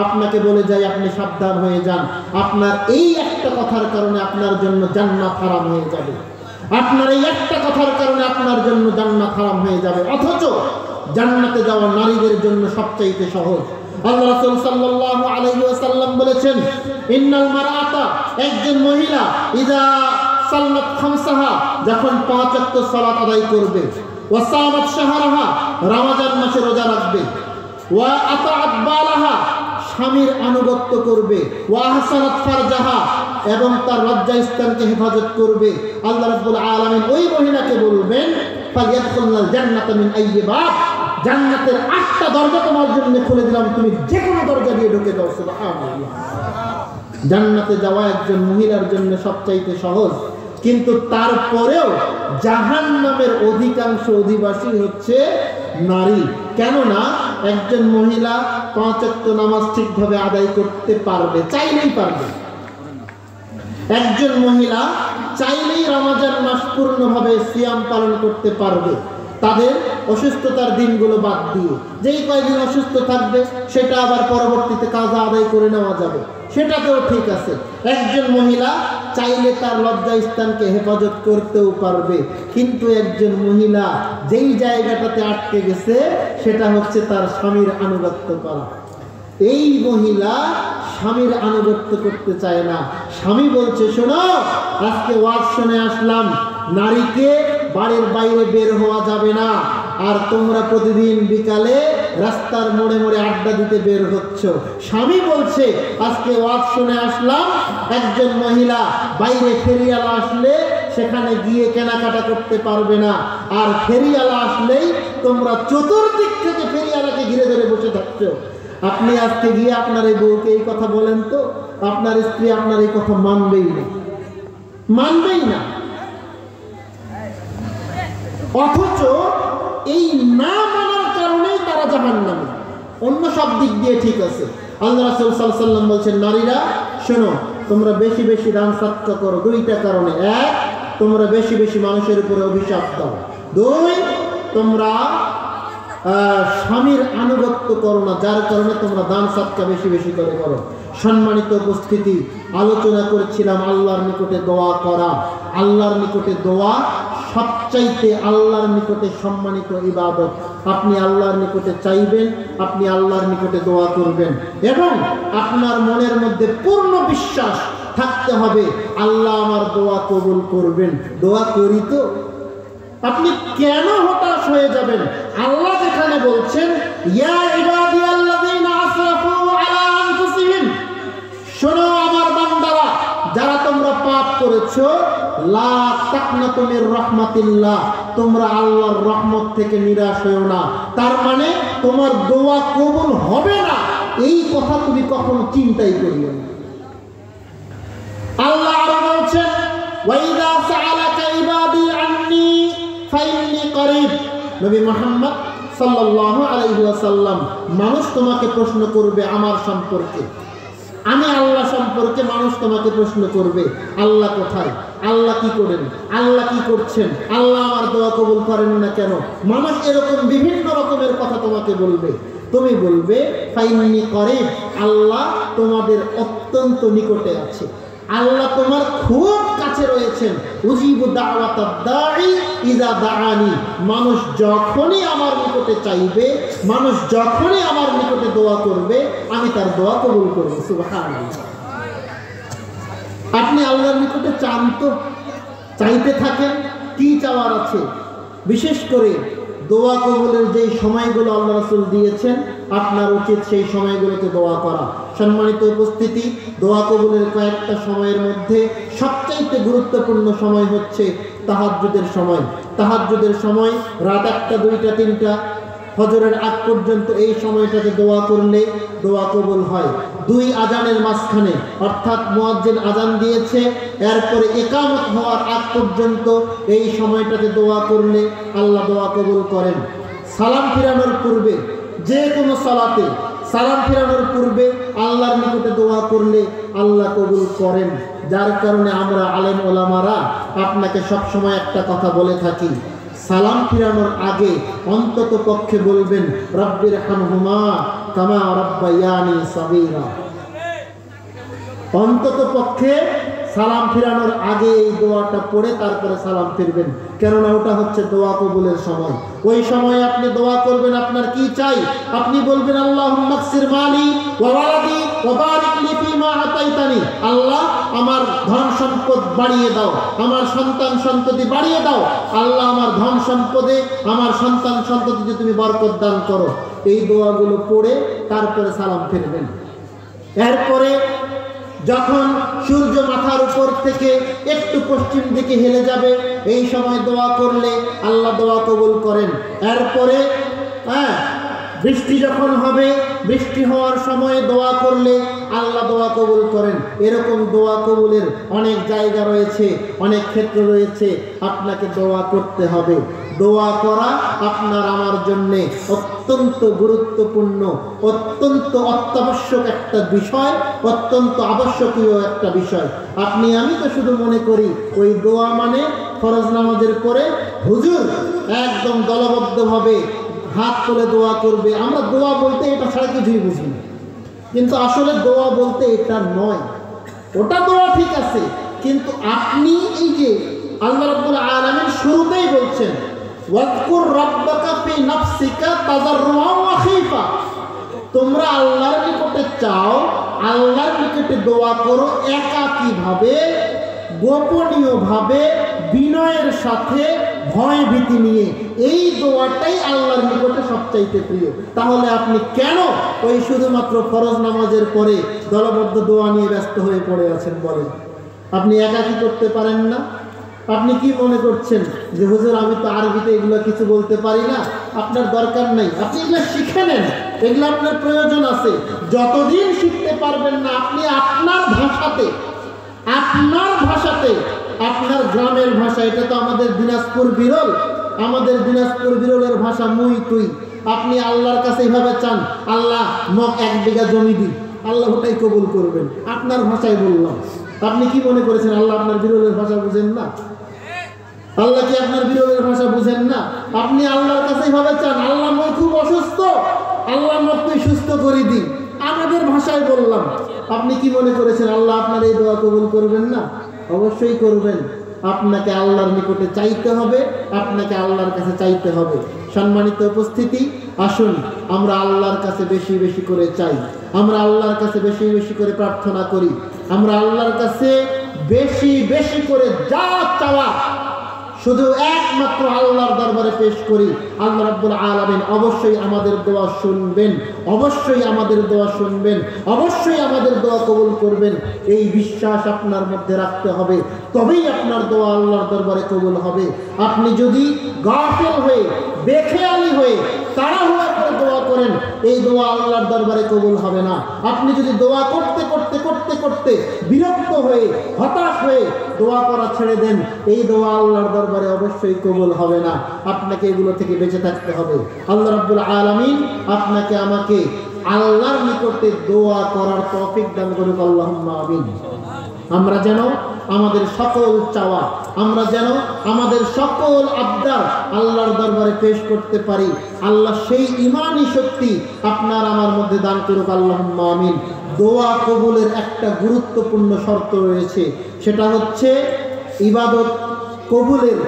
আপনাকে বলে যাই, আপনি সাবধান হয়ে যান, আপনার এই একটা কথার কারণে আপনার জন্য জান্নাত হারাম হয়ে যাবে, আপনার এই একটা কথার কারণে আপনার জন্য জান্নাত হারাম হয়ে যাবে। অথচ জান্নাতে যাওয়া নারীদের জন্য সবচাইতে সহজ। আল্লাহ রাসূল সাল্লাল্লাহু আলাইহি ওয়াসাল্লাম বলেছেন ইন্নাল মারআতা, একজন মহিলা ইযা সাল্লাত খামসাহা, যখন 5 ওয়াক্ত সালাত আদায় করবে, ওয়া সামাত শাহরাহা, রমজান মাসে রোজা রাখবে, ওয়া আতাআত বালাহা, স্বামীর আনুগত্য করবে, ওয়া আহসানাত ফারজাহা, এবং তার লজ্জাস্থানকে হেফাজত করবে, আল্লাহ রাব্বুল আলামিন ওই মহিলাকে বলবেন ফালিয়াদখুলনাল জান্নাতা মিন আইয়ি বাব, জান্নাতের 8টা দরজা তোমার জন্য খুলে দিলাম, তুমি যে কোনো দরজা দিয়ে ঢুকে যাও। সুবহানাল্লাহ। জান্নাতে যাওয়া একজন মহিলার জন্য সবচাইতে সহজ, কিন্তু তারপরেও জাহান্নামের অধিকাংশ অধিবাসী হচ্ছে নারী। কেননা একজন মহিলা 5 ওয়াক্ত নামাজ ঠিকভাবে আদায় করতে পারবে, চাইলেই পারবে। একজন মহিলা চাইলেই রমজান মাস পূর্ণভাবে সিয়াম পালন করতে পারবে, তাদের অসুস্থতার দিনগুলো বাদ দিয়ে। যেই কয়েকদিন অসুস্থ থাকবে সেটা আবার পরবর্তীতে কাজা আদায় করে নেওয়া যাবে, সেটাতেও ঠিক আছে। একজন মহিলা চাইলে তার লজ্জাস্থানকে হেফাজত করতেও পারবে, কিন্তু একজন মহিলা যেই জায়গাটাতে আটকে গেছে সেটা হচ্ছে তার স্বামীর আনুগত্য করা। এই মহিলা স্বামীর আনুগত্য করতে চায় না। স্বামী বলছে শোনো, আজকে ওয়াজ শুনে আসলাম, নারীকে বাড়ির বাইরে বের হওয়া যাবে না, আর তোমরা প্রতিদিন বিকালে রাস্তার মোড়ে মোড়ে আড্ডা দিতে বের হচ্ছ। স্বামী বলছে আজকে ওয়াজ শুনে আসলাম, একজন মহিলা বাইরে ফেরিওয়ালা আসলে সেখানে গিয়ে কেনাকাটা করতে পারবে না, আর ফেরিওয়ালা আসলেই তোমরা চতুর্দিক থেকে ফেরিওয়ালাকে ঘিরে ধরে বসে থাকছো। আপনি আজকে গিয়ে আপনার এই বউকে এই কথা বলেন তো, আপনার স্ত্রী আপনার এই কথা মানবেই না, মানবেই না। অথচ এই না মানার কারণেই তারা জাহান্নামী, অন্য সব দিক দিয়ে ঠিক আছে। আল্লাহ রাসূল সাল্লাল্লাহু আলাইহি ওয়াসাল্লাম বলছেন নারীরা শোনো, তোমরা বেশি বেশি দান সদকা করো 2টা কারণে। 1, তোমরা বেশি বেশি মানুষের উপরে অভিশাপ দাও। 2, তোমরা স্বামীর আনুগত্য করো না, যার কারণে তোমরা দান সদকা বেশি বেশি করে করো। সম্মানিত উপস্থিতি, আলোচনা করেছিলাম আল্লাহর নিকটে দোয়া করা। আল্লাহর নিকটে দোয়া সবচাইতে আল্লাহর নিকটে সম্মানিত ইবাদত। আপনি আল্লাহর নিকটে চাইবেন, আপনি আল্লাহর নিকটে দোয়া করবেন, এবং আপনার মনের মধ্যে পূর্ণ বিশ্বাস থাকতে হবে আল্লাহ আমার দোয়া কবুল করবেন। দোয়া করি তো, আপনি কেন হতাশ হয়ে যাবেন? আল্লাহ যেখানে বলছেন ইয়া ইবাদিয়াল্লাযীনা আসরাফু আলা আনফুসিহিম, শোনো আমার বান্দারা যারা তোমরা পাপ করেছো, লা তাকনাতু মির রাহমাতিল্লাহ, তোমরা আল্লাহর রহমত থেকে নিরাশ হয়ো না। তার মানে তোমার দোয়া কবুল হবে না এই কথা তুমি কখনো চিন্তাই করিও না। আল্লাহ আরো বলছেন ওয়াইদা সাআলাকা ইবাদি আন্নী ফাইন্নী করিব। নবী মুহাম্মদ সাল্লাল্লাহু আলাইহি ওয়াসাল্লাম, মানুষ তোমাকে প্রশ্ন করবে আমার সম্পর্কে, আমি আল্লাহ সম্পর্কে মানুষ তোমাকে প্রশ্ন করবে আল্লাহ কোথায়, আল্লাহ কি করেন, আল্লাহ কি করছেন, আল্লাহ আমার দোয়া কবুল করেন না কেন। মানুষ এরকম বিভিন্ন রকমের কথা তোমাকে বলবে, তুমি বলবে ফাইন্নী করিব, আল্লাহ তোমাদের অত্যন্ত নিকটে আছে। আল্লাহ তোমার খুব কাছে রয়েছেন। উজিবু দাওয়াতাদ দাঈ ইযা দাআনি, মানুষ যখনই আমার নিকটে চাইবে, মানুষ যখনই আমার নিকটে দোয়া করবে, আমি তার দোয়া কবুল করব। সুবহানাল্লাহ। আপনি আল্লাহর নিকটে চান তো, চাইতে থাকেন, কি চাওয়ার আছে? বিশেষ করে দোয়া কবুলের যে সময়গুলো আল্লাহ রাসূল দিয়েছেন, আপনার উচিত সেই সময়গুলোতে দোয়া করা। সম্মানিত উপস্থিতি, দোয়া কবুলের কয়েকটা সময়ের মধ্যে সবচাইতে গুরুত্বপূর্ণ সময় হচ্ছে তাহাজ্জুদের সময়। তাহাজ্জুদের সময় রাত 1টা, 2টা, 3টা, ফজরের আগ পর্যন্ত এই সময়টাতে দোয়া করলে দোয়া কবুল হয়। 2 আজানের মাঝখানে, অর্থাৎ মুয়াজ্জিন আজান দিয়েছে, এরপরে ইকামত হওয়ার আগ পর্যন্ত এই সময়টাতে দোয়া করলে আল্লাহ দোয়া কবুল করেন। সালাম ফিরানোর পূর্বে, যে কোনো সালাতে সালাম ফিরানোর পূর্বে আল্লাহর নিকটে দোয়া করলে আল্লাহ কবুল করেন। যার কারণে আমরা আলেম ওলামারা আপনাকে সবসময় একটা কথা বলে থাকি, সালাম ফিরানোর আগে অন্তত পক্ষে বলবেন রব্বির হামহুমা কামা রাব্বায়ানি সাগীরা। অন্তত পক্ষে সালাম ফিরানোর আগে এই দোয়াটা পড়ে তারপরে সালাম ফিরবেন, কেননা ওটা হচ্ছে দোয়া কবুলের সময়। ওই সময় আপনি দোয়া করবেন, আপনার কি চাই? আপনি বলবেন আল্লাহুম্মা আকসির মালি ওয়া ওয়ালাদি ওয়া বারিক লি ফিমা আতাইতানি, আল্লাহ আমার ধন সম্পদ বাড়িয়ে দাও, আমার সন্তান সন্ততি বাড়িয়ে দাও, আল্লাহ আমার ধন সম্পদে, আমার সন্তান সন্ততিতে তুমি বরকত দান করো। এই দোয়াগুলো পড়ে তারপরে সালাম ফিরবেন। এরপরে যখন সূর্য মাথার উপর থেকে একটু পশ্চিম দিকে হেলে যাবে, এই সময় দোয়া করলে আল্লাহ দোয়া কবুল করেন। এরপরে বৃষ্টি যখন হবে, বৃষ্টি হওয়ার সময় দোয়া করলে আল্লাহ দোয়া কবুল করেন। এরকম দোয়া কবুলের অনেক জায়গা রয়েছে, অনেক ক্ষেত্র রয়েছে, আপনাকে দোয়া করতে হবে। দোয়া করা আপনার আমার জন্যে অত্যন্ত গুরুত্বপূর্ণ, অত্যন্ত অত্যাবশ্যক একটা বিষয়, অত্যন্ত আবশ্যকীয় একটা বিষয়। আমি তো শুধু মনে করি ওই দোয়া মানে ফরজ নামাজের পরে হুজুর একদম দলবদ্ধভাবে হাত তুলে দোয়া করবে। আমরা দোয়া বলতে এটা ছাড়া কিছুই বুঝি না, কিন্তু আসলে দোয়া বলতে এটা নয়। ওটা দোয়া ঠিক আছে, কিন্তু আপনি এই যে আল্লাহ রাব্বুল আলামিন শুরুতেই বলছেন ওয়াজকুর রাব্বাকা ফি নাফসিকা তাযাররুআন ওয়া খীফা, তোমরা আল্লাহর নিকটে চাও, আল্লাহর নিকটে দোয়া করো একাকীভাবে, গোপনীয়ভাবে, বিনয়ের সাথে, ভয় ভীতি নিয়ে। এই দোয়াটাই আল্লাহর নিকটে সবচাইতে প্রিয়। তাহলে আপনি কেন ওই শুধুমাত্র ফরজ নামাজের পরে দলবদ্ধ দোয়া নিয়ে ব্যস্ত হয়ে পড়ে আছেন বলেন? আপনি একাকী করতে পারেন না? আপনি কি মনে করছেন যে হুজুর আমি তো আরবিতে এগুলো কিছু বলতে পারি না? আপনার দরকার নাই, আপনি এগুলো শিখে নেন, এগুলো আপনার প্রয়োজন আছে। যতদিন শিখতে পারবেন না আপনি আপনার ভাষাতে, আপনার গ্রামের ভাষা, এটা তো আমাদের দিনাজপুর বিরল, আমাদের দিনাজপুর বিরলের ভাষা মুই তুই। আপনি আল্লাহর কাছে এইভাবে চান, আল্লাহ মক 1 বিঘা জমি দিই, আল্লাহ ওটাই কবুল করবেন। আপনার ভাষায় বললাম। আপনি কি মনে করেছেন আল্লাহ আপনার বিরলের ভাষা বুঝেন না? আল্লাহ কি আপনার বিরলের ভাষা বুঝেন না? আপনি আল্লাহর কাছে এইভাবে চান, আল্লাহ মই খুব অসুস্থ, আল্লাহ মক তুই সুস্থ করে দিই, আমাদের ভাষায় বললাম। আপনি কি মনে করেছেন আল্লাহ আপনার এই দোয়া কবুল করবেন না? অবশ্যই করবেন। আপনাকে আল্লাহর নিকটে চাইতে হবে, আপনাকে আল্লাহর কাছে চাইতে হবে। সম্মানিত উপস্থিতি, আসুন আমরা আল্লাহর কাছে বেশি বেশি করে চাই, আমরা আল্লাহর কাছে বেশি বেশি করে প্রার্থনা করি, আমরা আল্লাহর কাছে বেশি বেশি করে যা চাওয়া শুধু একমাত্র আল্লাহর দরবারে পেশ করি। আল্লাহ রাব্বুল আলামিন অবশ্যই আমাদের দোয়া শুনবেন, অবশ্যই আমাদের দোয়া শুনবেন, অবশ্যই আমাদের দোয়া কবুল করবেন। এই বিশ্বাস আপনার মধ্যে রাখতে হবে, তবেই আপনার দোয়া আল্লাহর দরবারে কবুল হবে। আপনি যদি গাফিল হয়ে, বেখেয়ালি হয়ে, তাড়াহুড়া করে দোয়া করেন, এই দোয়া আল্লাহর দরবারে কবুল হবে না। আপনি যদি দোয়া করতে করতে করতে করতে বিরক্ত হয়ে, হতাশ হয়ে দোয়া করা ছেড়ে দেন, এই দোয়া আল্লাহর দরবারে অবশ্যই কবুল হবে না। আপনাকে এগুলো থেকে বেঁচে থাকতে হবে। আল্লাহ রাব্বুল আলামিন আপনাকে আমাকে আল্লাহর নিকটে দোয়া করার তৌফিক দান করুক আল্লাহুম্মা আমিন। আমরা যেন আমাদের সকল চাওয়া, আমরা যেন আমাদের সকল আবদার আল্লাহর দরবারে পেশ করতে পারি। আল্লাহ সেই ঈমানি শক্তি আপনার আমার মধ্যে দান করুক আল্লাহুম্মা আমিন। দোয়া কবুলের একটা গুরুত্বপূর্ণ শর্ত রয়েছে, সেটা হচ্ছে ইবাদত কবুলের,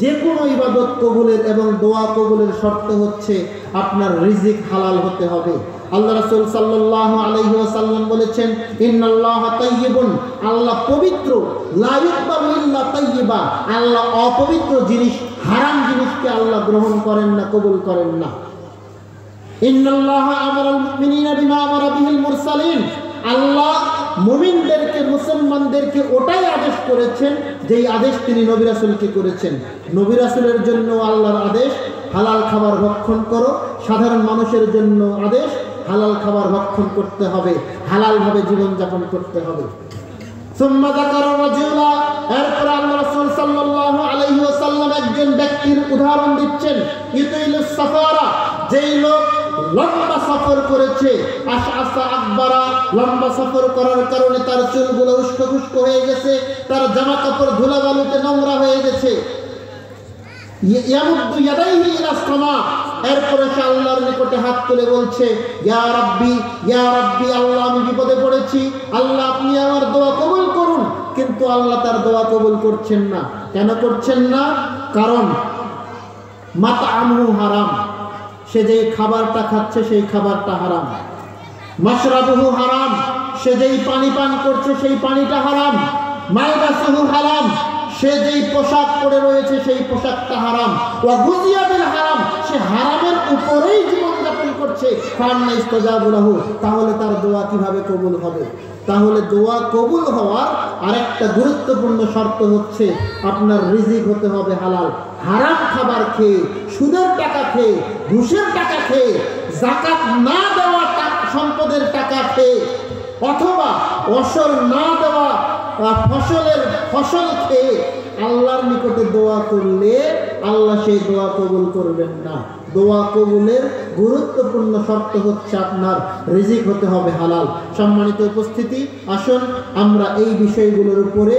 যে কোনো ইবাদত কবুলের এবং দোয়া কবুলের শর্ত হচ্ছে আপনার রিজিক হালাল হতে হবে। আল্লাহ রাসূল সাল্লাল্লাহু আলাইহি ওয়াসাল্লাম বলেছেন, ইন্নাল্লাহা তাইয়্যিবুন, আল্লাহ পবিত্র, লা ইকবালু ইল্লা তাইয়্যিবা, আল্লাহ অপবিত্র জিনিস, হারাম জিনিসকে আল্লাহ গ্রহণ করেন না, কবুল করেন না। ইন্নাল্লাহা আমারাল মুমিনিনা বিমা আমারা বিহিল মুরসালিন, আল্লাহ মুমিনদেরকে, মুসলমানদেরকে ওটাই আদেশ করেছেন যেই আদেশ তিনি নবী রাসূলকে করেছেন। নবী রাসূলের জন্য আল্লাহর আদেশ হালাল খাবার ভক্ষণ করো, সাধারণ মানুষের জন্য আদেশ হালাল খাবার ভক্ষণ করতে হবে, হালালভাবে জীবনযাপন করতে হবে। সুম্মা যাকারা রাজুলা, এরপর আল্লাহ রাসূল সাল্লাল্লাহু আলাইহি ওয়াসাল্লাম একজন ব্যক্তির উদাহরণ দিচ্ছেন, ইউতিলুস সাফারা, যেই লোক লম্বা সফর করেছে, আশআসা আকবারা, লম্বা সফর করার কারণে তার চুলগুলো উস্কো খুস্কো হয়ে গেছে, তার জামা কাপড় ধুলাবালুতে নোংরা হয়ে গেছে। ইয়ামুদ্দু ইয়াদাইহি ইলাস সামা, এরপরে সে আল্লাহর নিকটে হাত তুলে বলছে, ইয়া রাব্বি, ইয়া রাব্বি, আল্লাহ আমি বিপদে পড়েছি, আল্লাহ আপনি আমার দোয়া কবুল করুন। কিন্তু আল্লাহ তার দোয়া কবুল করছেন না। কেন করছেন না? কারণ মাতআমুহু হারাম, সে যেই খাবারটা খাচ্ছে সেই খাবারটা হারাম। মাশরাবুহু হারাম, সে যেই পানি পান করছে সেই পানিটা হারাম। মালবাসুহু হারাম, সে যেই পোশাক পরে রয়েছে সেই পোশাকটা হারাম। ওয়া গুজিয়া বিল হারাম, সে হারামের উপরেই জীবনযাপন করছে। ফান্না ইস্তাজাবু লাহু, তাহলে তার দোয়া কিভাবে কবুল হবে? তাহলে দোয়া কবুল হওয়ার আরেকটা গুরুত্বপূর্ণ শর্ত হচ্ছে আপনার রিজিক হতে হবে হালাল। হারাম খাবার খেয়ে, সুদের টাকা খেয়ে, ঘুষের টাকা খেয়ে, যাকাত না দেওয়া সম্পদের টাকা খেয়ে, অথবা অসর না দেওয়া ফসল খেয়ে আল্লাহর নিকটে দোয়া করলে আল্লাহ সেই দোয়া কবুল করবেন না। দোয়া কবুলের গুরুত্বপূর্ণ শর্ত হচ্ছে আপনার রিজিক হতে হবে হালাল। সম্মানিত উপস্থিতি, আসুন আমরা এই বিষয়গুলোর উপরে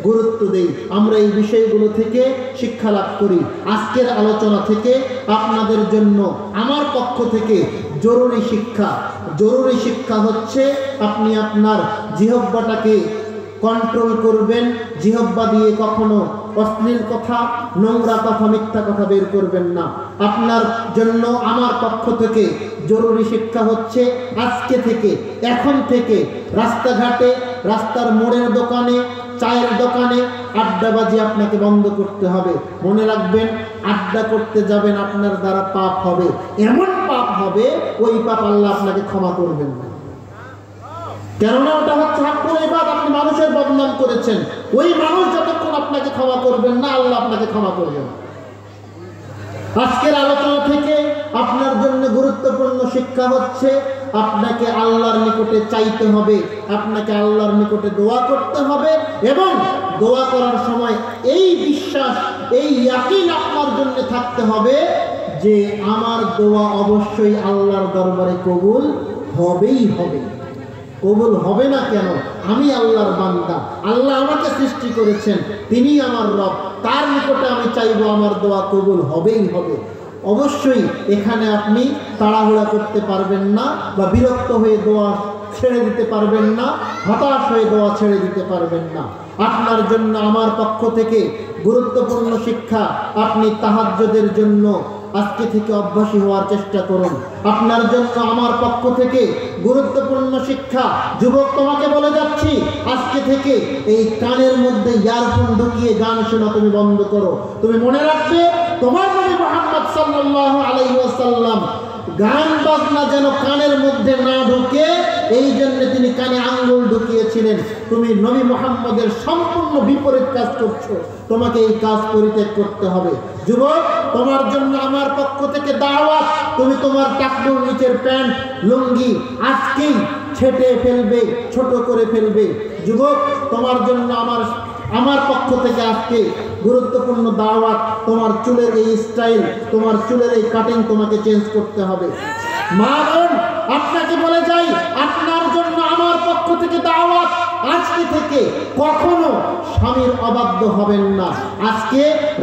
গুরুত্ব দেই, আমরা এই বিষয়গুলো থেকে শিক্ষা লাভ করি। আজকের আলোচনা থেকে আপনাদের জন্য আমার পক্ষ থেকে জরুরি শিক্ষা হচ্ছে আপনি আপনার জিহ্বাটাকে কন্ট্রোল করবেন। জিহ্বা দিয়ে কখনো অশ্লীল কথা, নোংরা কথা, মিথ্যা কথা বের করবেন না। আপনার জন্য আমার পক্ষ থেকে জরুরি শিক্ষা হচ্ছে আজকে থেকে, এখন থেকে রাস্তাঘাটে, রাস্তার মোড়ের দোকানে, চায়ের দোকানে আড্ডাবাজি আপনাকে বন্ধ করতে হবে। মনে রাখবেন, আড্ডা করতে যাবেন আপনার দ্বারা পাপ হবে, এমন পাপ হবে ওই পাপ আল্লাহ আপনাকে ক্ষমা করবেন না। কেননা ওটা হচ্ছে হাক্কুল ইবাদ, আপনি মানুষের বদনাম করেছেন। ওই মানুষ যতক্ষণ আপনাকে ক্ষমা করবেন না, আল্লাহ আপনাকে ক্ষমা করবেন। আজকের আলোচনা থেকে আপনার জন্য গুরুত্বপূর্ণ শিক্ষা হচ্ছে আপনাকে আল্লাহর নিকটে চাইতে হবে, আপনাকে আল্লাহর নিকটে দোয়া করতে হবে, এবং দোয়া করার সময় এই বিশ্বাস, এই ইয়াকিন আপনার জন্য থাকতে হবে যে আমার দোয়া অবশ্যই আল্লাহর দরবারে কবুল হবেই হবে। কবুল হবে না কেন? আমি আল্লাহর বান্দা, আল্লাহ আমাকে সৃষ্টি করেছেন, তিনি আমার রব, তার নিকটে আমি চাইবো আমার দোয়া কবুল হবেই হবে। অবশ্যই এখানে আপনি তাড়াহুড়া করতে পারবেন না, বা বিরক্ত হয়ে দোয়া ছেড়ে দিতে পারবেন না, হতাশ হয়ে দোয়া ছেড়ে দিতে পারবেন না। আপনার জন্য আমার পক্ষ থেকে গুরুত্বপূর্ণ শিক্ষা, আপনি তাহাজ্জুদের জন্য আজকে থেকে অভ্যাসী হওয়ার চেষ্টা করুন। আপনার জন্য আমার পক্ষ থেকে গুরুত্বপূর্ণ শিক্ষা, যুবক তোমাকে বলে যাচ্ছি, আজকে থেকে এই কানের মধ্যে ইয়ারফোন ঢুকিয়ে গান শোনা তুমি বন্ধ করো। তুমি মনে রাখবে, তোমার নবী মুহাম্মদ সাল্লাল্লাহু আলাইহি ওয়াসাল্লাম গান বাজনা যেন কানের মধ্যে না ঢুকে, এই জন্য তিনি কানে আঙ্গুল ঢুকিয়েছিলেন। তুমি নবী মুহাম্মদের সম্পূর্ণ বিপরীত কাজ করছো, তোমাকে এই কাজ পরিত্যাগ করতে হবে। যুবক, তোমার জন্য আমার পক্ষ থেকে দাওয়াত, তুমি তোমার টাকনুর নিচের প্যান্ট, লুঙ্গি আজকেই ছেটে ফেলবে, ছোট করে ফেলবে। যুবক, তোমার জন্য আমার পক্ষ থেকে আজকে গুরুত্বপূর্ণ দাওয়াত, তোমার চুলের এই স্টাইল, তোমার চুলের এই কাটিং তোমাকে চেঞ্জ করতে হবে। মা বোন, আপনাকে বলে যাই, আপনার জন্য আমার পক্ষ থেকে দাওয়াত, আজকে থেকে কখনো স্বামীর অবাধ্য হবেন না। আজকে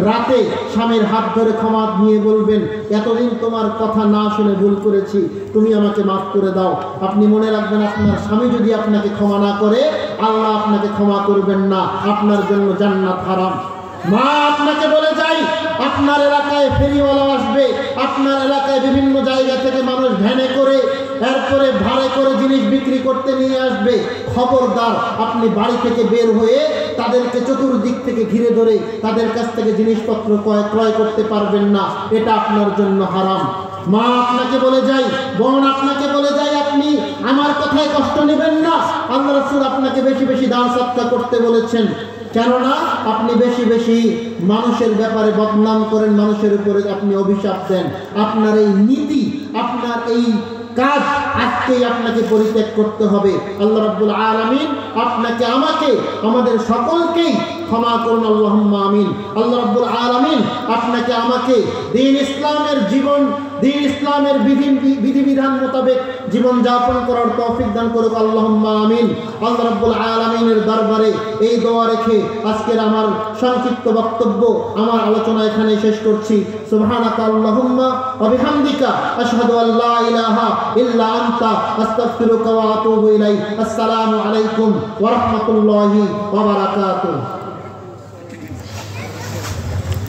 রাতে স্বামীর হাত ধরে ক্ষমা নিয়ে বলবেন, এতদিন তোমার কথা না শুনে ভুল করেছি, তুমি আমাকে মাফ করে দাও। আপনি মনে রাখবেন, আপনার স্বামী যদি আপনাকে ক্ষমা না করে, আল্লাহ আপনাকে ক্ষমা করবেন না, আপনার জন্য জান্নাত হারাম। মা, আপনাকে বলে যাই, আপনার এলাকায় ফেরিওয়ালা আসবে, আপনার এলাকায় বিভিন্ন জায়গা থেকে মানুষ ভ্যানে করে, এরপরে ভাড়ে করে জিনিস বিক্রি করতে নিয়ে আসবে। খবরদার, আপনি বাড়ি থেকে বের হয়ে তাদেরকে চতুর্দিক থেকে ঘিরে ধরে তাদের কাছ থেকে জিনিসপত্র ক্রয় করতে পারবেন না, এটা আপনার জন্য হারাম। মা, আপনাকে বলে যাই, বোন, আপনাকে বলে যাই, আপনি আমার কথায় কষ্ট নেবেন না। আল্লাহ রাসূল আপনাকে বেশি বেশি দান সদকা করতে বলেছেন, কেননা আপনি বেশি বেশি মানুষের ব্যাপারে বদনাম করেন, মানুষের উপরে আপনি অভিশাপ দেন। আপনার এই নীতি, আপনার এই কাজ আজকেই আপনাকে পরিত্যাগ করতে হবে। আল্লাহ রাব্বুল আলামিন আপনাকে, আমাকে, আমাদের সকলকেই ক্ষমা করুন, আল্লাহুম্মা আমিন। আল্লাহ রাব্বুল আলামিন আপনাকে, আমাকে দ্বীন ইসলামের জীবন, দ্বীন ইসলামের বিধিবিধান মোতাবেক জীবন যাপন করার তৌফিক দান করুক, আল্লাহুম্মা আমিন। আল্লাহ রাব্বুল আলামিনের দরবারে এই দোয়া রেখে আজকের আমার সংক্ষিপ্ত বক্তব্য, আমার আলোচনা এখানে শেষ করছি। সুবহানাকা আল্লাহুম্মা ওয়া বিহামদিকা আশহাদু আল্লা ইলাহা ইল্লা আনতা আস্তাগফিরুকা ওয়া আতুবু ইলাইক। আসসালামু আলাইকুম ওয়া রাহমাতুল্লাহি ওয়া বারাকাতুহু।